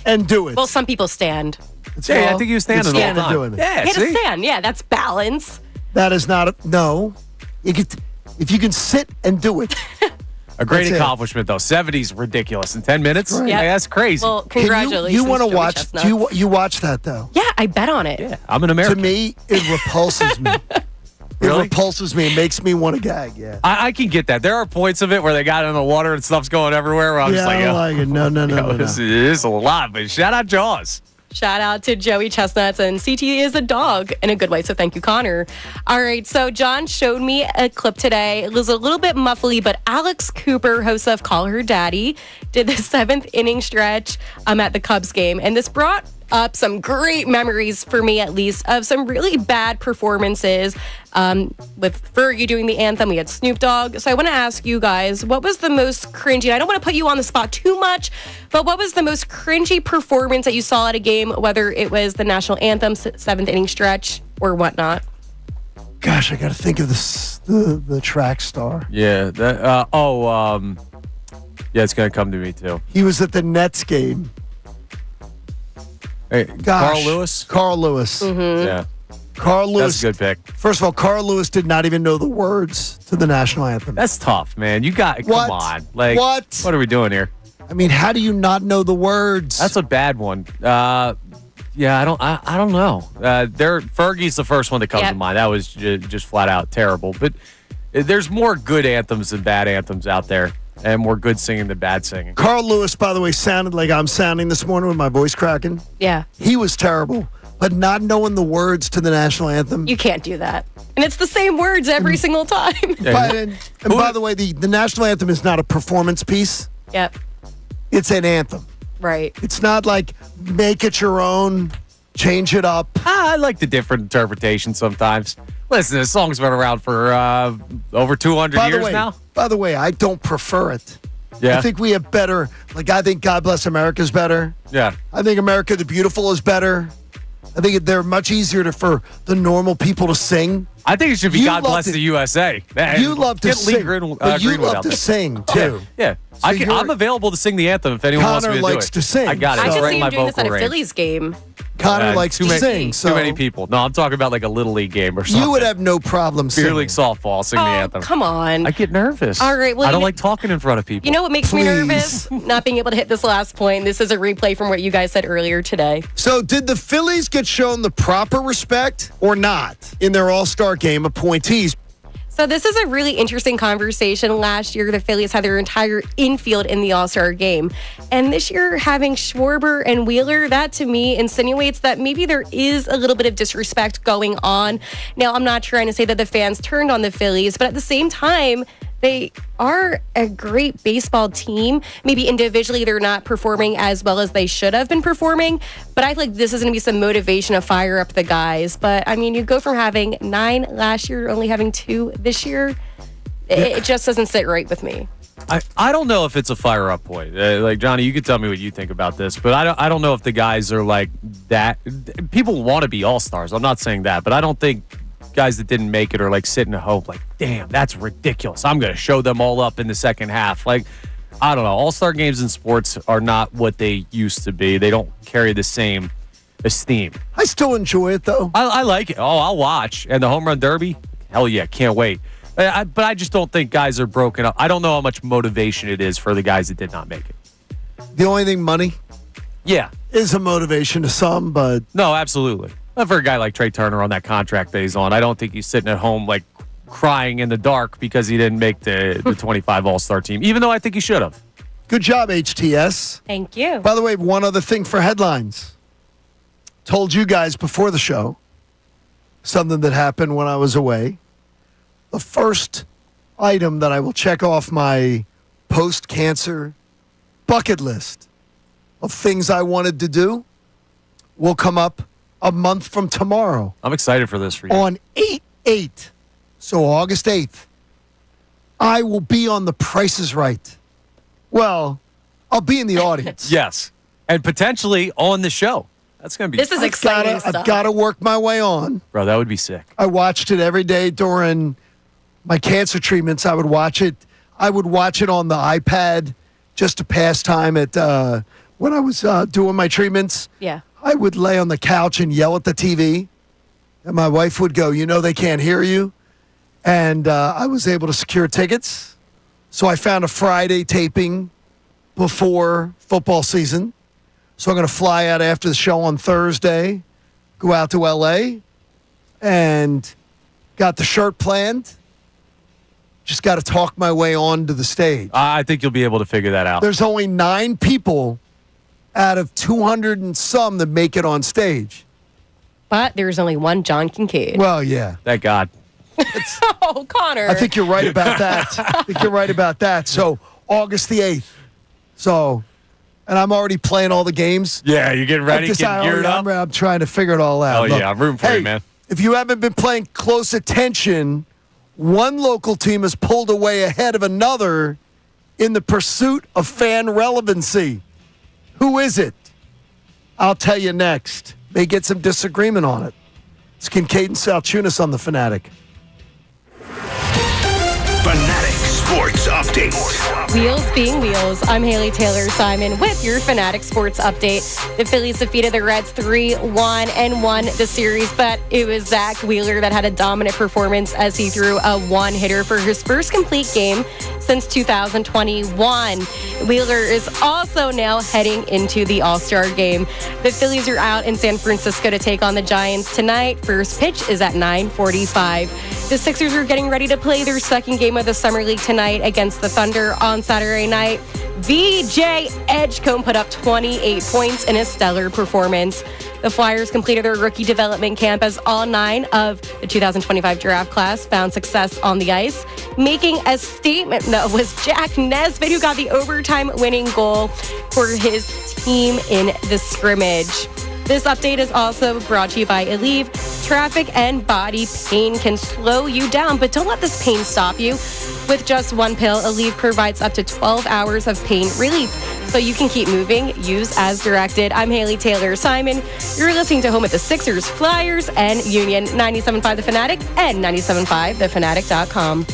S1: and do it.
S6: Well, some people stand.
S1: it's
S4: Yeah, I
S1: all-
S4: think he was standing
S1: it's
S4: the whole
S1: standing
S4: time.
S1: doing it.
S4: Yeah,
S6: You had to
S4: see?
S6: stand. Yeah, that's balance.
S1: That is not a no. If you can sit and do it.
S4: A great
S1: That's it.
S4: accomplishment, though. 70's ridiculous. In 10 minutes?
S1: Right.
S6: Yeah.
S4: Like, that's crazy.
S6: Well,
S1: Can
S6: congratulations.
S1: you want to
S6: Joey
S1: watch?
S6: Chestnuts.
S1: Do you watch that though?
S6: Yeah, I bet on it.
S4: yeah, I'm an
S1: To
S4: American.
S1: me, it repulses me.
S4: Really?
S1: It repulses me. It makes me want to gag. Yeah.
S4: I can get that. There are points of it where they got in the water and stuff's going everywhere where I'm
S1: Yeah,
S4: just like,
S1: I don't like it. No.
S4: This is a lot, but shout out Jaws.
S6: Shout out to Joey Chestnuts, and CT is a dog in a good way, so thank you, Connor. All right, so John showed me a clip today. It was a little bit muffly, but Alex Cooper, host of Call Her Daddy, did the 7th inning stretch at the Cubs game, and this brought up some great memories for me, at least, of some really bad performances. With Fergie doing the anthem, we had Snoop Dogg. So I want to ask you guys, what was the most cringy? I don't want to put you on the spot too much, but what was the most cringy performance that you saw at a game, whether it was the national anthem, 7th inning stretch, or whatnot?
S1: Gosh, I got to think of this. The track star.
S4: Yeah. Yeah, it's going to come to me, too.
S1: He was at the Nets game.
S4: Hey,
S1: Gosh.
S4: Carl Lewis?
S1: Carl Lewis.
S4: Yeah.
S1: Carl Lewis.
S4: That's a good pick.
S1: First of all, Carl Lewis did not even know the words to the national anthem.
S4: That's tough, man. You got,
S1: What?
S4: come on. Like,
S1: What?
S4: What are we doing here?
S1: I mean, how do you not know the words?
S4: That's a bad one. Yeah, I don't know. Fergie's the first one that comes
S6: Yep.
S4: to mind. That was just flat out terrible. But there's more good anthems than bad anthems out there, and more good singing than bad singing.
S1: Carl Lewis, by the way, sounded like I'm sounding this morning with my voice cracking.
S6: Yeah,
S1: He was terrible, but not knowing the words to the national anthem.
S6: you can't do that. And it's the same words every single time.
S1: By, and by the way, the national anthem is not a performance piece.
S6: Yep,
S1: It's an anthem.
S6: right.
S1: It's not like make it your own, change it up.
S4: I like the different interpretation sometimes. Listen, this song's been around for over 200 years now.
S1: By the way, I don't prefer it.
S4: Yeah.
S1: I think we have better. Like, I think God Bless America is better.
S4: Yeah.
S1: I think America the Beautiful is better. I I think they're much easier for the normal people to sing.
S4: I think it should be God Bless the USA.
S1: You love to sing. But you love to sing, too.
S4: Yeah. I'm available to sing the anthem if anyone wants me to do it.
S1: Connor likes to sing.
S4: I got it.
S6: I
S4: It's
S6: can
S4: right
S6: see
S4: in
S6: him
S4: my
S6: doing this at
S4: vocal
S6: a
S4: range.
S6: Phillies game.
S1: Connor likes to sing.
S4: Too many people. No, I'm talking about like a Little League game or something.
S1: You would have no problem singing.
S4: Beer League softball, sing the anthem.
S6: Come on.
S4: I get nervous.
S6: All right, well,
S4: I don't like talking in front of people.
S6: You know what makes me
S1: Please.
S6: nervous? Not being able to hit this last point. This is a replay from what you guys said earlier today.
S1: So did the Phillies get shown the proper respect or not in their All-Star game appointees?
S6: So this is a really interesting conversation. Last year, the Phillies had their entire infield in the All-Star game. And this year, having Schwarber and Wheeler, that to me insinuates that maybe there is a little bit of disrespect going on. Now, I'm not trying to say that the fans turned on the Phillies, but at the same time, they are a great baseball team. Maybe individually they're not performing as well as they should have been performing, but I feel like this is going to be some motivation to fire up the guys. But, I mean, you go from having 9 last year to only having 2 this year. It just doesn't sit right with me.
S4: I don't know if it's a fire up point. Like, Johnny, you can tell me what you think about this, but I don't know if the guys are like that. People want to be all-stars. I'm not saying that, but I don't think guys that didn't make it are like sitting at home like, damn, that's ridiculous. I'm going to show them all up in the second half. Like, I don't know. All-star games in sports are not what they used to be. They don't carry the same esteem.
S1: I still enjoy it, though.
S4: I like it. Oh, I'll watch. And the home run derby? Hell yeah, can't wait. But I just don't think guys are broken up. I don't know how much motivation it is for the guys that did not make it.
S1: The only thing, money,
S4: Yeah.
S1: is a motivation to some, but
S4: No, absolutely. But for a guy like Trey Turner on that contract that he's on, I don't think he's sitting at home like crying in the dark because he didn't make the 25 All-Star team, even though I think he should have.
S1: good job, HTS.
S6: Thank you.
S1: By the way, one other thing for headlines. Told you guys before the show something that happened when I was away. The first item that I will check off my post-cancer bucket list of things I wanted to do will come up a month from tomorrow
S4: I'm excited for this for you.
S1: on 8/8, so August 8th. I will be on The Price is Right. Well, I'll be in the audience.
S4: Yes. And potentially on the show. That's going to be
S6: This is exciting stuff.
S1: I've got to work my way on.
S4: Bro, that would be sick.
S1: I watched it every day during my cancer treatments. I would watch it. I would watch it on the iPad just to pass time at when I was doing my treatments.
S6: Yeah.
S1: I would lay on the couch and yell at the TV, and my wife would go, they can't hear you. And I was able to secure tickets. So I found a Friday taping before football season. So I'm going to fly out after the show on Thursday, go out to L.A., and got the shirt planned. Just got to talk my way onto the stage.
S4: I think you'll be able to figure that out.
S1: There's only 9 people out of 200 and some that make it on stage.
S6: But there's only one John Kincade.
S1: Well, yeah.
S4: Thank God.
S6: Oh, Connor.
S1: I think you're right about that. So August the 8th. So, and I'm already playing all the games.
S4: Yeah, you're getting ready, getting geared up.
S1: I'm trying to figure it all out.
S4: Oh, yeah, I'm rooting for you, man.
S1: If you haven't been paying close attention, one local team has pulled away ahead of another in the pursuit of fan relevancy. Who is it? I'll tell you next. May get some disagreement on it. It's Kincade Salciunas on The Fanatic.
S3: Fanatic Sports Update.
S6: Wheels being wheels. I'm Haley Taylor Simon with your Fanatic Sports Update. The Phillies defeated the Reds 3-1 and won the series, but it was Zack Wheeler that had a dominant performance as he threw a one-hitter for his first complete game since 2021. Wheeler is also now heading into the All-Star game. The Phillies are out in San Francisco to take on the Giants tonight. First pitch is at 9:45. The Sixers are getting ready to play their second game of the Summer League tonight against the Thunder on Saturday night. VJ Edgecombe put up 28 points in a stellar performance. The Flyers completed their rookie development camp as all 9 of the 2025 draft class found success on the ice. Making a statement, though, was Jack Nesbitt, who got the overtime winning goal for his team in the scrimmage. This update is also brought to you by Aleve. Traffic and body pain can slow you down, but don't let this pain stop you. With just one pill, Aleve provides up to 12 hours of pain relief. so you can keep moving. Use as directed. I'm Haley Taylor Simon. You're listening to Home at the Sixers, Flyers, and Union. 97.5 The Fanatic and 97.5thefanatic.com.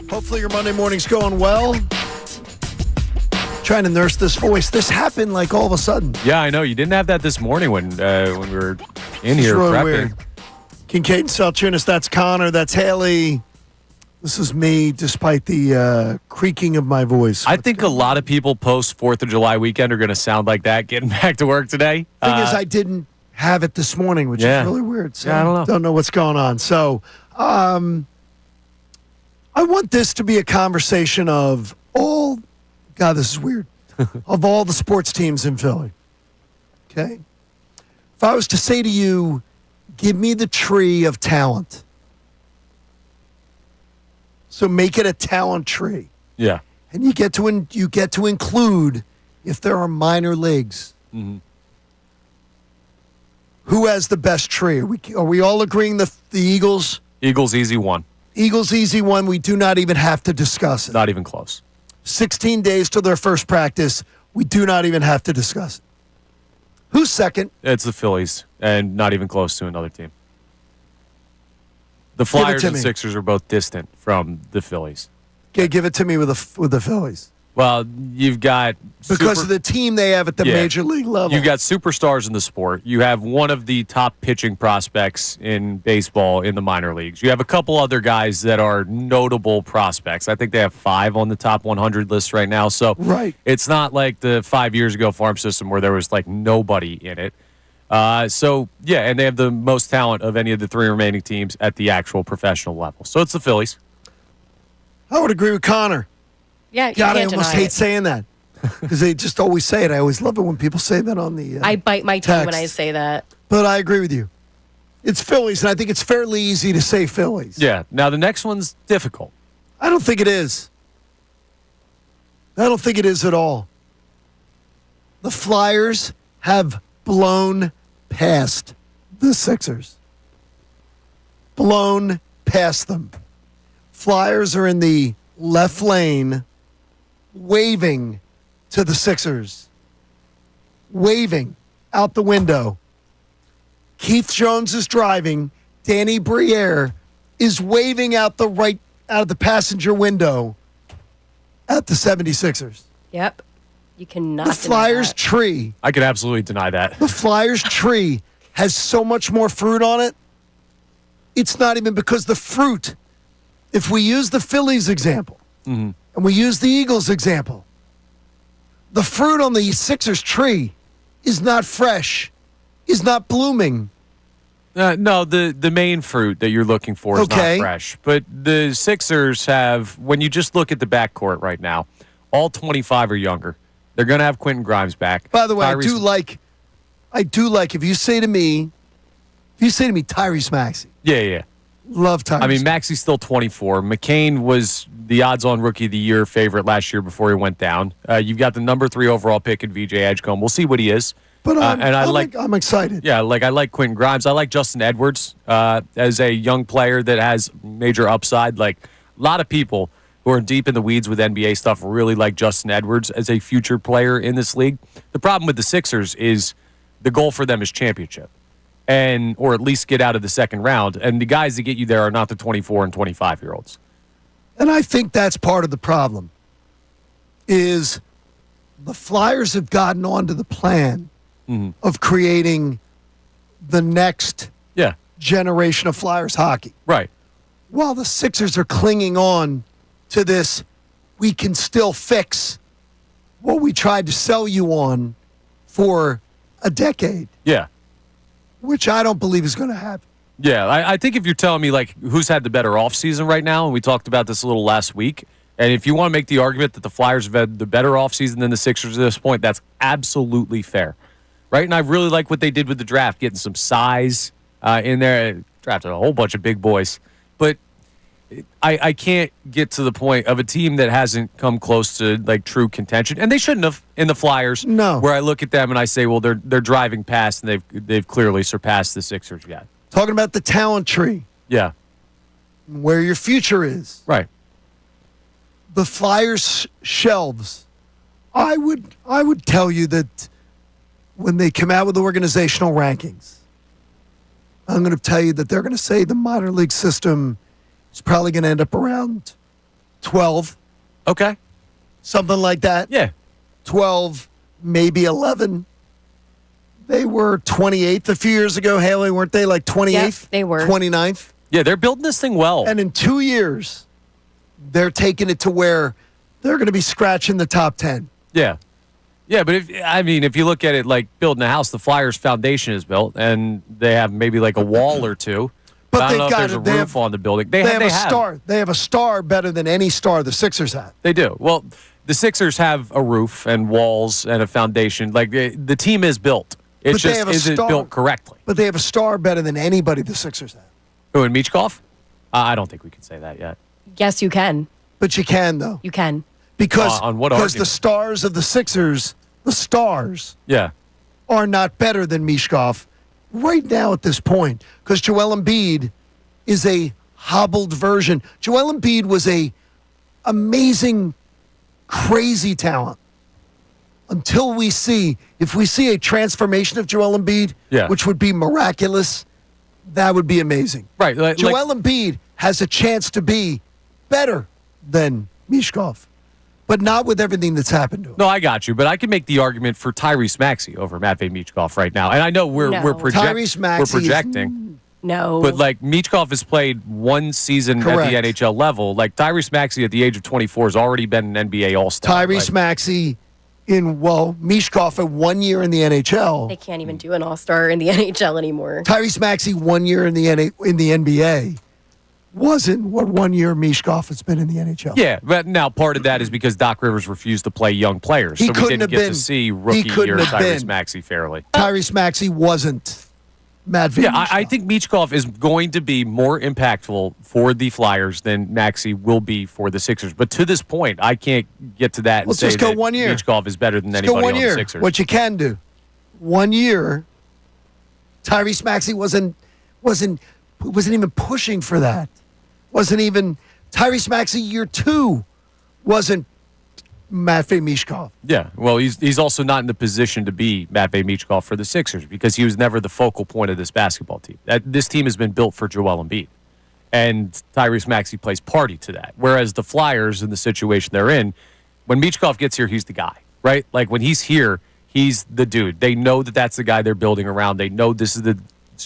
S1: Hopefully your Monday morning's going well. Trying to nurse this voice. This happened like all of a sudden.
S4: Yeah, I know. You didn't have that this morning when we were in here
S1: really
S4: prepping.
S1: weird. Kincade Salciunas, that's Connor, that's Haley. This is me, despite the creaking of my voice.
S4: I think a lot of people post 4th of July weekend are going to sound like that getting back to work today.
S1: Thing is, I didn't have it this morning, which is really weird. So
S4: yeah, I don't know.
S1: Don't know what's going on. So I want this to be a conversation of all, God, this is weird, of all the sports teams in Philly. Okay? If I was to say to you, give me the tree of talent. So make it a talent tree.
S4: Yeah.
S1: and you get to include if there are minor leagues.
S4: Mm-hmm.
S1: Who has the best tree? Are we all agreeing the Eagles?
S4: Eagles easy one.
S1: Eagles easy one. We do not even have to discuss it.
S4: Not even close.
S1: 16 days till their first practice. We do not even have to discuss it. Who's second?
S4: It's the Phillies, and not even close to another team. The Flyers and Sixers are both distant from the Phillies.
S1: Okay, give it to me with the Phillies.
S4: Well, you've got
S1: because of the team they have at the major league level.
S4: You've got superstars in the sport. You have one of the top pitching prospects in baseball in the minor leagues. You have a couple other guys that are notable prospects. I think they have 5 on the top 100 list right now. So it's not like the 5 years ago farm system where there was like nobody in it. And they have the most talent of any of the 3 remaining teams at the actual professional level. So it's the Phillies.
S1: I would agree with Connor.
S6: Yeah, you
S1: God, I
S6: can't
S1: almost
S6: deny
S1: hate
S6: it.
S1: saying that because they just always say it. I always love it when people say that on the
S6: I bite my tongue when
S1: text.
S6: I say that.
S1: But I agree with you. It's Phillies, and I think it's fairly easy to say Phillies.
S4: Yeah. Now, the next one's difficult.
S1: I don't think it is. I don't think it is at all. The Flyers have blown past the Sixers. Blown past them. Flyers are in the left lane waving to the Sixers. Waving out the window. Keith Jones is driving. Danny Briere is waving out of the passenger window at the 76ers.
S6: Yep. You cannot
S1: The Flyers tree.
S4: I could absolutely deny that.
S1: The Flyers tree has so much more fruit on it. It's not even because the fruit, if we use the Phillies example, and we use the Eagles example, the fruit on the Sixers tree is not fresh, is not blooming.
S4: No, the main fruit that you're looking for is not fresh. But the Sixers have, when you just look at the backcourt right now, all 25 or younger. They're going to have Quentin Grimes back.
S1: By the way, I do like if you say to me Tyrese Maxey.
S4: Yeah.
S1: Love Tyrese.
S4: I mean, Maxey's still 24. McCain was the odds-on rookie of the year favorite last year before he went down. You've got the number 3 overall pick in VJ Edgecombe. We'll see what he is.
S1: But I'm excited.
S4: Yeah, I like Quentin Grimes. I like Justin Edwards as a young player that has major upside. Like a lot of people who are deep in the weeds with NBA stuff really like Justin Edwards as a future player in this league. The problem with the Sixers is the goal for them is championship, or at least get out of the second round. And the guys that get you there are not the 24 and 25-year-olds.
S1: And I think that's part of the problem is the Flyers have gotten onto the plan of creating the next generation of Flyers hockey.
S4: Right.
S1: While the Sixers are clinging on to this, we can still fix what we tried to sell you on for a decade.
S4: Yeah.
S1: Which I don't believe is going to happen.
S4: Yeah, I think if you're telling me, like, who's had the better offseason right now, and we talked about this a little last week, and if you want to make the argument that the Flyers have had the better offseason than the Sixers at this point, that's absolutely fair. Right? And I really like what they did with the draft, getting some size in there. Drafted a whole bunch of big boys. But I can't get to the point of a team that hasn't come close to, like, true contention, and they shouldn't have in the Flyers.
S1: No.
S4: Where I look at them and I say, well, they're driving past, and they've clearly surpassed the Sixers yet.
S1: Talking about the talent tree.
S4: Yeah.
S1: Where your future is.
S4: Right.
S1: The Flyers shelves. I would tell you that when they come out with organizational rankings, I'm going to tell you that they're going to say the minor league system is probably going to end up around 12.
S4: Okay.
S1: Something like that.
S4: Yeah.
S1: 12, maybe 11. They were 28th a few years ago, Haley, weren't they? Like 28th?
S6: Yep, they were.
S1: 29th?
S4: Yeah, they're building this thing well.
S1: And in 2 years, they're taking it to where they're going to be scratching the top 10.
S4: Yeah. Yeah, but if you look at it like building a house, the Flyers foundation is built, and they have maybe like a wall or two.
S1: But
S4: I don't know if
S1: got
S4: there's a roof on the building. They have
S1: a star. They have a star better than any star the Sixers have.
S4: They do. Well, the Sixers have a roof and walls and a foundation. Like the team is built. It just isn't built correctly.
S1: But they have a star better than anybody the Sixers have.
S4: Who, in Michkov? I don't think we can say that yet.
S6: Yes, you can.
S1: But you can, though.
S6: You can.
S1: Because
S4: On what
S1: the
S4: argument?
S1: stars of the Sixers, the stars,
S4: Yeah.
S1: are not better than Mishkov right now at this point. Because Joel Embiid is a hobbled version. Joel Embiid was a amazing, crazy talent. Until if we see a transformation of Joel Embiid,
S4: Yeah.
S1: which would be miraculous, that would be amazing.
S4: Right.
S1: Joel Embiid has a chance to be better than Mishkov, but not with everything that's happened to him.
S4: No, I got you, but I can make the argument for Tyrese Maxey over Matvei Michkov right now. And I know we're
S6: No.
S1: Tyrese Maxey
S4: we're
S1: is-
S4: projecting,
S6: No.
S4: but like Michkov has played one season at
S1: Correct.
S4: the NHL level. Like Tyrese Maxey at the age of 24 has already been an NBA All-Star.
S1: Tyrese Maxey Mishkov at 1 year in the
S6: they
S1: NHL.
S6: can't even do an all-star in the NHL anymore.
S1: Tyrese Maxey 1 year in the NBA wasn't what 1 year Mishkov has been in the NHL.
S4: Yeah, but now part of that is because Doc Rivers refused to play young players,
S1: He
S4: so we
S1: couldn't
S4: didn't
S1: have
S4: get
S1: been-
S4: to see
S1: he
S4: rookie
S1: couldn't
S4: year
S1: have
S4: Tyrese
S1: been.
S4: Maxey fairly.
S1: Tyrese Maxey wasn't Matvei
S4: Yeah,
S1: Michkov.
S4: I think Michkov is going to be more impactful for the Flyers than Maxey will be for the Sixers. But to this point, I can't get to that and
S1: Let's
S4: say
S1: just go
S4: that
S1: 1 year.
S4: Michkov is better than
S1: Let's go
S4: anybody
S1: 1
S4: on
S1: year.
S4: the Sixers.
S1: What you can do. 1 year, Tyrese Maxey wasn't even pushing for that. Wasn't even Tyrese Maxey year 2 wasn't Matvei Michkov.
S4: Yeah, well, he's also not in the position to be Matvei Michkov for the Sixers because he was never the focal point of this basketball team. This team has been built for Joel Embiid, and Tyrese Maxey plays party to that. Whereas the Flyers, in the situation they're in, when Michkov gets here, he's the guy, right? Like when he's here, he's the dude. They know that that's the guy they're building around. They know this is the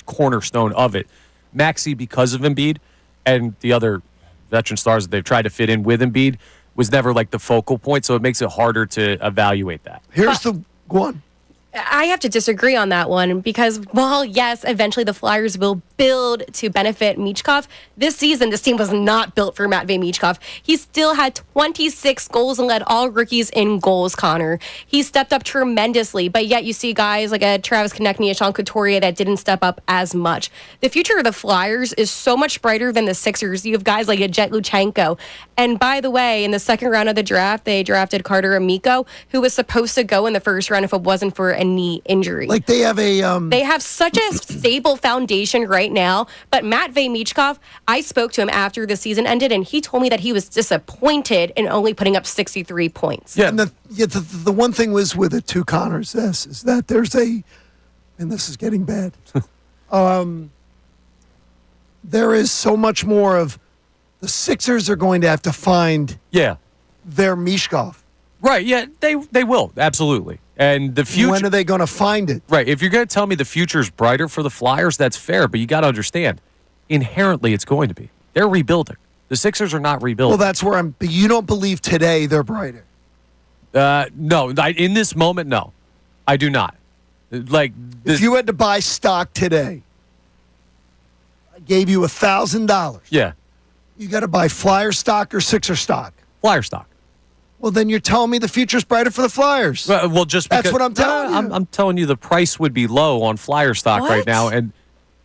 S4: cornerstone of it. Maxey, because of Embiid and the other veteran stars that they've tried to fit in with Embiid, was never like the focal point, so it makes it harder to evaluate that.
S1: Here's the one.
S6: I have to disagree on that one because, while yes, eventually the Flyers will build to benefit Michkov, this season this team was not built for Matvei Michkov. He still had 26 goals and led all rookies in goals, Connor. He stepped up tremendously, but yet you see guys like a Travis Konechny, a Sean Couturier that didn't step up as much. The future of the Flyers is so much brighter than the Sixers. You have guys like a Jet Luchenko. And by the way, in the second round of the draft, they drafted Carter Amico, who was supposed to go in the first round if it wasn't for a knee injury.
S1: Like they have a
S6: They have such a stable foundation right now. But Matvei Michkov, I spoke to him after the season ended, and he told me that he was disappointed in only putting up 63 points.
S4: Yeah,
S1: and the one thing was with it too, Connor, is that there's and this is getting bad. There is so much more of the Sixers are going to have to find their Mishkov.
S4: Right, yeah, they will, absolutely. And the future...
S1: When are they going to find it?
S4: Right, if you're going to tell me the future's brighter for the Flyers, that's fair, but you got to understand, inherently it's going to be. They're rebuilding. The Sixers are not rebuilding.
S1: Well, that's where but you don't believe today they're brighter.
S4: No, in this moment, no. I do not. Like,
S1: If you had to buy stock today, I gave you $1,000.
S4: Yeah,
S1: You got to buy Flyer stock or Sixer stock.
S4: Flyer stock.
S1: Well, then you're telling me the future's brighter for the Flyers.
S4: Well, just because...
S1: That's what I'm telling you.
S4: I'm telling you the price would be low on Flyer stock right
S6: What?
S4: now. And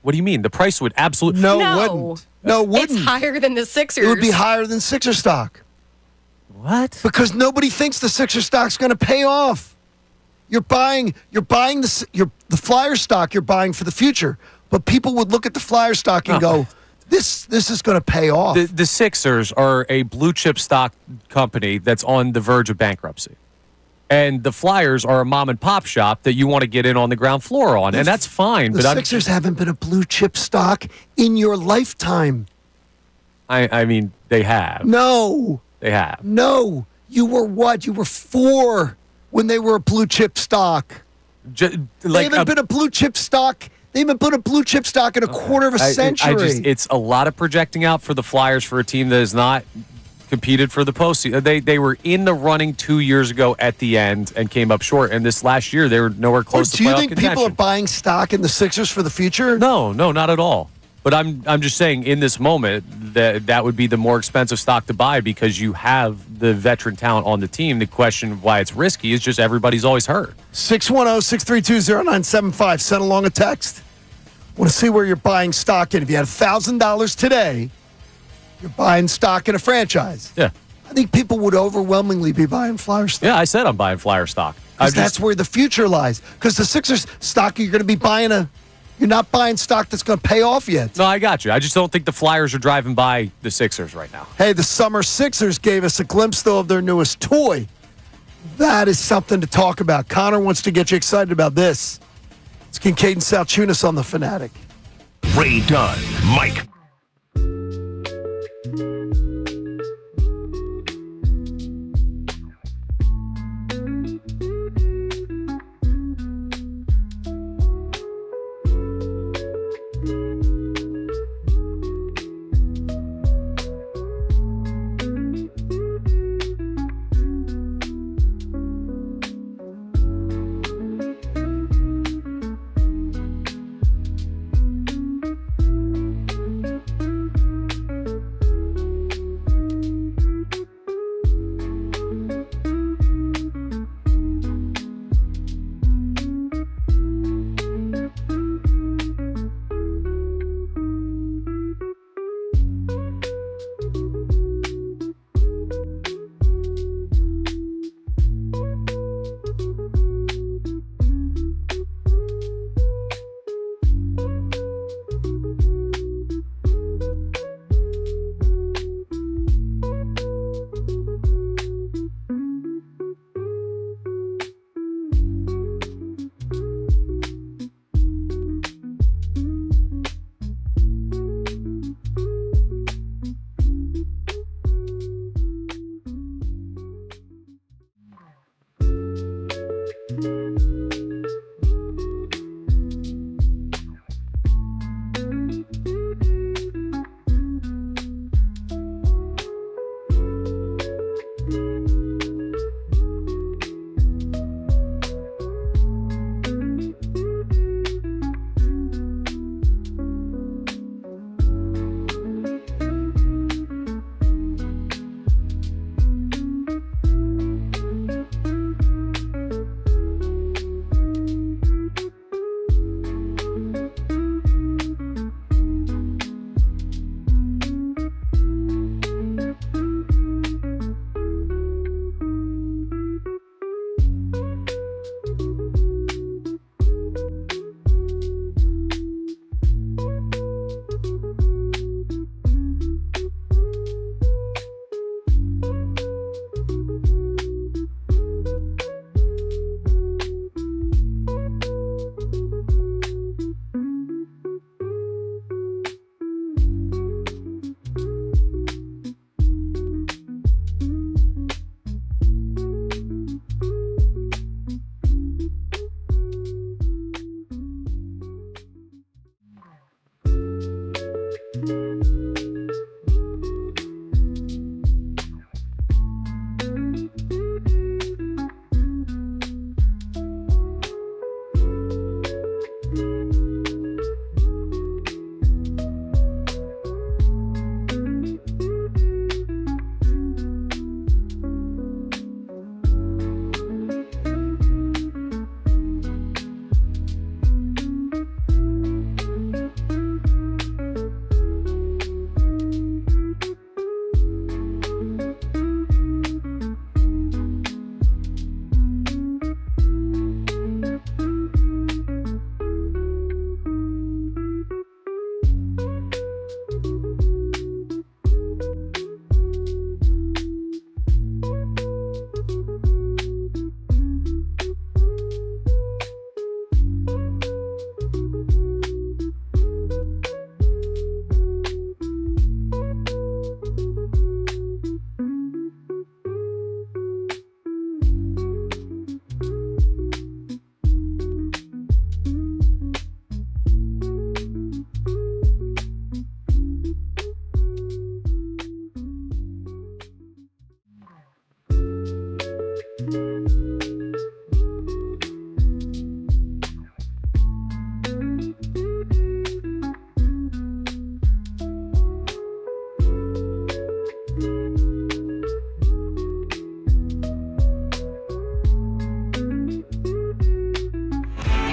S4: what do you mean? The price would absolutely...
S1: No,
S6: No.
S1: it wouldn't. No, it wouldn't.
S6: It's higher than the Sixers.
S1: It would be higher than Sixer stock
S4: What?
S1: because nobody thinks the Sixer stock's going to pay off. You're buying the Flyer stock. You're buying for the future, but people would look at the Flyer stock and go, "This is going to pay off."
S4: The Sixers are a blue chip stock company that's on the verge of bankruptcy. And the Flyers are a mom and pop shop that you want to get in on the ground floor on. And that's fine.
S1: The
S4: But
S1: Sixers haven't been a blue chip stock in your lifetime.
S4: I mean, they have.
S1: No.
S4: They have.
S1: No. You were what? You were 4 when they were a blue chip stock. They haven't been a blue chip stock. They haven't been a blue chip stock in a quarter of a century.
S4: It's a lot of projecting out for the Flyers for a team that has not competed for the postseason. They were in the running 2 years ago at the end and came up short. And this last year, they were nowhere close to
S1: do you
S4: playoff
S1: think people are
S4: contention.
S1: buying stock in the Sixers for the future?
S4: No, not at all. But I'm just saying in this moment that would be the more expensive stock to buy because you have the veteran talent on the team. The question of why it's risky is just everybody's always hurt.
S1: 610-632-0975. Send along a text. Want to see where you're buying stock in. If you had $1,000 today, you're buying stock in a franchise.
S4: Yeah.
S1: I think people would overwhelmingly be buying Flyer stock.
S4: Yeah, I said I'm buying Flyer stock.
S1: That's where the future lies. Because the Sixers stock, you're going to be buying you're not buying stock that's going to pay off yet.
S4: No, I got you. I just don't think the Flyers are driving by the Sixers right now.
S1: Hey, the Summer Sixers gave us a glimpse, though, of their newest toy. That is something to talk about. Connor wants to get you excited about this. It's Kincade and Salciunas on The Fanatic.
S3: Ray Dunn, Mike.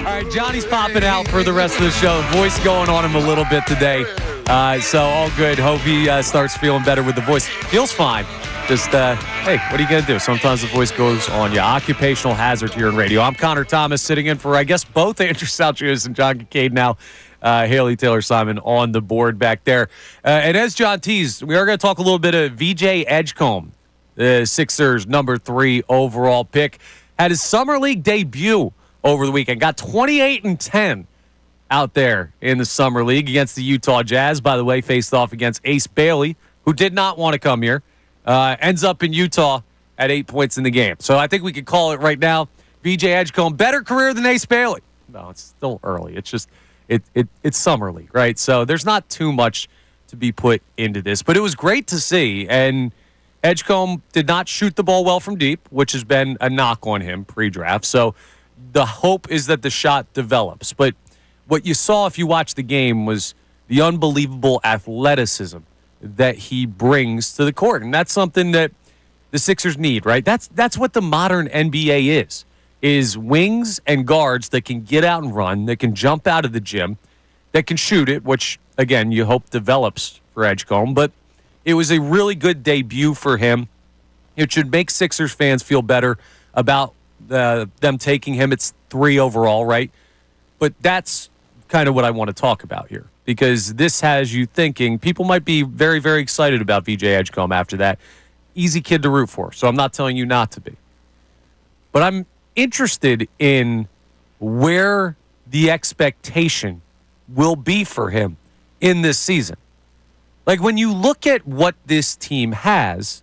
S4: All right, Johnny's popping out for the rest of the show. Voice going on him a little bit today. So all good. Hope he starts feeling better with the voice. Feels fine. Just, hey, what are you going to do? Sometimes the voice goes on you. Occupational hazard here in radio. I'm Connor Thomas sitting in for, I guess, both Andrew Salciunas and John Kincade now. Haley Taylor Simon on the board back there. And as John teased, we are going to talk a little bit of VJ Edgecombe, the Sixers' number 3 overall pick. Had his Summer League debut over the weekend. Got 28-10 out there in the Summer League against the Utah Jazz. By the way, faced off against Ace Bailey, who did not want to come here. Ends up in Utah at 8 points in the game. So I think we could call it right now. VJ Edgecombe, better career than Ace Bailey. No, it's still early. It's just it's Summer League, right? So there's not too much to be put into this. But it was great to see. And Edgecombe did not shoot the ball well from deep, which has been a knock on him pre-draft. So the hope is that the shot develops. But what you saw if you watched the game was the unbelievable athleticism that he brings to the court. And that's something that the Sixers need, right? That's what the modern NBA is wings and guards that can get out and run, that can jump out of the gym, that can shoot it, which, again, you hope develops for Edgecombe. But it was a really good debut for him. It should make Sixers fans feel better about them taking him. It's 3 overall, right? But that's kind of what I want to talk about here, because this has you thinking people might be very, very excited about VJ Edgecombe after that. Easy kid to root for, so I'm not telling you not to be. But I'm interested in where the expectation will be for him in this season. Like, when you look at what this team has,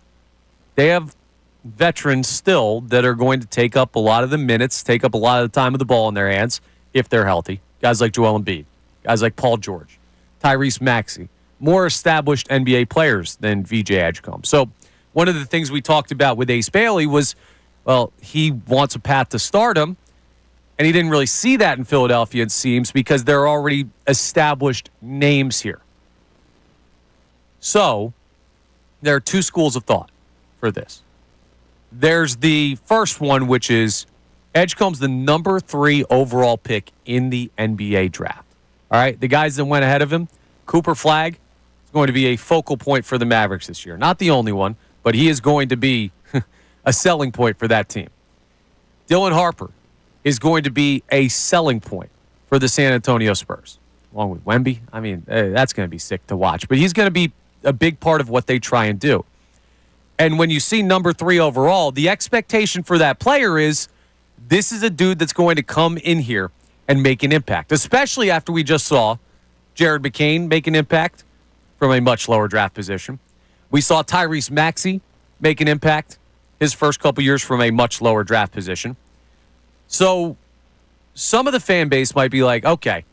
S4: they have veterans still that are going to take up a lot of the minutes, take up a lot of the time of the ball in their hands if they're healthy. Guys like Joel Embiid, guys like Paul George, Tyrese Maxey, more established NBA players than VJ Edgecombe. So one of the things we talked about with Ace Bailey was, well, he wants a path to stardom, and he didn't really see that in Philadelphia, it seems, because there are already established names here. So there are 2 schools of thought for this. There's the first one, which is Edgecombe's the number 3 overall pick in the NBA draft. All right, the guys that went ahead of him, Cooper Flagg is going to be a focal point for the Mavericks this year. Not the only one, but he is going to be a selling point for that team. Dylan Harper is going to be a selling point for the San Antonio Spurs, along with Wemby. I mean, that's going to be sick to watch. But he's going to be a big part of what they try and do. And when you see number 3 overall, the expectation for that player is this is a dude that's going to come in here and make an impact, especially after we just saw Jared McCain make an impact from a much lower draft position. We saw Tyrese Maxey make an impact his first couple years from a much lower draft position. So some of the fan base might be like, okay,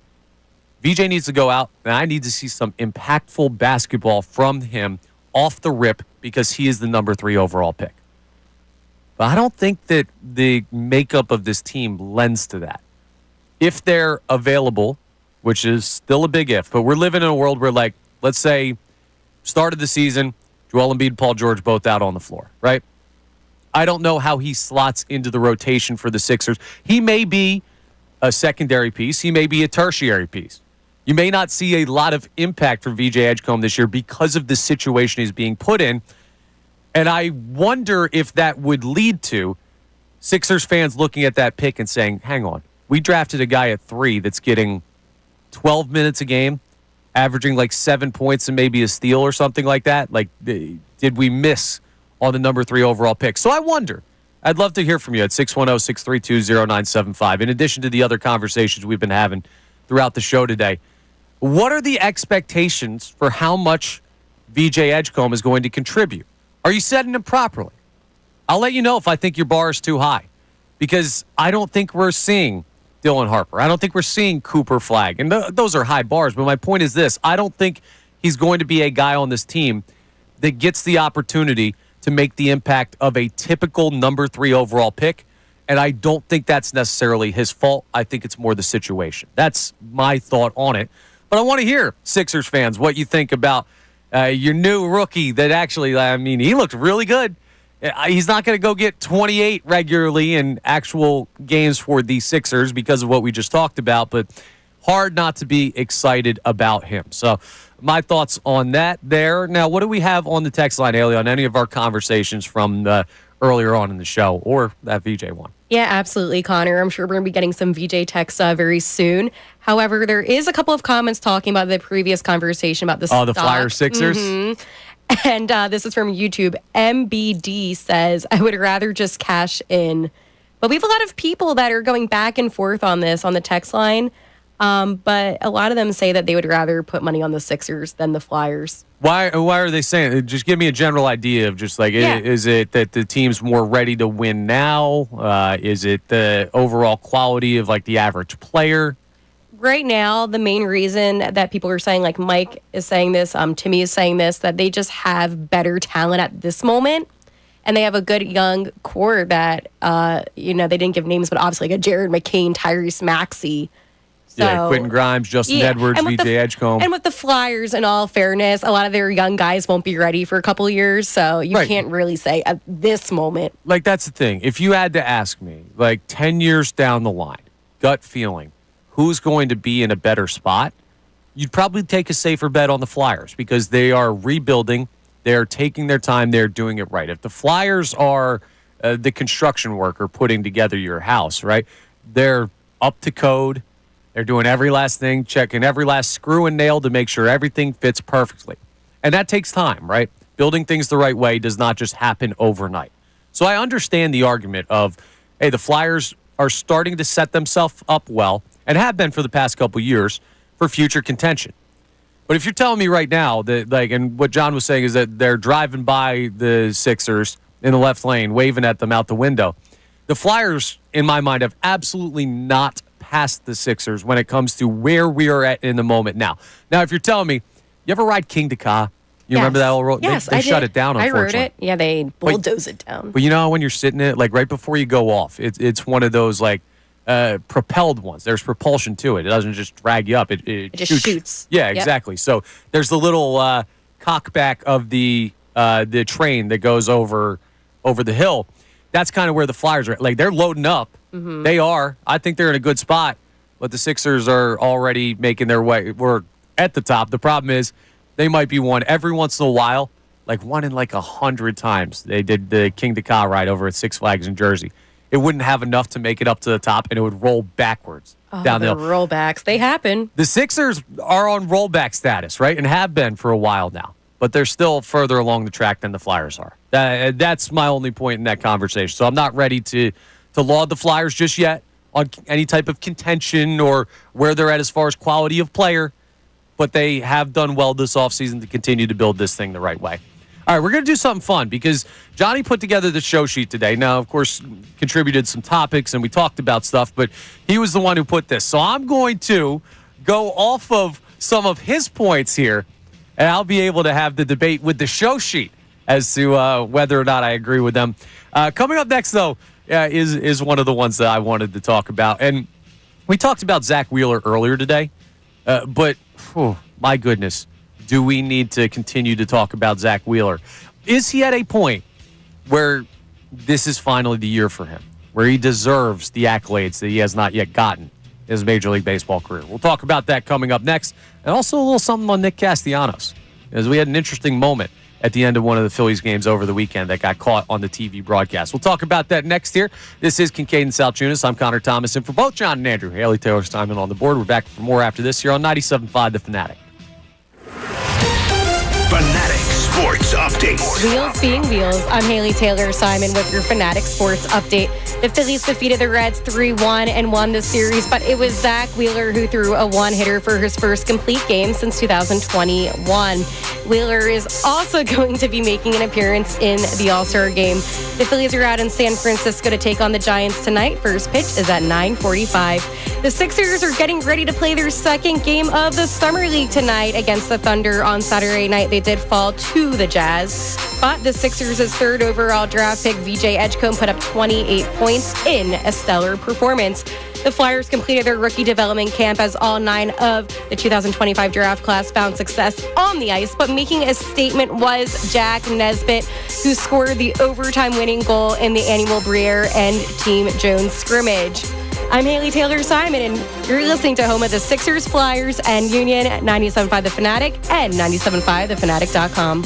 S4: VJ needs to go out, and I need to see some impactful basketball from him off the rip because he is the number 3 overall pick. But I don't think that the makeup of this team lends to that. If they're available, which is still a big if, but we're living in a world where, like, let's say, start of the season, Joel Embiid, Paul George, both out on the floor, right? I don't know how he slots into the rotation for the Sixers. He may be a secondary piece. He may be a tertiary piece. You may not see a lot of impact from VJ Edgecombe this year because of the situation he's being put in. And I wonder if that would lead to Sixers fans looking at that pick and saying, hang on, we drafted a guy at 3 that's getting 12 minutes a game, averaging like 7 points and maybe a steal or something like that. Like, did we miss on the number 3 overall pick? So I wonder. I'd love to hear from you at 610-632-0975. In addition to the other conversations we've been having throughout the show today, what are the expectations for how much VJ Edgecombe is going to contribute? Are you setting them properly? I'll let you know if I think your bar is too high, because I don't think we're seeing Dylan Harper. I don't think we're seeing Cooper Flagg. And those are high bars, but my point is this. I don't think he's going to be a guy on this team that gets the opportunity to make the impact of a typical number 3 overall pick, and I don't think that's necessarily his fault. I think it's more the situation. That's my thought on it. But I want to hear, Sixers fans, what you think about your new rookie that actually, I mean, he looked really good. He's not going to go get 28 regularly in actual games for the Sixers because of what we just talked about, but hard not to be excited about him. So my thoughts on that there. Now, what do we have on the text line, Haley, on any of our conversations from earlier on in the show or that VJ one?
S6: Yeah, absolutely, Connor. I'm sure we're going to be getting some VJ texts very soon. However, there is a couple of comments talking about the previous conversation about the
S4: the Flyers Sixers?
S6: Mm-hmm. And this is from YouTube. MBD says, I would rather just cash in. But we have a lot of people that are going back and forth on this on the text line. But a lot of them say that they would rather put money on the Sixers than the Flyers.
S4: Why are they saying it? Just give me a general idea of just like, is it that the team's more ready to win now? Is it the overall quality of like the average player?
S6: Right now, the main reason that people are saying, like Mike is saying this, Timmy is saying this, that they just have better talent at this moment. And they have a good young core that, they didn't give names, but obviously like a Jared McCain, Tyrese Maxey. So,
S4: Quentin Grimes, Justin Edwards, VJ Edgecombe.
S6: And with the Flyers, in all fairness, a lot of their young guys won't be ready for a couple of years. So you can't really say at this moment.
S4: Like, that's the thing. If you had to ask me, like 10 years down the line, gut feeling, who's going to be in a better spot, you'd probably take a safer bet on the Flyers because they are rebuilding. They're taking their time. They're doing it right. If the Flyers are the construction worker putting together your house, right, they're up to code. They're doing every last thing, checking every last screw and nail to make sure everything fits perfectly. And that takes time, right? Building things the right way does not just happen overnight. So I understand the argument of, hey, the Flyers are starting to set themselves up well and have been for the past couple years for future contention. But if you're telling me right now that, like, and what John was saying is that they're driving by the Sixers in the left lane, waving at them out the window, the Flyers, in my mind, have absolutely not past the Sixers when it comes to where we are at in the moment now. Now, if you're telling me, you ever ride Kincade? You remember that old road?
S6: Yes,
S4: they shut it down, unfortunately.
S6: I rode it. Yeah, they bulldoze it down.
S4: But you know when you're sitting in it, like right before you go off, it's one of those like propelled ones. There's propulsion to it. It doesn't just drag you up. It
S6: just shoots.
S4: Yeah, exactly. So there's the little cockback of the train that goes over the hill. That's kind of where the Flyers are. Like, they're loading up. Mm-hmm. They are. I think they're in a good spot. But the Sixers are already making their way. We're at the top. The problem is they might be one every once in a while, like one in like 100 times. They did the Kincade ride over at Six Flags in Jersey. It wouldn't have enough to make it up to the top, and it would roll backwards down the hill.
S6: Rollbacks, they happen.
S4: The Sixers are on rollback status, right, and have been for a while now. But they're still further along the track than the Flyers are. That's my only point in that conversation. So I'm not ready to laud the Flyers just yet on any type of contention or where they're at as far as quality of player. But they have done well this offseason to continue to build this thing the right way. All right, we're going to do something fun because Johnny put together the show sheet today. Now, of course, contributed some topics and we talked about stuff, but he was the one who put this. So I'm going to go off of some of his points here, and I'll be able to have the debate with the show sheet as to whether or not I agree with them. Coming up next, though, is one of the ones that I wanted to talk about. And we talked about Zack Wheeler earlier today, but my goodness, do we need to continue to talk about Zack Wheeler? Is he at a point where this is finally the year for him, where he deserves the accolades that he has not yet gotten in his Major League Baseball career? We'll talk about that coming up next. And also a little something on Nick Castellanos, as we had an interesting moment at the end of one of the Phillies games over the weekend that got caught on the TV broadcast. We'll talk about that next year. This is Kincade Salciunas. I'm Connor Thomas, and for both John and Andrew, Haley Taylor's timing on the board. We're back for more after this here on 97.5 The Fanatic.
S3: Fanatic Sports Update.
S6: Wheels being wheels, I'm Haley Taylor Simon with your Fanatic Sports Update. The Phillies defeated the Reds 3-1 and won the series, but it was Zack Wheeler who threw a one-hitter for his first complete game since 2021. Wheeler is also going to be making an appearance in the All-Star game. The Phillies are out in San Francisco to take on the Giants tonight. First pitch is at 9:45. The Sixers are getting ready to play their second game of the Summer League tonight against the Thunder on Saturday night. They did fall to the Jazz, but the Sixers' third overall draft pick, VJ Edgecombe, put up 28 points in a stellar performance. The Flyers completed their rookie development camp as all 9 of the 2025 draft class found success on the ice, but making a statement was Jack Nesbitt, who scored the overtime winning goal in the annual Briere and Team Jones scrimmage. I'm Haley Taylor Simon, and you're listening to home of the Sixers, Flyers, and Union at 97.5 The Fanatic and 97.5thefanatic.com.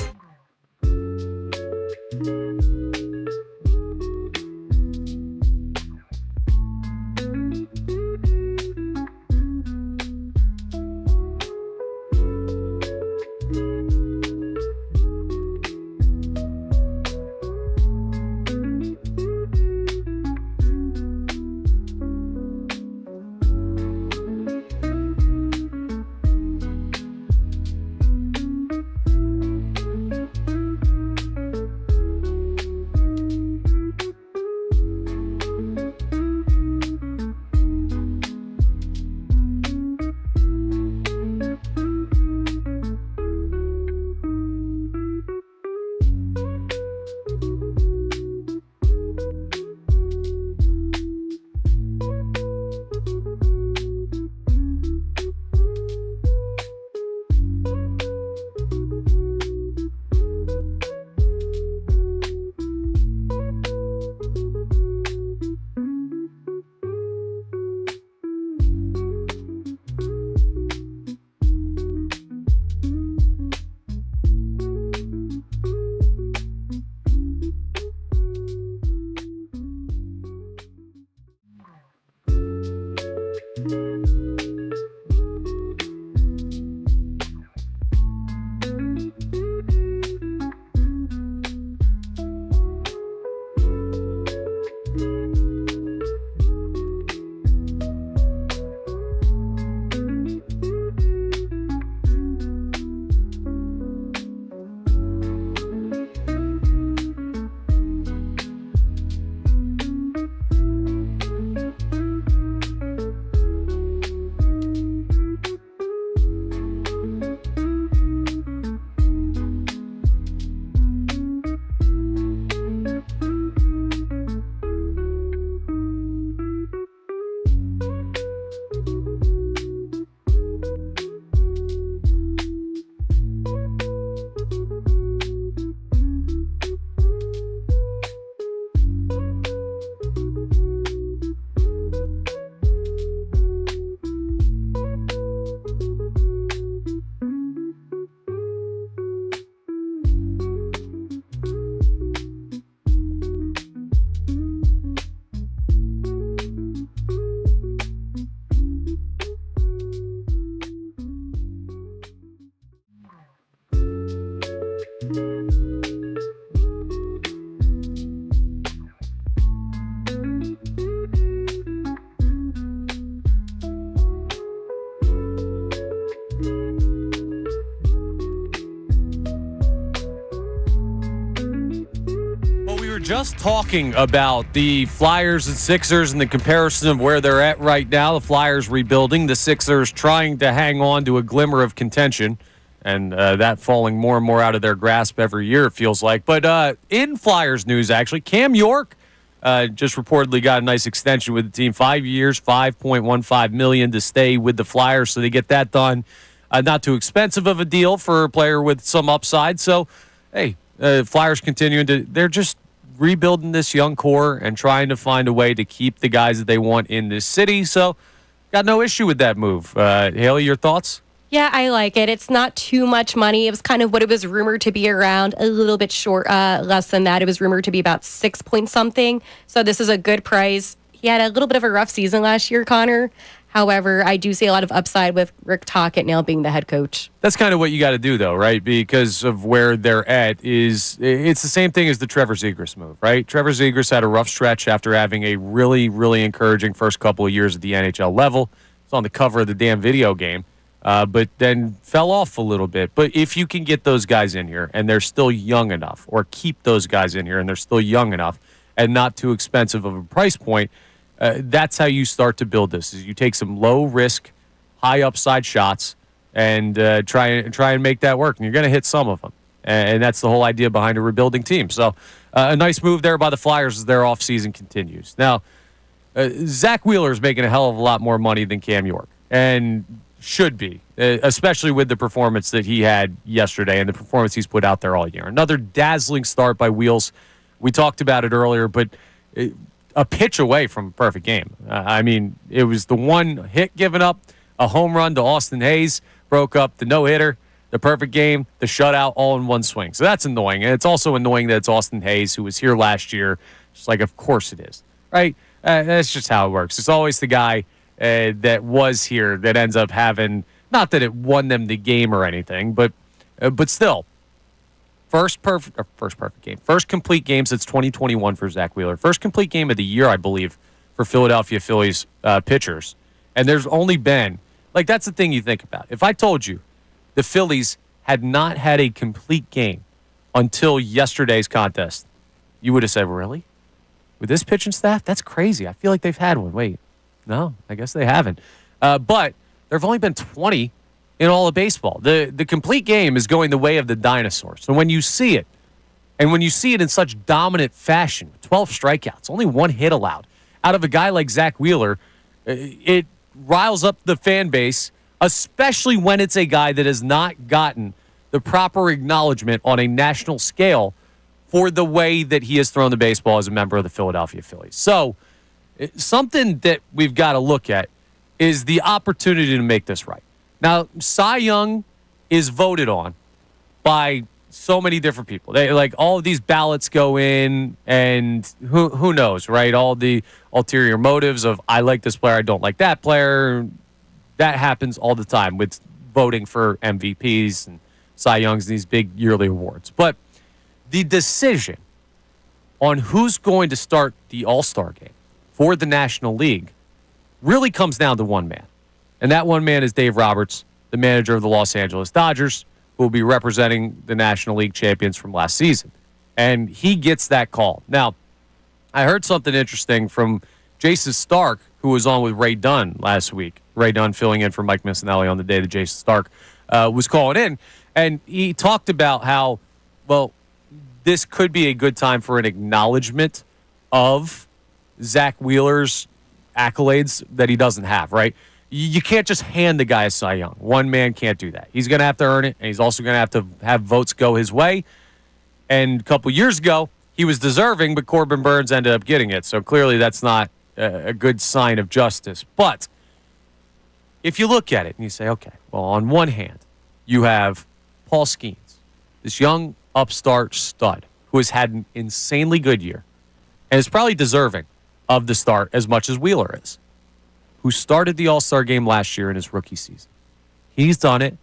S4: Just talking about the Flyers and Sixers and the comparison of where they're at right now. The Flyers rebuilding, the Sixers trying to hang on to a glimmer of contention, and that falling more and more out of their grasp every year, it feels like. But in Flyers news, actually, Cam York just reportedly got a nice extension with the team. 5 years, $5.15 million to stay with the Flyers, so they get that done. Not too expensive of a deal for a player with some upside. So, hey, Flyers continuing to, they're just rebuilding this young core and trying to find a way to keep the guys that they want in this city. So, got no issue with that move. Haley, your thoughts?
S6: Yeah, I like it. It's not too much money. It was kind of what it was rumored to be around, a little bit short, less than that. It was rumored to be about 6 point something. So this is a good price. He had a little bit of a rough season last year, Connor. However, I do see a lot of upside with Rick Tocchet now being the head coach.
S4: That's kind of what you got to do, though, right? Because of where they're at it's the same thing as the Trevor Zegras move, right? Trevor Zegras had a rough stretch after having a really, really encouraging first couple of years at the NHL level. It's on the cover of the damn video game, but then fell off a little bit. But if you can get those guys in here and they're still young enough, or keep those guys in here and they're still young enough and not too expensive of a price point, that's how you start to build this. Is you take some low risk, high upside shots and try and make that work. And you're going to hit some of them. And that's the whole idea behind a rebuilding team. So a nice move there by the Flyers as their offseason continues. Now, Zack Wheeler is making a hell of a lot more money than Cam York, and should be, especially with the performance that he had yesterday and the performance he's put out there all year. Another dazzling start by Wheels. We talked about it earlier, but a pitch away from a perfect game. I mean, it was the one hit given up, a home run to Austin Hayes, broke up the no-hitter, the perfect game, the shutout, all in one swing. So that's annoying. And it's also annoying that it's Austin Hayes, who was here last year. Just like, of course it is, right? That's just how it works. It's always the guy that was here that ends up having, not that it won them the game or anything, but still, first perfect game. First complete game since 2021 for Zack Wheeler. First complete game of the year, I believe, for Philadelphia Phillies pitchers. And there's only been, like, that's the thing you think about. If I told you the Phillies had not had a complete game until yesterday's contest, you would have said, really? With this pitching staff? That's crazy. I feel like they've had one. Wait, no, I guess they haven't. But there have only been 20 in all of baseball. The complete game is going the way of the dinosaurs. So when you see it, and when you see it in such dominant fashion, 12 strikeouts, only one hit allowed, out of a guy like Zack Wheeler, it riles up the fan base, especially when it's a guy that has not gotten the proper acknowledgement on a national scale for the way that he has thrown the baseball as a member of the Philadelphia Phillies. So something that we've got to look at is the opportunity to make this right. Now, Cy Young is voted on by so many different people. They, like, all of these ballots go in, and who knows, right? All the ulterior motives of I like this player, I don't like that player. That happens all the time with voting for MVPs and Cy Youngs and these big yearly awards. But the decision on who's going to start the All-Star game for the National League really comes down to one man. And that one man is Dave Roberts, the manager of the Los Angeles Dodgers, who will be representing the National League champions from last season. And he gets that call. Now, I heard something interesting from Jason Stark, who was on with Ray Dunn last week. Ray Dunn filling in for Mike Missanelli on the day that Jason Stark was calling in. And he talked about how, well, this could be a good time for an acknowledgement of Zack Wheeler's accolades that he doesn't have, right? You can't just hand the guy a Cy Young. One man can't do that. He's going to have to earn it, and he's also going to have votes go his way. And a couple years ago, he was deserving, but Corbin Burns ended up getting it. So clearly that's not a good sign of justice. But if you look at it and you say, okay, well, on one hand, you have Paul Skeens, this young upstart stud who has had an insanely good year and is probably deserving of the start as much as Wheeler is, who started the All-Star game last year in his rookie season. He's done it.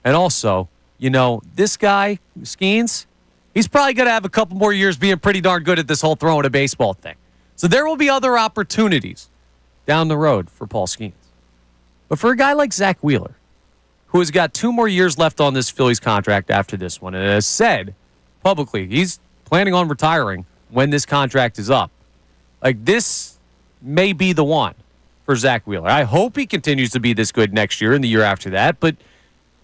S4: And also, you know, this guy, Skeens, he's probably going to have a couple more years being pretty darn good at this whole throwing a baseball thing. So there will be other opportunities down the road for Paul Skeens. But for a guy like Zack Wheeler, who has got 2 more years left on this Phillies contract after this one, and has said publicly he's planning on retiring when this contract is up, like, this may be the one for Zack Wheeler. I hope he continues to be this good next year and the year after that, but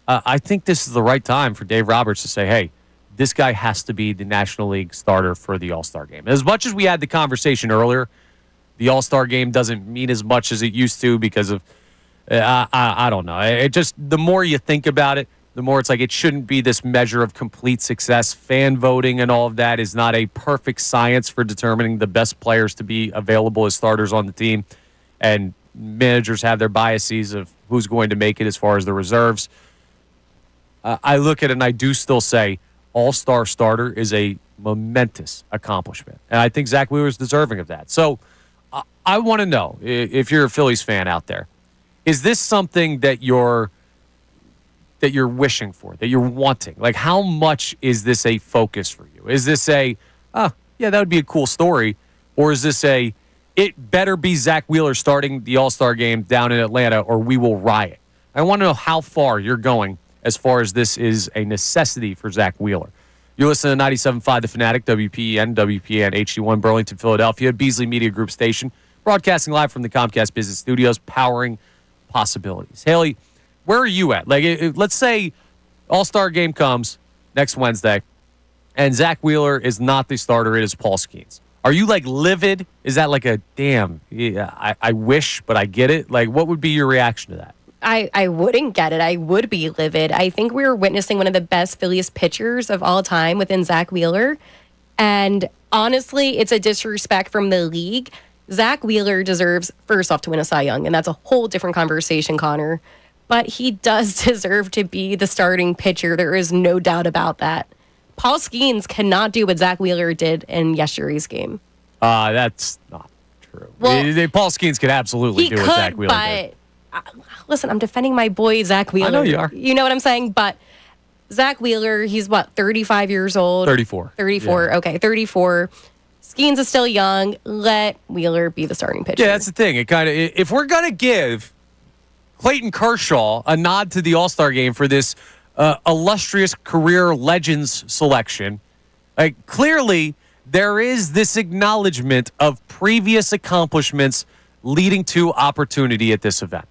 S4: I think this is the right time for Dave Roberts to say, hey, this guy has to be the National League starter for the All-Star game. As much as we had the conversation earlier, the All-Star game doesn't mean as much as it used to because of, I don't know. It just, the more you think about it, the more it's like it shouldn't be this measure of complete success. Fan voting and all of that is not a perfect science for determining the best players to be available as starters on the team. And managers have their biases of who's going to make it as far as the reserves. I look at it and I do still say all-star starter is a momentous accomplishment. And I think Zack Wheeler is deserving of that. So I want to know, if you're a Phillies fan out there, is this something that you're wishing for, that you're wanting? Like, how much is this a focus for you? Is this a, yeah, that would be a cool story? Or is this a, it better be Zack Wheeler starting the All-Star game down in Atlanta or we will riot? I want to know how far you're going as far as this is a necessity for Zack Wheeler. You're listening to 97.5 The Fanatic, WPEN, WPN HD1 Burlington, Philadelphia, Beasley Media Group station, broadcasting live from the Comcast Business Studios, powering possibilities. Haley, where are you at? Like, let's say All-Star game comes next Wednesday and Zack Wheeler is not the starter, it is Paul Skeens. Are you, like, livid? Is that like a, damn, yeah, I wish, but I get it? Like, what would be your reaction to that?
S6: I wouldn't get it. I would be livid. I think we were witnessing one of the best Phillies pitchers of all time within Zack Wheeler. And honestly, it's a disrespect from the league Zack Wheeler deserves, first off, to win a Cy Young, and that's a whole different conversation, Connor. But he does deserve to be the starting pitcher. There is no doubt about that. Paul Skeens cannot do what Zack Wheeler did in yesterday's game.
S4: That's not true.
S6: Well,
S4: Paul Skeens could absolutely do what Zack Wheeler did.
S6: Listen, I'm defending my boy, Zack Wheeler.
S4: I know you are.
S6: You know what I'm saying? But Zack Wheeler, he's 35 years old?
S4: 34.
S6: 34, yeah. Okay, 34. Skeens is still young. Let Wheeler be the starting pitcher.
S4: Yeah, that's the thing. If we're going to give Clayton Kershaw a nod to the All-Star game for this illustrious career legends selection, clearly there is this acknowledgement of previous accomplishments leading to opportunity at this event.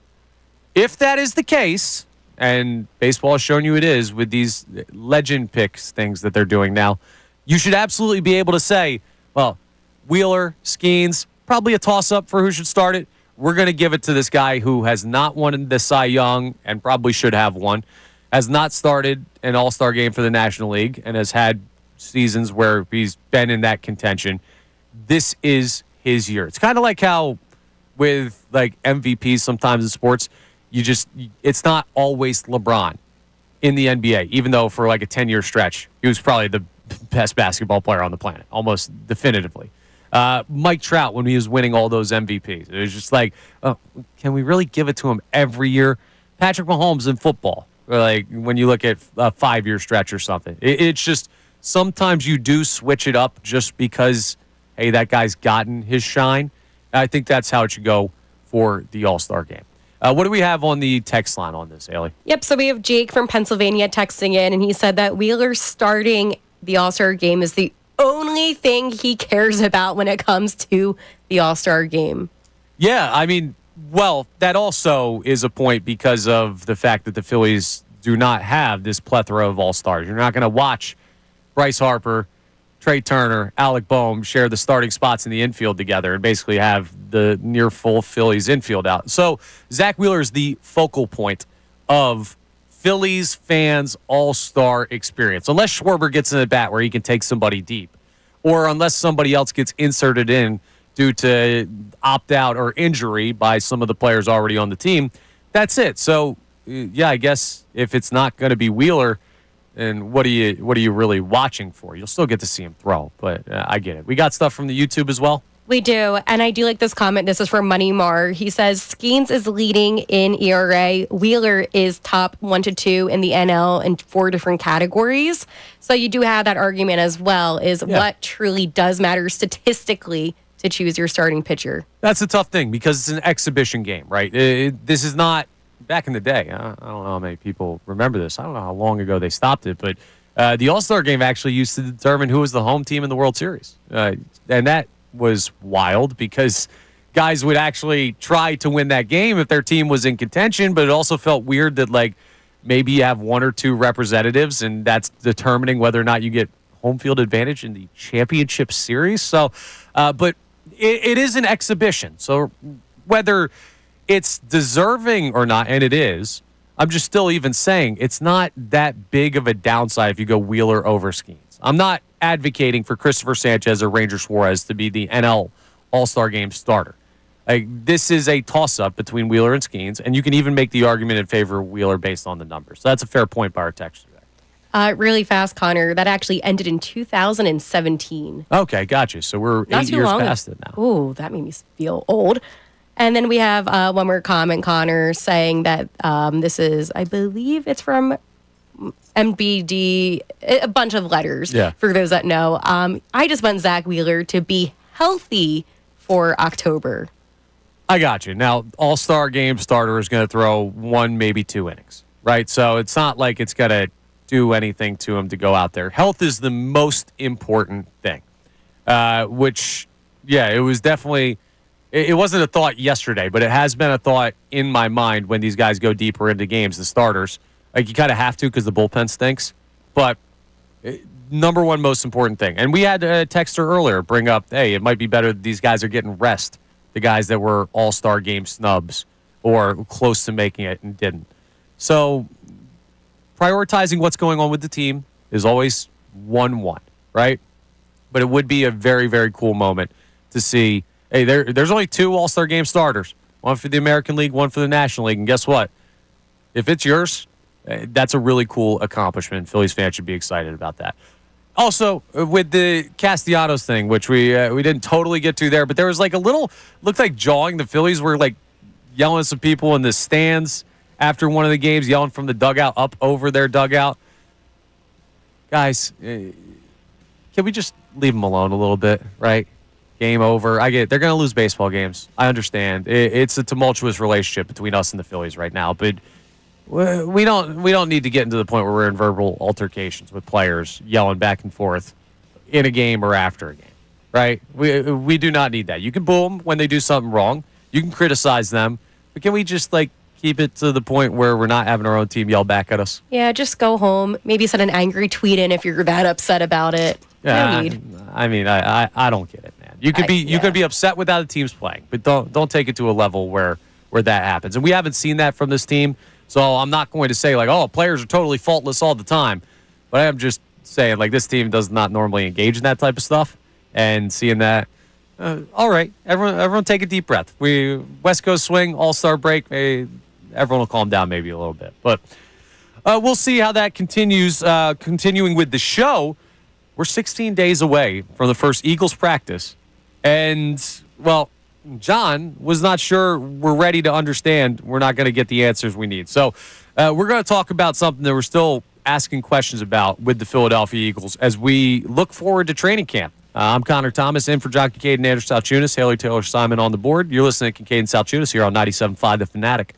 S4: If that is the case, and baseball has shown you it is with these legend picks things that they're doing now, you should absolutely be able to say, well, Wheeler, Skeens, probably a toss-up for who should start it. We're going to give it to this guy who has not won the Cy Young and probably should have one, has not started an All-Star game for the National League, and has had seasons where he's been in that contention. This is his year. It's kind of like how with MVPs sometimes in sports, it's not always LeBron in the NBA, even though for a 10-year stretch, he was probably the best basketball player on the planet, almost definitively. Mike Trout, when he was winning all those MVPs, it was just can we really give it to him every year? Patrick Mahomes in football, when you look at a 5-year stretch or something, it's just sometimes you do switch it up just because, hey, that guy's gotten his shine. I think that's how it should go for the All-Star game. What do we have on the text line on this, Haley?
S6: Yep, so we have Jake from Pennsylvania texting in, and he said that Wheeler starting the All-Star game is the only thing he cares about when it comes to the All-Star game.
S4: Yeah, that also is a point because of the fact that the Phillies do not have this plethora of All-Stars. You're not going to watch Bryce Harper, Trey Turner, Alec Boehm share the starting spots in the infield together and basically have the near full Phillies infield out. So Zack Wheeler is the focal point of Phillies fans' All-Star experience. Unless Schwarber gets in the bat where he can take somebody deep, or unless somebody else gets inserted in due to opt-out or injury by some of the players already on the team, that's it. So, yeah, I guess if it's not going to be Wheeler, and what are you really watching for? You'll still get to see him throw, but I get it. We got stuff from the YouTube as well.
S6: We do, and I do like this comment. This is from Money Mar. He says, Skeens is leading in ERA. Wheeler is top 1 to 2 in the NL in 4 different categories. So you do have that argument as well, is what truly does matter statistically to choose your starting pitcher. That's
S4: a tough thing because it's an exhibition game, right? This is not, back in the day, I don't know how many people remember this. I don't know how long ago they stopped it, but the All-Star game actually used to determine who was the home team in the World Series. And that was wild because guys would actually try to win that game if their team was in contention, but it also felt weird that maybe you have 1 or 2 representatives and that's determining whether or not you get home field advantage in the championship series. So, but it is an exhibition. So whether it's deserving or not, and it is, I'm just still even saying it's not that big of a downside if you go Wheeler over Skeens. I'm not advocating for Christopher Sanchez or Ranger Suarez to be the NL All-Star Game starter. This is a toss-up between Wheeler and Skeens, and you can even make the argument in favor of Wheeler based on the numbers. So that's a fair point by our texter there.
S6: Really fast, Connor. That actually ended in 2017.
S4: Okay, gotcha. So we're 8 years past it now.
S6: Ooh, that made me feel old. And then we have one more comment, Connor, saying that this is, I believe it's from MBD, a bunch of letters for those that know. I just want Zack Wheeler to be healthy for October.
S4: I got you. Now, All-Star game starter is going to throw 1, maybe 2 innings, right? So it's not like it's going to do anything to him to go out there. Health is the most important thing, which, it was definitely... It wasn't a thought yesterday, but it has been a thought in my mind when these guys go deeper into games, the starters. You kind of have to because the bullpen stinks. But number one most important thing. And we had a texter earlier bring up, hey, it might be better that these guys are getting rest, the guys that were All-Star game snubs or close to making it and didn't. So prioritizing what's going on with the team is always 1-1, right? But it would be a very, very cool moment to see Hey, there's only 2 All-Star Game starters. One for the American League, one for the National League. And guess what? If it's yours, that's a really cool accomplishment. Phillies fans should be excited about that. Also, with the Castellanos thing, which we didn't totally get to there, but there was like a little, looked like jawing. The Phillies were like yelling at some people in the stands after one of the games, yelling from the dugout up over their dugout. Guys, can we just leave them alone a little bit, right? Game over. I get it. They're going to lose baseball games. I understand. It's a tumultuous relationship between us and the Phillies right now, but we don't need to get into the point where we're in verbal altercations with players yelling back and forth in a game or after a game, right? We do not need that. You can boo them when they do something wrong. You can criticize them, but can we just like keep it to the point where we're not having our own team yell back at us?
S6: Yeah, just go home. Maybe send an angry tweet in if you're that upset about it.
S4: Yeah,
S6: No need.
S4: I mean, I don't get it, man. You could be upset with how the team's playing, but don't take it to a level where that happens. And we haven't seen that from this team. So I'm not going to say like, oh, players are totally faultless all the time. But I am just saying like this team does not normally engage in that type of stuff. And seeing that, all right, everyone take a deep breath. West Coast swing, All-Star break. Everyone will calm down maybe a little bit. But we'll see how that continues. Continuing with the show, we're 16 days away from the first Eagles practice. And, well, John was not sure we're ready to understand. We're not going to get the answers we need. So we're going to talk about something that we're still asking questions about with the Philadelphia Eagles as we look forward to training camp. I'm Connor Thomas, in for John Kincade and Andrew Salciunas. Haley Taylor Simon on the board. You're listening to Kincade and Salciunas here on 97.5 The Fanatic.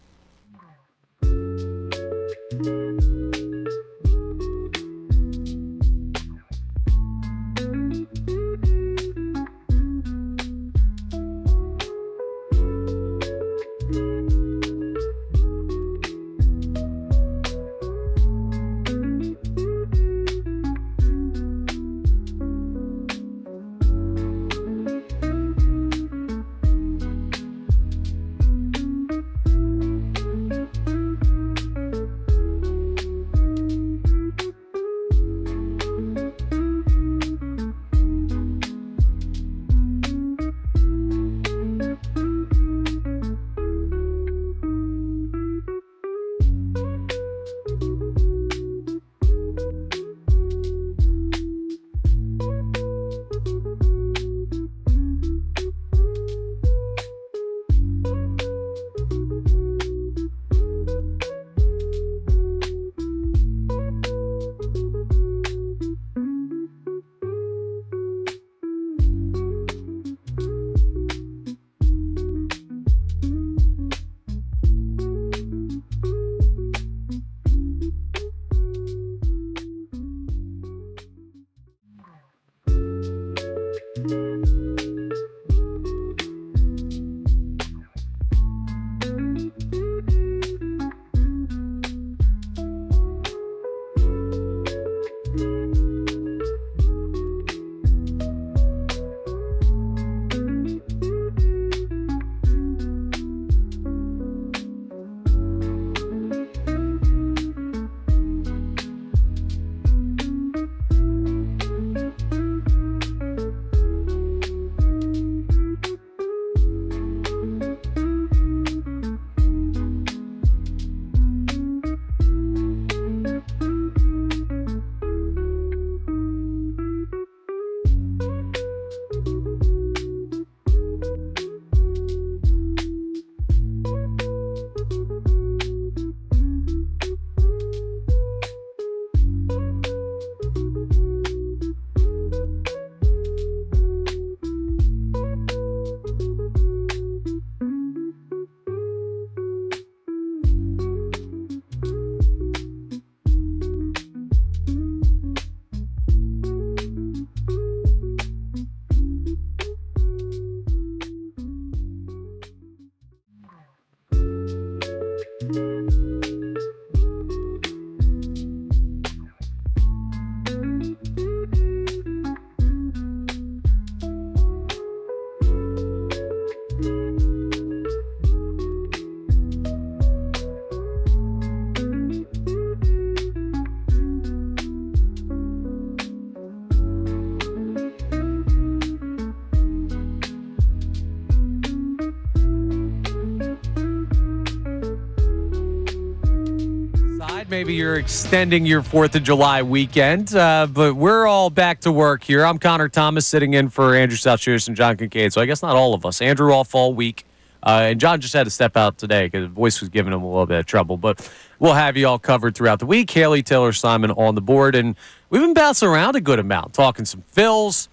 S4: Maybe you're extending your 4th of July weekend, but we're all back to work here. I'm Connor Thomas sitting in for Andrew Salciunas and John Kincade, so I guess not all of us. Andrew off all week, and John just had to step out today because his voice was giving him a little bit of trouble, but we'll have you all covered throughout the week. Haley, Taylor, Simon on the board, and we've been bouncing around a good amount, talking some Phils.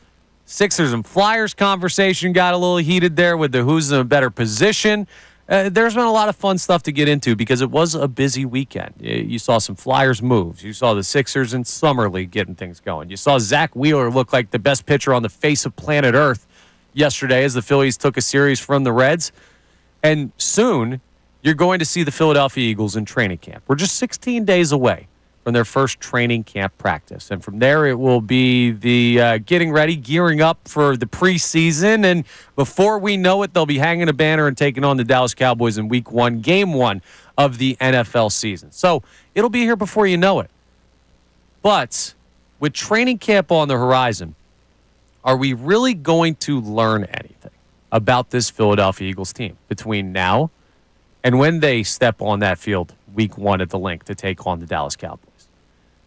S4: Sixers and Flyers conversation got a little heated there with the who's in a better position. There's been a lot of fun stuff to get into because it was a busy weekend. You saw some Flyers moves. You saw the Sixers and Summer League getting things going. You saw Zack Wheeler look like the best pitcher on the face of planet Earth yesterday as the Phillies took a series from the Reds. And soon, you're going to see the Philadelphia Eagles in training camp. We're just 16 days away from their first training camp practice. And from there, it will be the getting ready, gearing up for the preseason. And before we know it, they'll be hanging a banner and taking on the Dallas Cowboys in Week 1, Game 1 of the NFL season. So it'll be here before you know it. But with training camp on the horizon, are we really going to learn anything about this Philadelphia Eagles team between now and when they step on that field Week 1 at the Link to take on the Dallas Cowboys?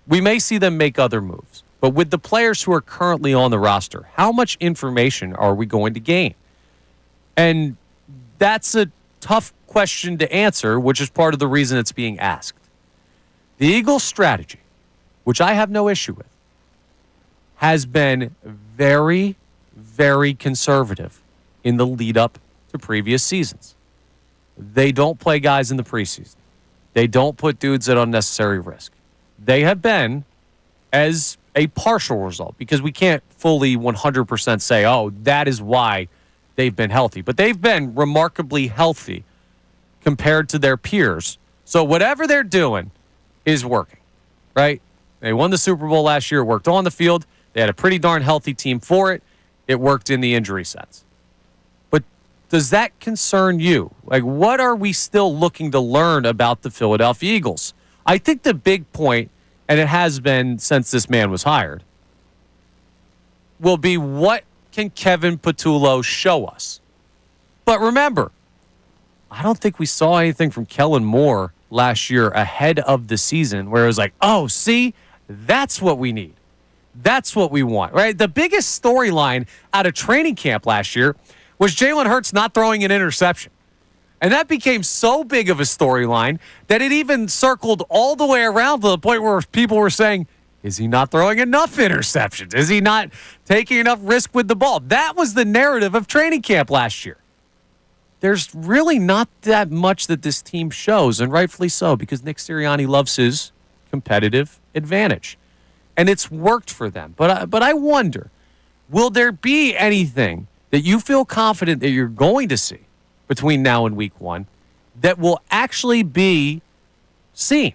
S4: We may see them make other moves, but with the players who are currently on the roster, how much information are we going to gain? And that's a tough question to answer, which is part of the reason it's being asked. The Eagles' strategy, which I have no issue with, has been very, very conservative in the lead up to previous seasons. They don't play guys in the preseason. They don't put dudes at unnecessary risk. They have been, as a partial result, because we can't fully 100% say, oh, that is why they've been healthy. But they've been remarkably healthy compared to their peers. So whatever they're doing is working, right? They won the Super Bowl last year. It worked on the field. They had a pretty darn healthy team for it. It worked in the injury sense. But does that concern you? Like, what are we still looking to learn about the Philadelphia Eagles? I think the big point, and it has been since this man was hired, will be what can Kevin Patullo show us? But remember, I don't think we saw anything from Kellen Moore last year ahead of the season where it was like, oh, see, that's what we need. That's what we want, right? The biggest storyline out of training camp last year was Jalen Hurts not throwing an interception. And that became so big of a storyline that it even circled all the way around to the point where people were saying, is he not throwing enough interceptions? Is he not taking enough risk with the ball? That was the narrative of training camp last year. There's really not that much that this team shows, and rightfully so, because Nick Sirianni loves his competitive advantage. And it's worked for them. But I wonder, will there be anything that you feel confident that you're going to see between now and Week 1 that will actually be seen,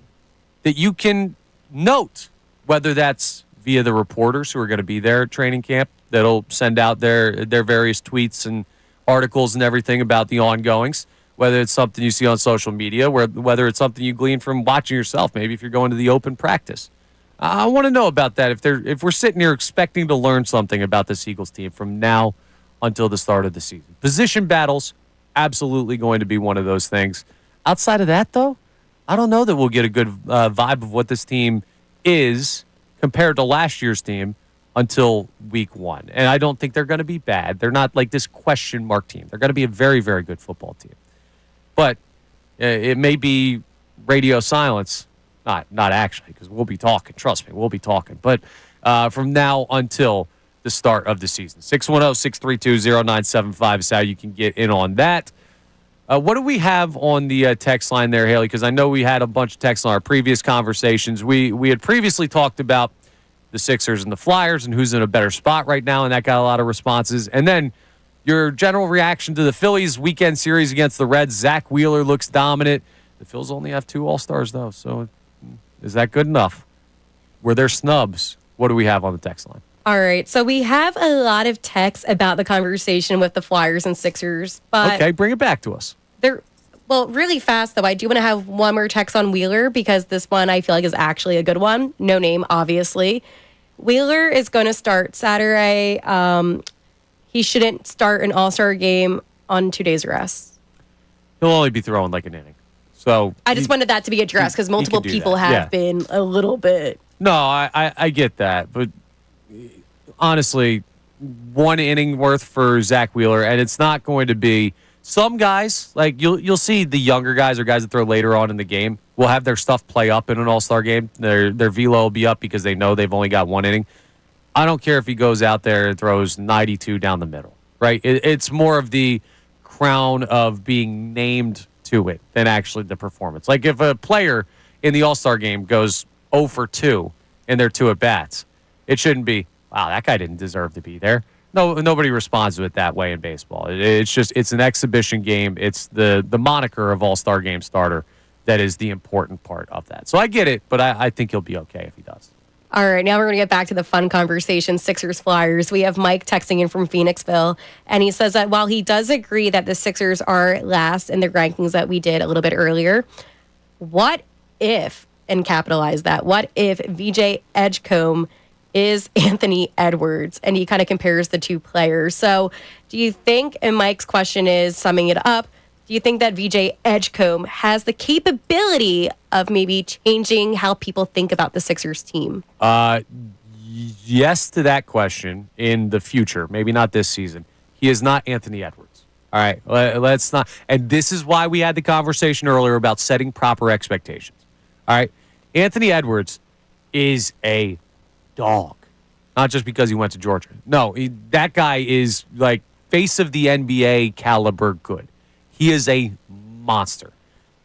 S4: that you can note, whether that's via the reporters who are going to be there at training camp that'll send out their various tweets and articles and everything about the ongoings, whether it's something you see on social media, whether it's something you glean from watching yourself, maybe if you're going to the open practice. I want to know about that if we're sitting here expecting to learn something about this Eagles team from now until the start of the season. Position battles, absolutely going to be one of those things. Outside of that, though, I don't know that we'll get a good vibe of what this team is compared to last year's team until Week 1. And I don't think they're going to be bad. They're not like this question mark team. They're going to be a very, very good football team. But it may be radio silence. Not actually, because we'll be talking. Trust me, we'll be talking. But from now until the start of the season. 610-632-0975 is how you can get in on that. What do we have on the text line there, Haley? Because I know we had a bunch of texts on our previous conversations. We had previously talked about the Sixers and the Flyers and who's in a better spot right now, and that got a lot of responses. And then your general reaction to the Phillies weekend series against the Reds. Zack Wheeler looks dominant. The Phils only have 2 All-Stars, though, so is that good enough? Were there snubs? What do we have on the text line?
S6: All right, so we have a lot of texts about the conversation with the Flyers and Sixers, but
S4: okay, bring it back to us.
S6: Well, really fast, though, I do want to have one more text on Wheeler because this one I feel like is actually a good one. No name, obviously. Wheeler is going to start Saturday. He shouldn't start an All-Star game on 2 days rest.
S4: He'll only be throwing like an inning. So
S6: I just wanted that to be addressed because multiple people have been a little bit.
S4: No, I get that. But honestly, 1 inning worth for Zack Wheeler, and it's not going to be some guys, like you'll see the younger guys or guys that throw later on in the game will have their stuff play up in an all-star game. Their velo will be up because they know they've only got 1 inning. I don't care if he goes out there and throws 92 down the middle, right? It's more of the crown of being named to it than actually the performance. Like if a player in the all-star game goes 0 for 2 in their 2 at-bats, it shouldn't be, wow, that guy didn't deserve to be there. No, nobody responds to it that way in baseball. It's an exhibition game. It's the moniker of all-star game starter that is the important part of that. So I get it, but I think he'll be okay if he does.
S6: All right, now we're going to get back to the fun conversation, Sixers Flyers. We have Mike texting in from Phoenixville, and he says that while he does agree that the Sixers are last in the rankings that we did a little bit earlier, what if, and capitalize that, what if VJ Edgecombe is Anthony Edwards? And he kind of compares the two players. So do you think, and Mike's question is, summing it up, do you think that VJ Edgecombe has the capability of maybe changing how people think about the Sixers team?
S4: Yes to that question in the future. Maybe not this season. He is not Anthony Edwards. All right, let's not. And this is why we had the conversation earlier about setting proper expectations. All right, Anthony Edwards is a dog. Not just because he went to Georgia. No, that guy is like face of the NBA caliber good. He is a monster.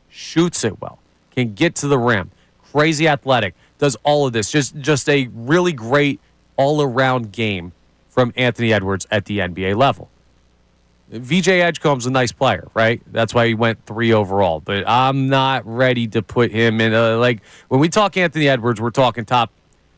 S4: Shoots it well. Can get to the rim. Crazy athletic. Does all of this. Just a really great all-around game from Anthony Edwards at the NBA level. VJ Edgecombe's a nice player, right? That's why he went 3 overall. But I'm not ready to put him in. Like, when we talk Anthony Edwards, we're talking top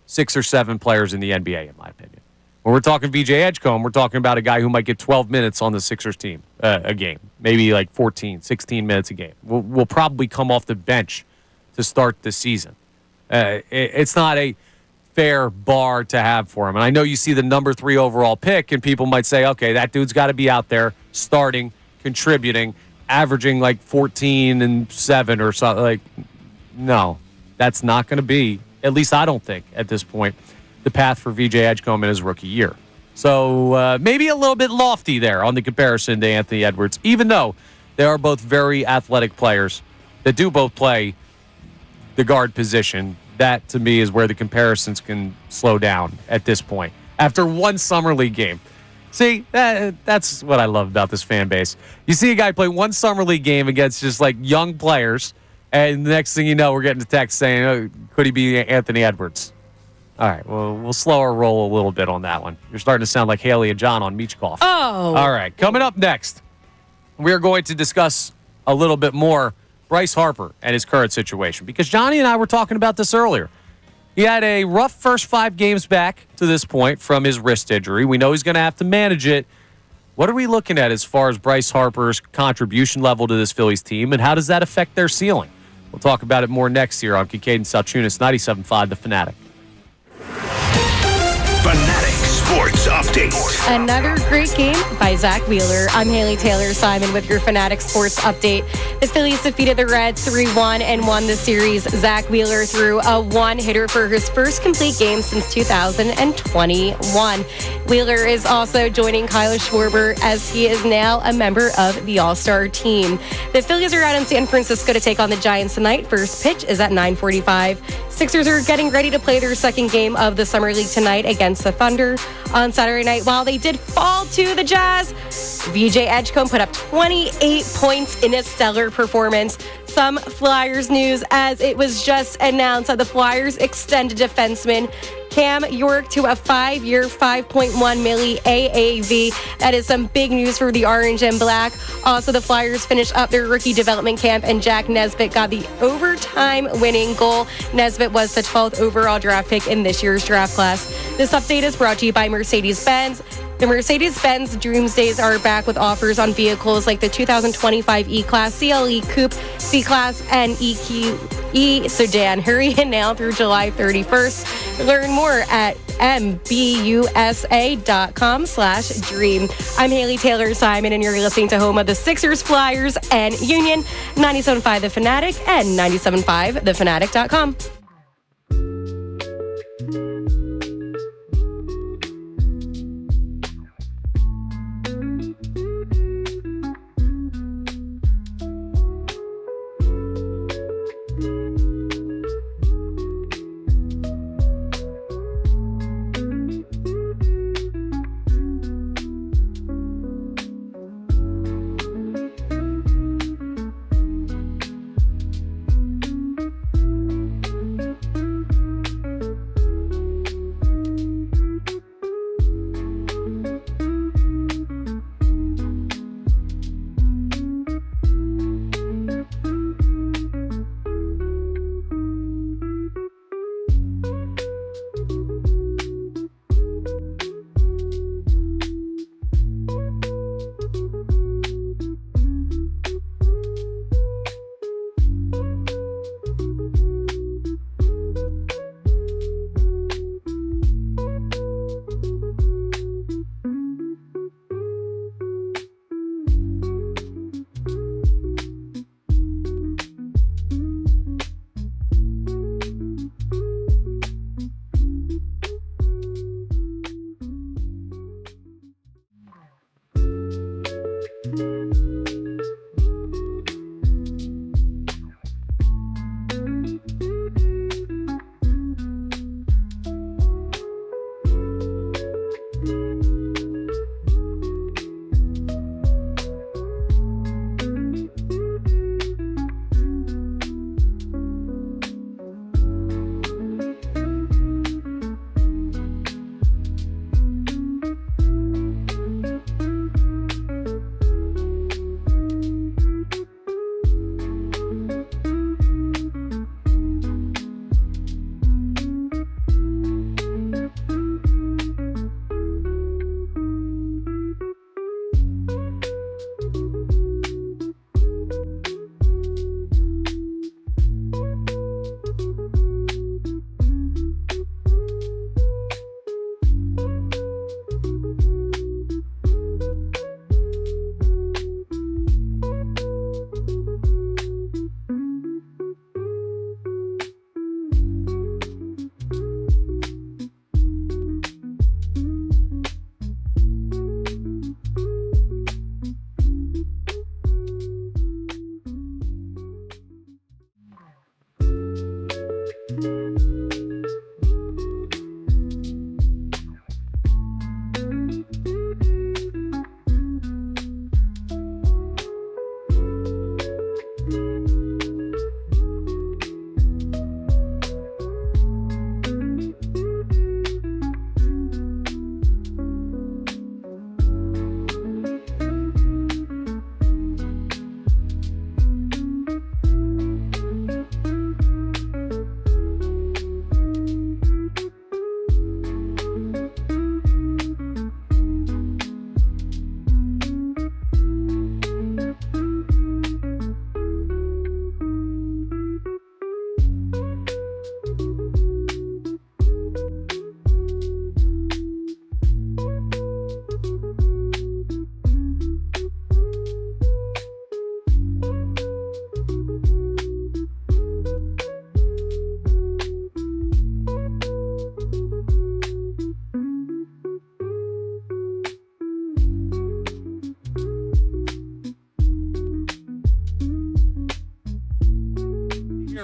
S4: 6 or 7 players in the NBA, in my opinion. When we're talking VJ Edgecombe, we're talking about a guy who might get 12 minutes on the Sixers team a game, maybe like 14, 16 minutes a game. We'll probably come off the bench to start the season. It's not a fair bar to have for him. And I know you see the number 3 overall pick, and people might say, okay, that dude's got to be out there starting, contributing, averaging like 14 and 7 or something. Like, no, that's not going to be, at least I don't think at this point, the path for VJ Edgecombe in his rookie year. So maybe a little bit lofty there on the comparison to Anthony Edwards, even though they are both very athletic players that do both play the guard position. That, to me, is where the comparisons can slow down at this point. After 1 summer league game. See, that's what I love about this fan base. You see a guy play 1 summer league game against just like young players, and the next thing you know, we're getting a text saying, oh, could he be Anthony Edwards? All right, well, we'll slow our roll a little bit on that one. You're starting to sound like Haley and John on Meachcoff.
S6: Oh.
S4: All right, coming up next, we're going to discuss a little bit more Bryce Harper and his current situation, because Johnny and I were talking about this earlier. He had a rough first 5 games back to this point from his wrist injury. We know he's going to have to manage it. What are we looking at as far as Bryce Harper's contribution level to this Phillies team, and how does that affect their ceiling? We'll talk about it more next year on Kincade Salciunas, 97.5 The Fanatic.
S3: Fanatic Sports Update.
S6: Another great game by Zack Wheeler. I'm Haley Taylor-Simon with your Fanatic Sports Update. The Phillies defeated the Reds 3-1 and won the series. Zack Wheeler threw a 1-hitter for his first complete game since 2021. Wheeler is also joining Kyle Schwarber as he is now a member of the All-Star team. The Phillies are out in San Francisco to take on the Giants tonight. First pitch is at 9:45. Sixers are getting ready to play their second game of the Summer League tonight against the Thunder. On Saturday night, while they did fall to the Jazz, VJ Edgecombe put up 28 points in a stellar performance. Some Flyers news, as it was just announced that the Flyers extended defenseman Cam York to a 5-year, $5.1 million AAV. That is some big news for the Orange and Black. Also, the Flyers finished up their rookie development camp, and Jack Nesbitt got the overtime winning goal. Nesbitt was the 12th overall draft pick in this year's draft class. This update is brought to you by Mercedes-Benz. The Mercedes-Benz Doomsdays are back with offers on vehicles like the 2025 E-Class, CLE Coupe, C-Class, and E sedan. Hurry in now through July 31st. Learn more at mbusa.com/dream. I'm Haley Taylor Simon, and you're listening to home of the Sixers, Flyers, and Union, 97.5 The Fanatic and 97.5thefanatic.com.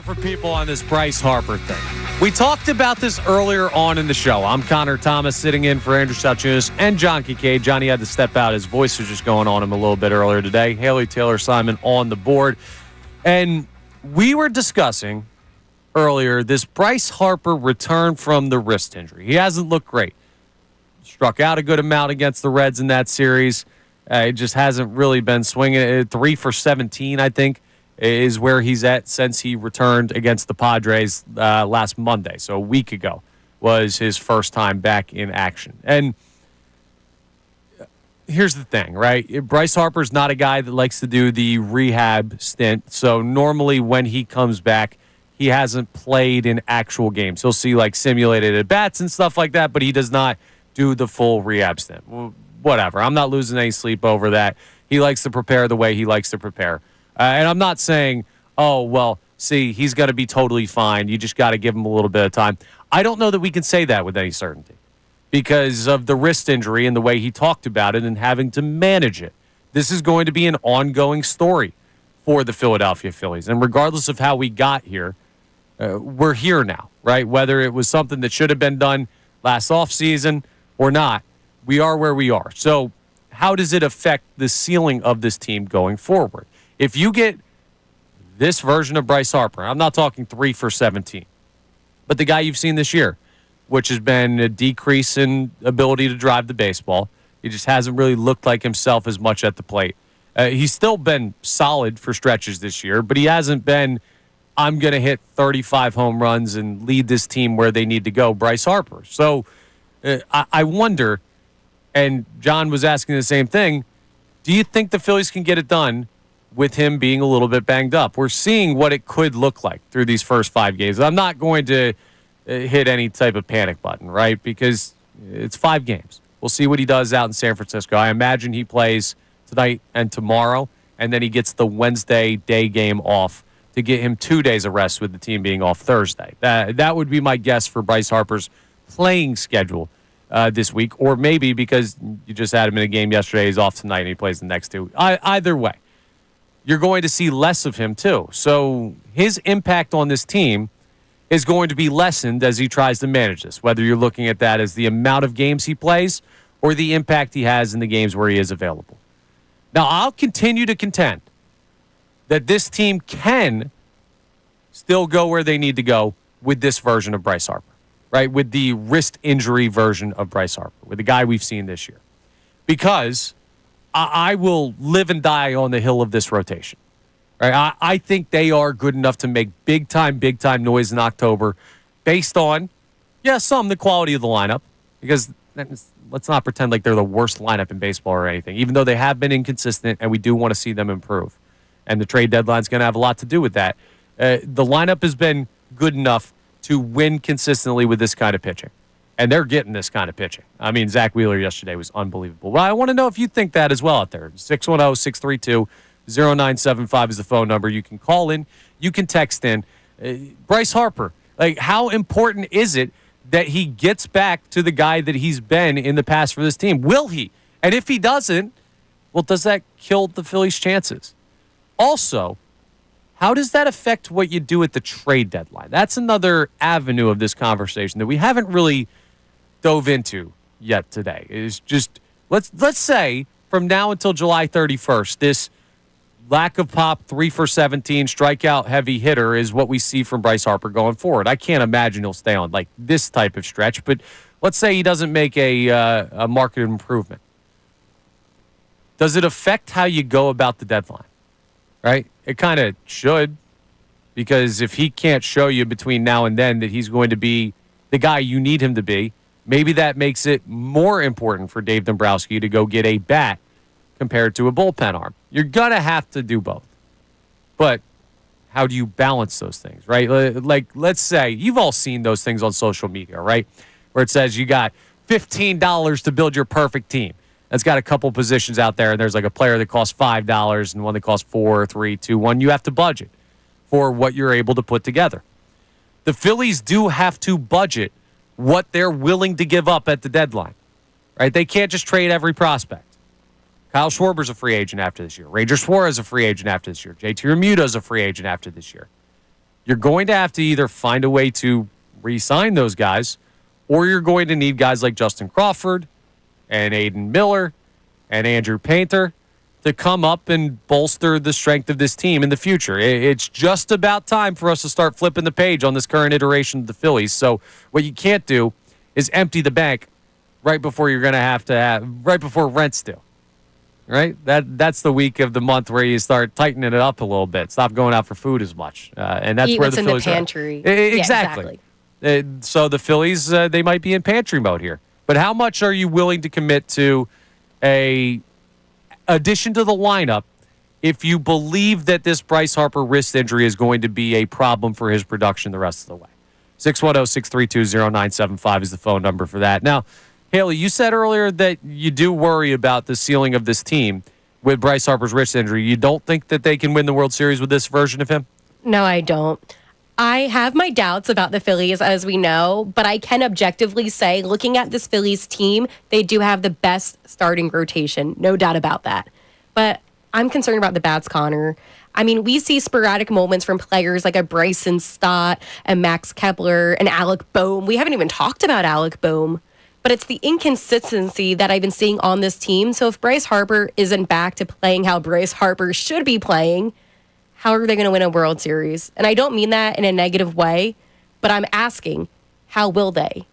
S4: For people on this Bryce Harper thing. We talked about this earlier on in the show. I'm Connor Thomas sitting in for Andrew Salciunas and John Kincade. Johnny had to step out. His voice was just going on him a little bit earlier today. Haley Taylor Simon on the board. And we were discussing earlier this Bryce Harper return from the wrist injury. He hasn't looked great. Struck out a good amount against the Reds in that series. It just hasn't really been swinging. 3 for 17, I think, is where he's at since he returned against the Padres last Monday. So a week ago was his first time back in action. And here's the thing, right? Bryce Harper's not a guy that likes to do the rehab stint. So normally when he comes back, he hasn't played in actual games. He'll see like simulated at-bats and stuff like that, but he does not do the full rehab stint. Whatever. I'm not losing any sleep over that. He likes to prepare the way he likes to prepare. And I'm not saying, oh, well, see, he's going to be totally fine. You just got to give him a little bit of time. I don't know that we can say that with any certainty because of the wrist injury and the way he talked about it and having to manage it. This is going to be an ongoing story for the Philadelphia Phillies. And regardless of how we got here, we're here now, right? Whether it was something that should have been done last offseason or not, we are where we are. So how does it affect the ceiling of this team going forward? If you get this version of Bryce Harper, I'm not talking 3 for 17, but the guy you've seen this year, which has been a decrease in ability to drive the baseball. He just hasn't really looked like himself as much at the plate. He's still been solid for stretches this year, but he hasn't been, I'm going to hit 35 home runs and lead this team where they need to go, Bryce Harper. So I wonder, and John was asking the same thing, do you think the Phillies can get it done with him being a little bit banged up? We're seeing what it could look like through these first 5 games. I'm not going to hit any type of panic button, right? Because it's 5 games. We'll see what he does out in San Francisco. I imagine he plays tonight and tomorrow, and then he gets the Wednesday day game off to get him 2 days of rest with the team being off Thursday. That would be my guess for Bryce Harper's playing schedule this week, or maybe because you just had him in a game yesterday, he's off tonight and he plays the next 2. Either way, you're going to see less of him too. So his impact on this team is going to be lessened as he tries to manage this, whether you're looking at that as the amount of games he plays or the impact he has in the games where he is available. Now, I'll continue to contend that this team can still go where they need to go with this version of Bryce Harper, right? With the wrist injury version of Bryce Harper, with the guy we've seen this year. Because I will live and die on the hill of this rotation. Right? I think they are good enough to make big time noise in October based on, the quality of the lineup. Because let's not pretend like they're the worst lineup in baseball or anything, even though they have been inconsistent and we do want to see them improve. And the trade deadline is going to have a lot to do with that. The lineup has been good enough to win consistently with this kind of pitching. And they're getting this kind of pitching. I mean, Zack Wheeler yesterday was unbelievable. Well, I want to know if you think that as well out there. 610-632-0975 is the phone number. You can call in. You can text in. Bryce Harper, like, how important is it that he gets back to the guy that he's been in the past for this team? Will he? And if he doesn't, well, does that kill the Phillies' chances? Also, how does that affect what you do at the trade deadline? That's another avenue of this conversation that we haven't really dove into yet today. Is just let's say from now until July 31st, this lack of pop, 3 for 17 strikeout heavy hitter is what we see from Bryce Harper going forward. I can't imagine he'll stay on like this type of stretch, but let's say he doesn't make a market improvement. Does it affect how you go about the deadline? Right? It kind of should, because if he can't show you between now and then that he's going to be the guy you need him to be, maybe that makes it more important for Dave Dombrowski to go get a bat compared to a bullpen arm. You're going to have to do both. But how do you balance those things, right? Like, let's say, you've all seen those things on social media, right? Where it says you got $15 to build your perfect team. That's got a couple positions out there, and there's like a player that costs $5 and one that costs 4, 3, 2, 1. You have to budget for what you're able to put together. The Phillies do have to budget what they're willing to give up at the deadline, right? They can't just trade every prospect. Kyle Schwarber's a free agent after this year. Ranger Suarez is a free agent after this year. JT Realmuto is a free agent after this year. You're going to have to either find a way to re-sign those guys, or you're going to need guys like Justin Crawford and Aiden Miller and Andrew Painter to come up and bolster the strength of this team in the future. It's just about time for us to start flipping the page on this current iteration of the Phillies. So what you can't do is empty the bank right before you're going to have right before rent's due. Right? That's the week of the month where you start tightening it up a little bit. Stop going out for food as much. And that's where the Phillies
S6: in the pantry.
S4: are. Exactly. So the Phillies, they might be in pantry mode here. But how much are you willing to commit to a addition to the lineup if you believe that this Bryce Harper wrist injury is going to be a problem for his production the rest of the way. 610-632-0975 is the phone number for that. Now, Haley, you said earlier that you do worry about the ceiling of this team with Bryce Harper's wrist injury. You don't think that they can win the World Series with this version of him?
S6: No, I don't. I have my doubts about the Phillies, as we know, but I can objectively say, looking at this Phillies team, they do have the best starting rotation. No doubt about that. But I'm concerned about the bats, Connor. I mean, we see sporadic moments from players like a Bryson Stott and Max Kepler and Alec Boehm. We haven't even talked about Alec Boehm, but it's the inconsistency that I've been seeing on this team. So if Bryce Harper isn't back to playing how Bryce Harper should be playing, how are they going to win a World Series? And I don't mean that in a negative way, but I'm asking, how will they?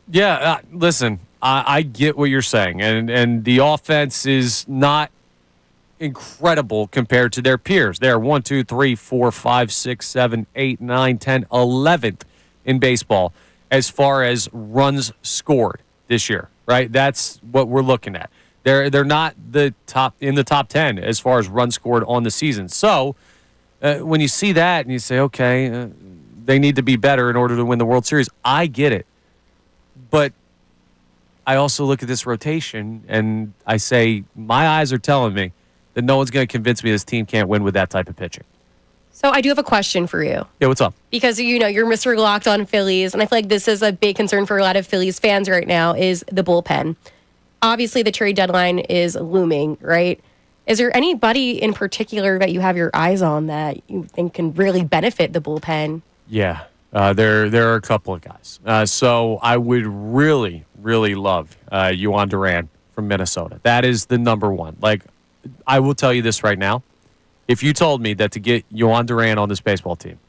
S4: Yeah, listen, I get what you're saying, and the offense is not incredible compared to their peers. They're 1, 2, 3, 4, 5, 6, 7, 8, 9, 10, 11th in baseball as far as runs scored this year, right? That's what we're looking at. They're not the top 10 as far as runs scored on the season. So when you see that and you say, okay, they need to be better in order to win the World Series, I get it. But I also look at this rotation and I say, my eyes are telling me that no one's going to convince me this team can't win with that type of pitching.
S6: So I do have a question for you.
S4: Yeah, what's up?
S6: Because, you know, you're Mr. Locked on Phillies, and I feel like this is a big concern for a lot of Phillies fans right now, is the bullpen. Obviously, the trade deadline is looming, right? Is there anybody in particular that you have your eyes on that you think can really benefit the bullpen?
S4: Yeah, there are a couple of guys. So I would really, really love Yohan Duran from Minnesota. That is the number one. Like, I will tell you this right now. If you told me that to get Yohan Duran on this baseball team,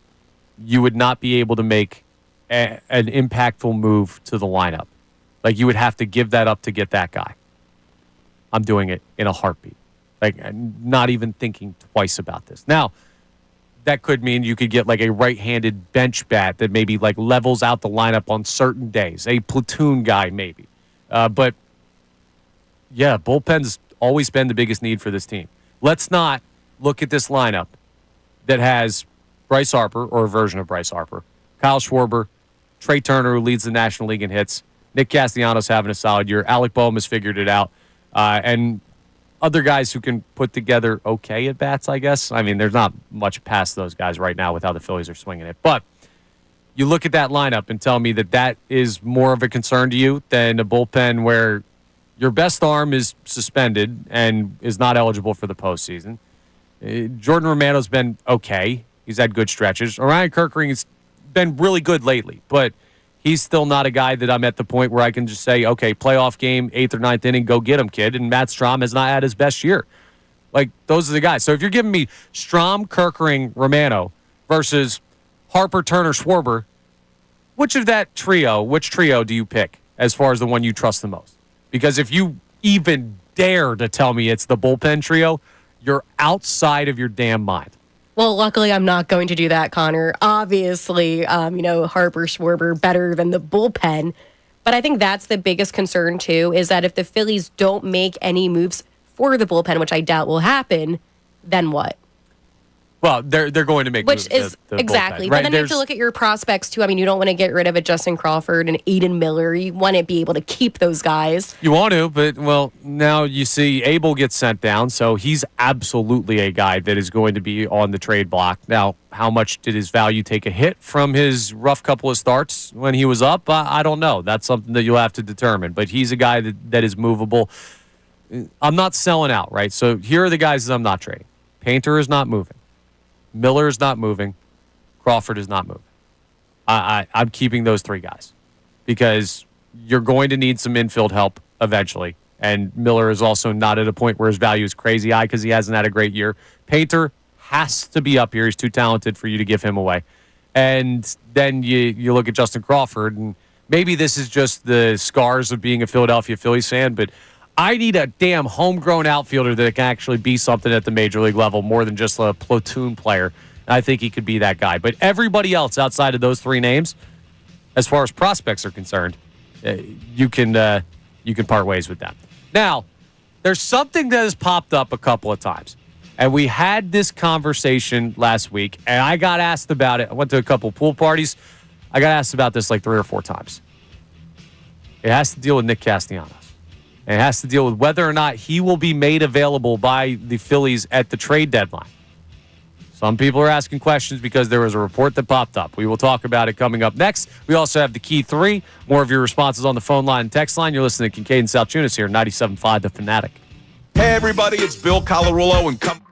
S4: you would not be able to make an impactful move to the lineup. Like, you would have to give that up to get that guy. I'm doing it in a heartbeat. Like, not even thinking twice about this. Now, that could mean you could get like a right-handed bench bat that maybe like levels out the lineup on certain days. A platoon guy maybe. But, yeah, bullpen's always been the biggest need for this team. Let's not look at this lineup that has Bryce Harper, or a version of Bryce Harper, Kyle Schwarber, Trey Turner, who leads the National League in hits, Nick Castellanos having a solid year, Alec Boehm has figured it out, and other guys who can put together okay at bats, I guess. I mean, there's not much past those guys right now with how the Phillies are swinging it. But you look at that lineup and tell me that that is more of a concern to you than a bullpen where your best arm is suspended and is not eligible for the postseason. Jordan Romano's been okay. He's had good stretches. Orion Kerkering has been really good lately, but he's still not a guy that I'm at the point where I can just say, okay, playoff game, 8th or 9th inning, go get him, kid. And Matt Strahm has not had his best year. Like, those are the guys. So if you're giving me Strahm, Kerkering, Romano versus Harper, Turner, Schwarber, which trio do you pick as far as the one you trust the most? Because if you even dare to tell me it's the bullpen trio, you're outside of your damn mind.
S6: Well, luckily, I'm not going to do that, Connor. Obviously, Harper, Schwarber, better than the bullpen. But I think that's the biggest concern, too, is that if the Phillies don't make any moves for the bullpen, which I doubt will happen, then what?
S4: Well, they're going to make
S6: moves.
S4: Which is
S6: exactly.
S4: Bullpen, right?
S6: But then you have to look at your prospects, too. I mean, you don't want to get rid of a Justin Crawford and Aiden Miller. You want to be able to keep those guys.
S4: You want to, but, well, now you see Abel gets sent down, so he's absolutely a guy that is going to be on the trade block. Now, how much did his value take a hit from his rough couple of starts when he was up? I don't know. That's something that you'll have to determine. But he's a guy that is movable. I'm not selling out, right? So here are the guys that I'm not trading. Painter is not moving. Miller is not moving. Crawford is not moving. I'm keeping those three guys because you're going to need some infield help eventually. And Miller is also not at a point where his value is crazy high because he hasn't had a great year. Painter has to be up here. He's too talented for you to give him away. And then you look at Justin Crawford, and maybe this is just the scars of being a Philadelphia Phillies fan, but I need a damn homegrown outfielder that can actually be something at the major league level more than just a platoon player. I think he could be that guy. But everybody else outside of those three names, as far as prospects are concerned, you can part ways with them. Now, there's something that has popped up a couple of times. And we had this conversation last week, and I got asked about it. I went to a couple pool parties. I got asked about this like 3 or 4 times. It has to deal with Nick Castellanos. And it has to deal with whether or not he will be made available by the Phillies at the trade deadline. Some people are asking questions because there was a report that popped up. We will talk about it coming up next. We also have the Key 3. More of your responses on the phone line and text line. You're listening to Kincade Salciunas here, 97.5 The Fanatic.
S3: Hey, everybody, it's Bill Colarulo, and come.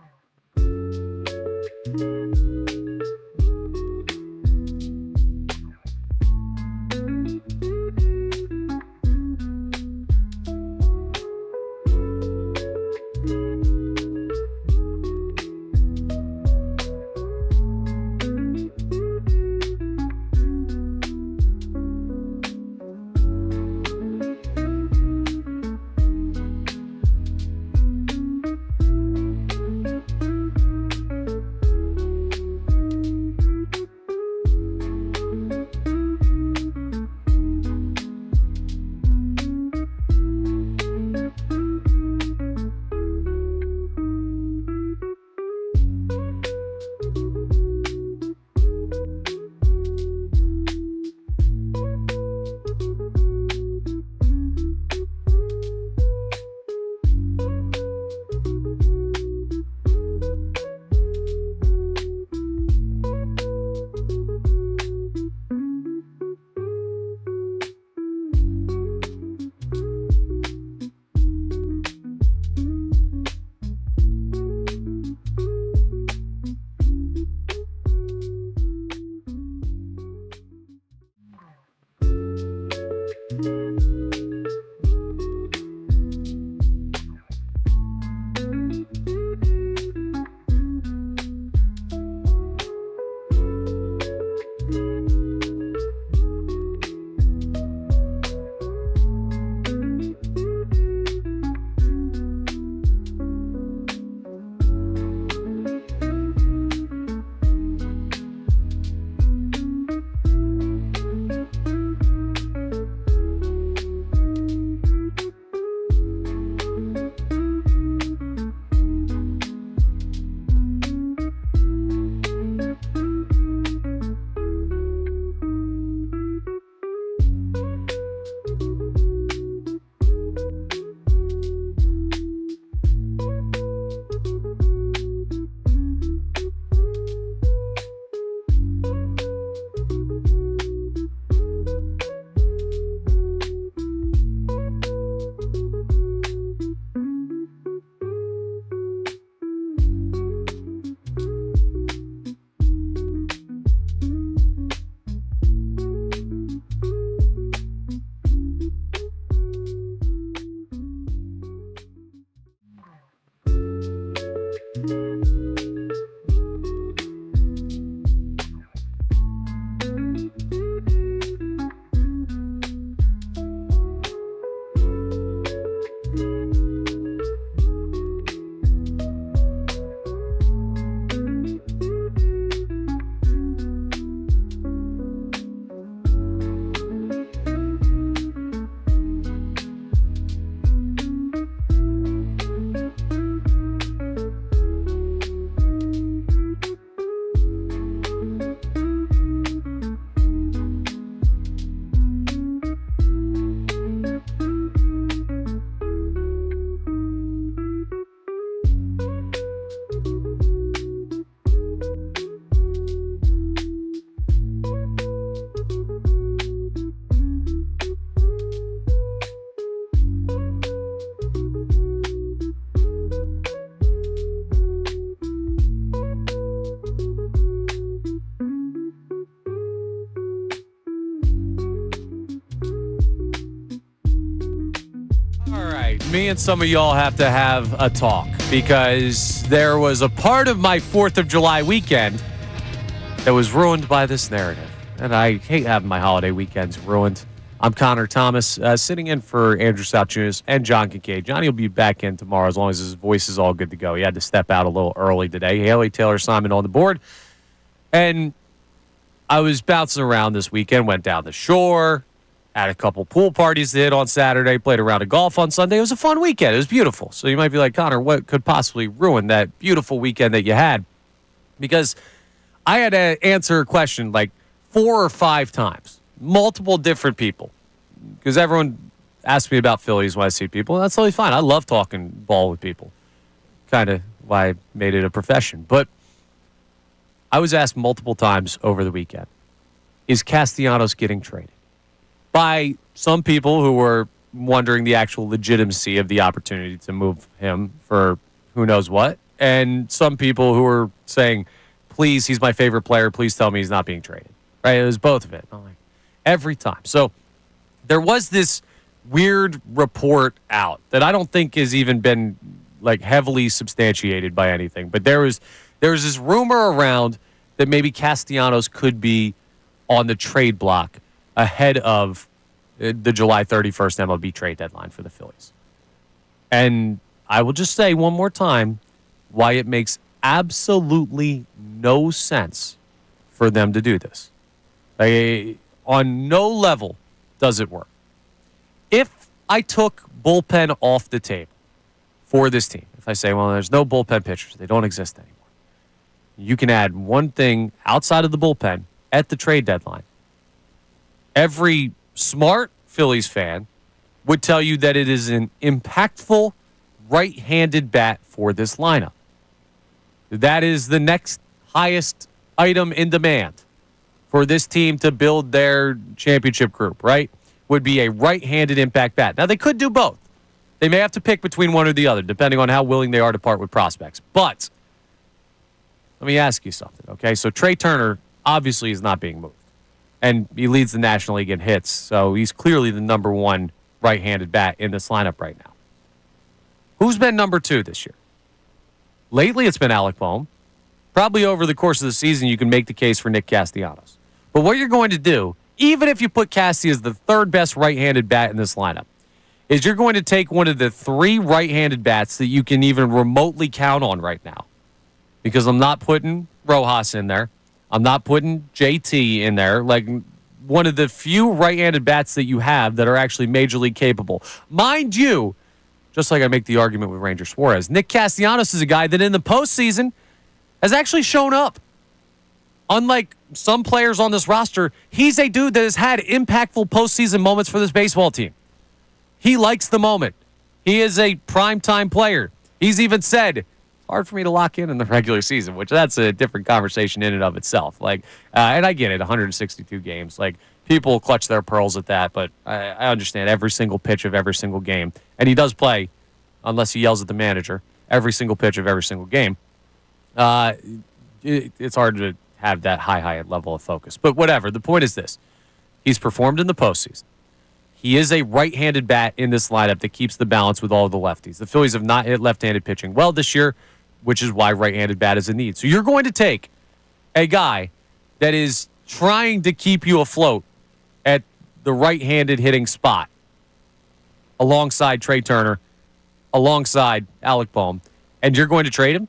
S4: Me and some of y'all have to have a talk because there was a part of my 4th of July weekend that was ruined by this narrative. And I hate having my holiday weekends ruined. I'm Connor Thomas, sitting in for Andrew Salciunas and John Kincade. Johnny will be back in tomorrow as long as his voice is all good to go. He had to step out a little early today. Haley Taylor Simon on the board. And I was bouncing around this weekend, went down the shore, Had a couple pool parties that hit on Saturday, played a round of golf on Sunday. It was a fun weekend. It was beautiful. So you might be like, Connor, what could possibly ruin that beautiful weekend that you had? Because I had to answer a question like 4 or 5 times, multiple different people, because everyone asks me about Phillies when I see people. That's totally fine. I love talking ball with people. Kind of why I made it a profession. But I was asked multiple times over the weekend, is Castellanos getting traded? By some people who were wondering the actual legitimacy of the opportunity to move him for who knows what, and some people who were saying, please, he's my favorite player, please tell me he's not being traded. Right? It was both of it. I'm like, every time. So there was this weird report out that I don't think has even been like heavily substantiated by anything, but there was this rumor around that maybe Castellanos could be on the trade block ahead of the July 31st MLB trade deadline for the Phillies. And I will just say one more time why it makes absolutely no sense for them to do this. On no level does it work. If I took bullpen off the table for this team, if I say, well, there's no bullpen pitchers, they don't exist anymore, you can add one thing outside of the bullpen at the trade deadline. Every smart Phillies fan would tell you that it is an impactful right-handed bat for this lineup. That is the next highest item in demand for this team to build their championship group, right? Would be a right-handed impact bat. Now, they could do both. They may have to pick between one or the other, depending on how willing they are to part with prospects. But let me ask you something, okay? So Trey Turner obviously is not being moved. And he leads the National League in hits, so he's clearly the number one right-handed bat in this lineup right now. Who's been number 2 this year? Lately, it's been Alec Bohm. Probably over the course of the season, you can make the case for Nick Castellanos. But what you're going to do, even if you put Cassie as the 3rd best right-handed bat in this lineup, is you're going to take one of the 3 right-handed bats that you can even remotely count on right now. Because I'm not putting Rojas in there. I'm not putting JT in there. Like one of the few right-handed bats that you have that are actually major league capable. Mind you, just like I make the argument with Ranger Suarez, Nick Castellanos is a guy that in the postseason has actually shown up. Unlike some players on this roster, he's a dude that has had impactful postseason moments for this baseball team. He likes the moment. He is a primetime player. He's even said, it's hard for me to lock in the regular season, which that's a different conversation in and of itself. Like, and I get it, 162 games. Like, people clutch their pearls at that, but I understand every single pitch of every single game. And he does play, unless he yells at the manager, every single pitch of every single game. It's hard to have that high level of focus. But whatever. The point is this. He's performed in the postseason. He is a right-handed bat in this lineup that keeps the balance with all of the lefties. The Phillies have not hit left-handed pitching well this year, which is why right-handed bat is a need. So you're going to take a guy that is trying to keep you afloat at the right-handed hitting spot alongside Trey Turner, alongside Alec Bohm, and you're going to trade him?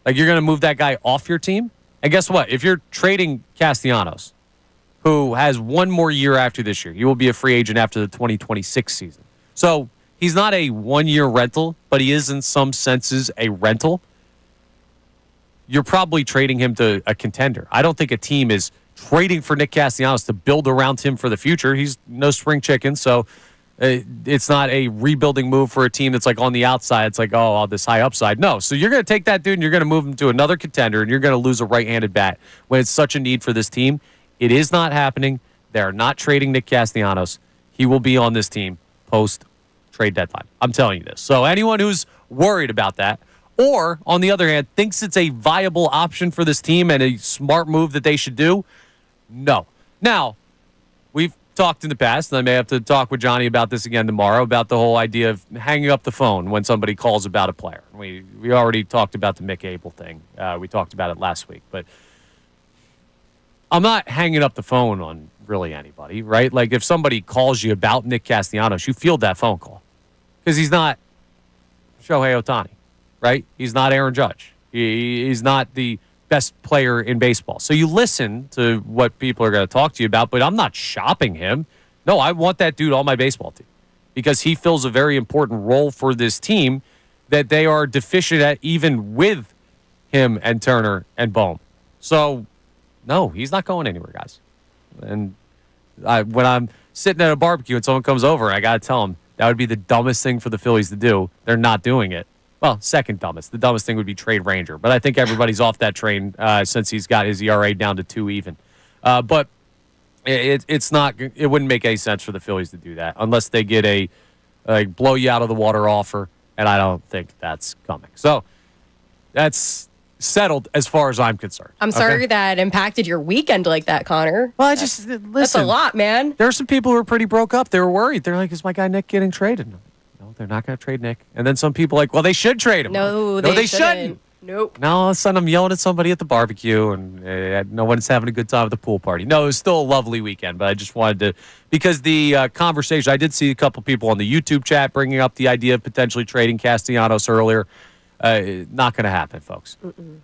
S4: Like, you're going to move that guy off your team? And guess what? If you're trading Castellanos, who has one more year after this year, he will be a free agent after the 2026 season. So he's not a one-year rental, but he is in some senses a rental. You're probably trading him to a contender. I don't think a team is trading for Nick Castellanos to build around him for the future. He's no spring chicken, so it's not a rebuilding move for a team that's like on the outside. It's like, oh, this high upside. No. So you're going to take that dude and you're going to move him to another contender and you're going to lose a right-handed bat when it's such a need for this team. It is not happening. They're not trading Nick Castellanos. He will be on this team post-trade deadline. I'm telling you this. So anyone who's worried about that, or on the other hand, thinks it's a viable option for this team and a smart move that they should do, no. Now, we've talked in the past, and I may have to talk with Johnny about this again tomorrow, about the whole idea of hanging up the phone when somebody calls about a player. We already talked about the Mick Abel thing. We talked about it last week. But I'm not hanging up the phone on really anybody, right? Like, if somebody calls you about Nick Castellanos, you field that phone call. Because he's not Shohei Ohtani, right? He's not Aaron Judge. He's not the best player in baseball. So you listen to what people are going to talk to you about, but I'm not shopping him. No, I want that dude on my baseball team because he fills a very important role for this team that they are deficient at even with him and Turner and Bohm. So, no, he's not going anywhere, guys. And when I'm sitting at a barbecue and someone comes over, I got to tell them that would be the dumbest thing for the Phillies to do. They're not doing it. Well, second dumbest. The dumbest thing would be trade Ranger. But I think everybody's off that train since he's got his ERA down to 2 even. But it's not. It wouldn't make any sense for the Phillies to do that unless they get a blow you out of the water offer, and I don't think that's coming. So that's settled as far as I'm concerned.
S6: I'm sorry that impacted your weekend like that, Connor.
S4: Well, listen.
S6: That's a lot, man.
S4: There are some people who are pretty broke up. They were worried. They're like, "Is my guy Nick getting traded?" No, they're not going to trade Nick. And then some people are like, "Well, they should trade him."
S6: No, they shouldn't. Nope.
S4: Now all of a sudden I'm yelling at somebody at the barbecue and no one's having a good time at the pool party. No, it was still a lovely weekend, but I just wanted to, because the conversation, I did see a couple people on the YouTube chat bringing up the idea of potentially trading Castellanos earlier. Not going to happen, folks.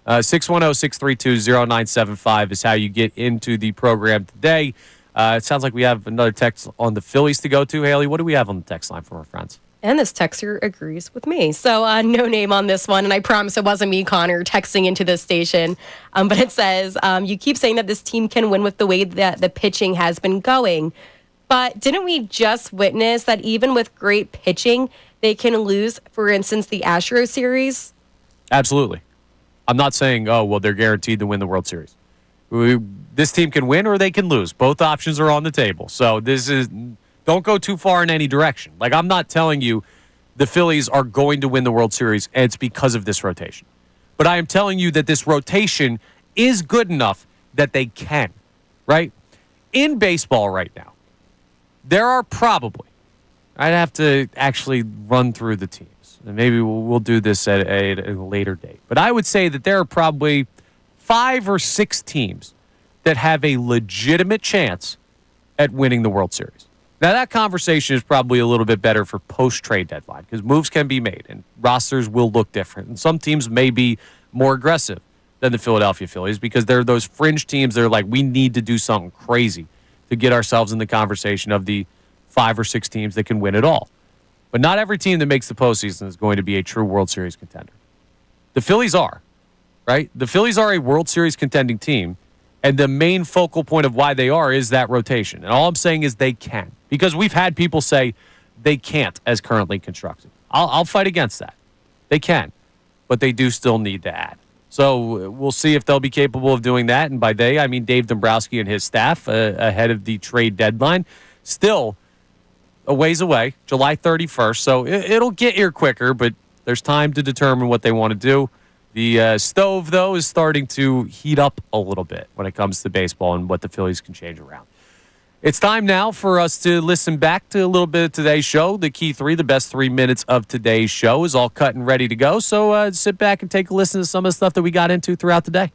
S4: 610-632-0975 is how you get into the program today. It sounds like we have another text on the Phillies to go to. Haley, what do we have on the text line from our friends?
S6: And this texter agrees with me. So no name on this one. And I promise it wasn't me, Connor, texting into this station. But it says, you keep saying that this team can win with the way that the pitching has been going. But didn't we just witness that even with great pitching, they can lose, for instance, the Astros series?
S4: Absolutely. I'm not saying, oh, well, they're guaranteed to win the World Series. This team can win or they can lose. Both options are on the table. So this is... Don't go too far in any direction. Like, I'm not telling you the Phillies are going to win the World Series, and it's because of this rotation. But I am telling you that this rotation is good enough that they can, right? In baseball right now, there are probably, I'd have to actually run through the teams. And maybe we'll do this at a later date. But I would say that there are probably 5 or 6 teams that have a legitimate chance at winning the World Series. Now, that conversation is probably a little bit better for post-trade deadline because moves can be made and rosters will look different. And some teams may be more aggressive than the Philadelphia Phillies because they're those fringe teams that are like, we need to do something crazy to get ourselves in the conversation of the 5 or 6 teams that can win it all. But not every team that makes the postseason is going to be a true World Series contender. The Phillies are, right? The Phillies are a World Series contending team. And the main focal point of why they are is that rotation. And all I'm saying is they can. Because we've had people say they can't as currently constructed. I'll fight against that. They can. But they do still need to add. So we'll see if they'll be capable of doing that. And by they, I mean Dave Dombrowski and his staff ahead of the trade deadline. Still a ways away, July 31st. So it'll get here quicker, but there's time to determine what they want to do. The stove, though, is starting to heat up a little bit when it comes to baseball and what the Phillies can change around. It's time now for us to listen back to a little bit of today's show. The key 3, the best 3 minutes of today's show is all cut and ready to go. So sit back and take a listen to some of the stuff that we got into throughout the day.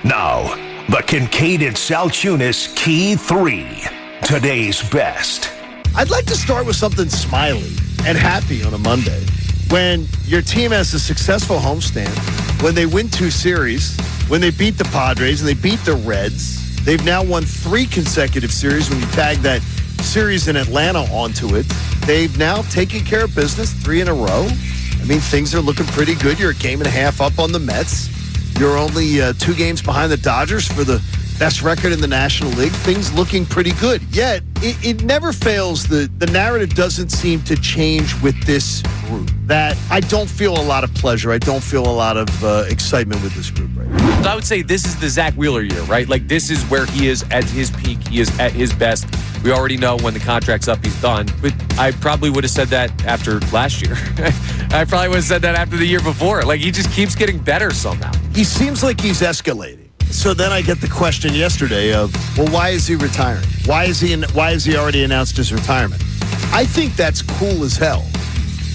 S3: Now, the Kincade Salciunas Key 3, today's best.
S1: I'd like to start with something smiley and happy on a Monday. When your team has a successful homestand, when they win 2 series, when they beat the Padres and they beat the Reds, they've now won 3 consecutive series. When you tag that series in Atlanta onto it, they've now taken care of business 3 in a row. I mean, things are looking pretty good. You're a game and a half up on the Mets. You're only 2 games behind the Dodgers for the best record in the National League. Things looking pretty good. Yet, it never fails. The narrative doesn't seem to change with this group. That I don't feel a lot of pleasure. I don't feel a lot of excitement with this group right now.
S4: So I would say this is the Zack Wheeler year, right? Like, this is where he is at his peak. He is at his best. We already know when the contract's up, he's done. But I probably would have said that after last year. I probably would have said that after the year before. Like, he just keeps getting better somehow.
S1: He seems like he's escalating. So then I get the question yesterday of, well, why is he retiring? Why is he already announced his retirement? I think that's cool as hell.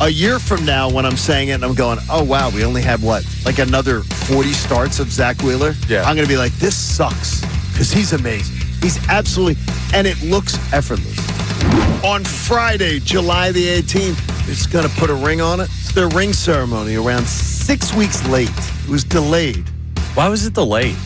S1: A year from now, when I'm saying it and I'm going, oh, wow, we only have what? Like another 40 starts of Zack Wheeler?
S4: Yeah.
S1: I'm going to be like, this sucks because he's amazing. He's absolutely, and it looks effortless. On Friday, July the 18th, it's going to put a ring on it. It's their ring ceremony around 6 weeks late. It was delayed.
S4: Why was it delayed?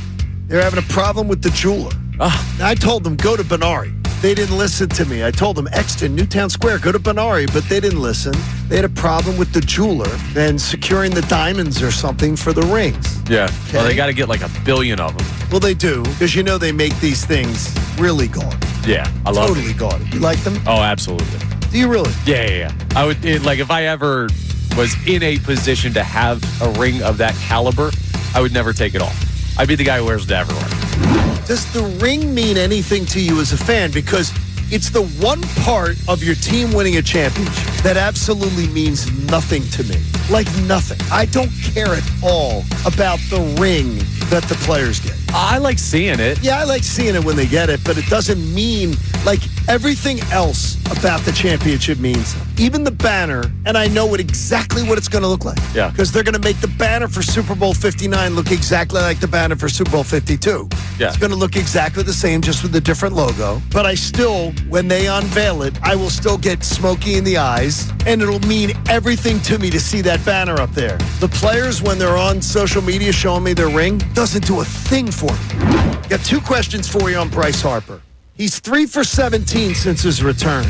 S1: They're having a problem with the jeweler. I told them, go to Benari. They didn't listen to me. I told them, Exton, Newtown Square, go to Benari, but they didn't listen. They had a problem with the jeweler and securing the diamonds or something for the rings.
S4: Yeah.
S1: Okay.
S4: Well, they got to get like 1 billion of them.
S1: Well, they do, because they make these things really gaudy.
S4: Yeah, I love
S1: Totally gaudy. You like them?
S4: Oh, absolutely.
S1: Do you really?
S4: Yeah. I would if I ever was in a position to have a ring of that caliber, I would never take it off. I'd be the guy who wears it everywhere.
S1: Does the ring mean anything to you as a fan? Because it's the one part of your team winning a championship that absolutely means nothing to me. Like nothing. I don't care at all about the ring that the players get.
S4: I like seeing it.
S1: Yeah, I like seeing it when they get it, but it doesn't mean like everything else about the championship means. Even the banner, and I know exactly what it's going to look like.
S4: Yeah.
S1: Because they're going to make the banner for Super Bowl 59 look exactly like the banner for Super Bowl 52.
S4: Yeah.
S1: It's going to look exactly the same, just with a different logo. But I still, when they unveil it, I will still get smoky in the eyes, and it'll mean everything to me to see that banner up there. The players, when they're on social media showing me their ring, doesn't do a thing for me. Got 2 questions for you on Bryce Harper. He's 3 for 17 since his return,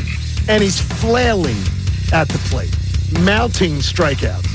S1: and he's flailing at the plate, mounting strikeouts.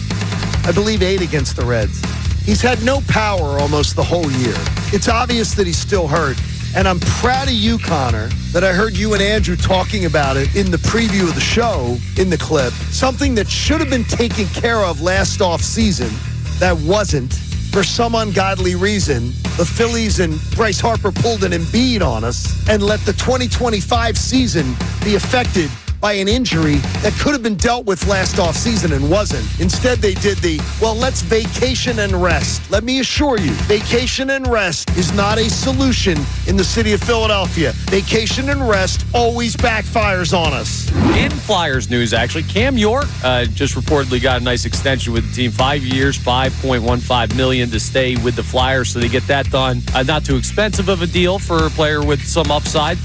S1: I believe 8 against the Reds. He's had no power almost the whole year. It's obvious that he's still hurt, and I'm proud of you, Connor, that I heard you and Andrew talking about it in the preview of the show, in the clip, something that should have been taken care of last offseason that wasn't. For some ungodly reason, the Phillies and Bryce Harper pulled an Embiid on us and let the 2025 season be affected by an injury that could have been dealt with last offseason and wasn't. Instead, they did let's vacation and rest. Let me assure you, vacation and rest is not a solution in the city of Philadelphia. Vacation and rest always backfires on us.
S4: In Flyers news, actually, Cam York just reportedly got a nice extension with the team. 5 years, $5.15 million to stay with the Flyers, so they get that done. Not too expensive of a deal for a player with some upside.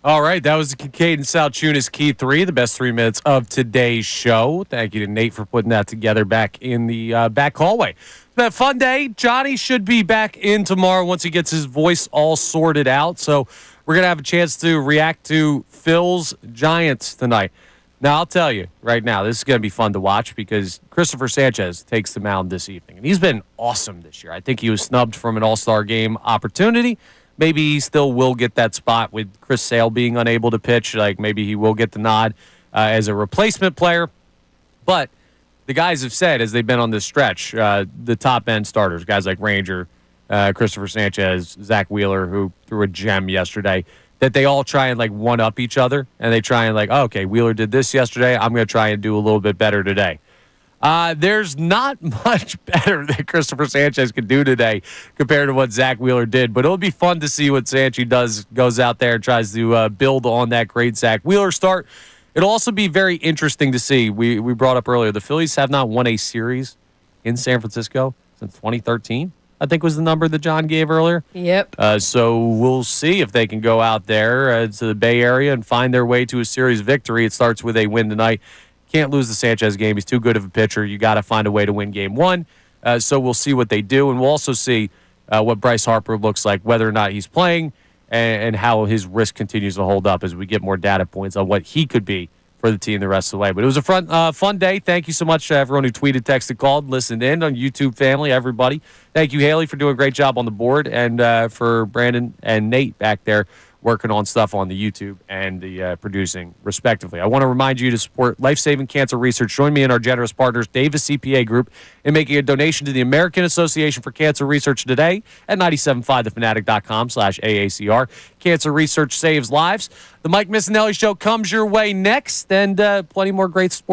S4: All right, that was the Kincade Salciunas Key 3, the best 3 minutes of today's show. Thank you to Nate for putting that together back in the back hallway. It's been a fun day. Johnny should be back in tomorrow once he gets his voice all sorted out. So we're going to have a chance to react to Phil's Giants tonight. Now, I'll tell you right now, this is going to be fun to watch because Christopher Sanchez takes the mound this evening. And he's been awesome this year. I think he was snubbed from an All-Star game opportunity. Maybe he still will get that spot with Chris Sale being unable to pitch. Like maybe he will get the nod as a replacement player. But the guys have said as they've been on this stretch, the top end starters, guys like Ranger, Christopher Sanchez, Zack Wheeler, who threw a gem yesterday, that they all try and like one up each other. And they try and like, oh, okay, Wheeler did this yesterday. I'm going to try and do a little bit better today. There's not much better that Christopher Sanchez could do today compared to what Zack Wheeler did, but it'll be fun to see what Sanchez does, goes out there and tries to build on that great Zack Wheeler start. It'll also be very interesting to see. We brought up earlier, the Phillies have not won a series in San Francisco since 2013, I think was the number that John gave earlier.
S6: Yep.
S4: So we'll see if they can go out there to the Bay Area and find their way to a series victory. It starts with a win tonight. Can't lose the Sanchez game. He's too good of a pitcher. You got to find a way to win game 1. So we'll see what they do, and we'll also see what Bryce Harper looks like, whether or not he's playing, and how his wrist continues to hold up as we get more data points on what he could be for the team the rest of the way. But it was a fun day. Thank you so much to everyone who tweeted, texted, called, listened in on YouTube family, everybody. Thank you, Haley, for doing a great job on the board, and for Brandon and Nate back there working on stuff on the YouTube and the producing, respectively. I want to remind you to support life-saving cancer research. Join me and our generous partners, Davis CPA Group, in making a donation to the American Association for Cancer Research today at 975thefanatic.com/AACR. Cancer research saves lives. The Mike Missanelli Show comes your way next, and plenty more great sports.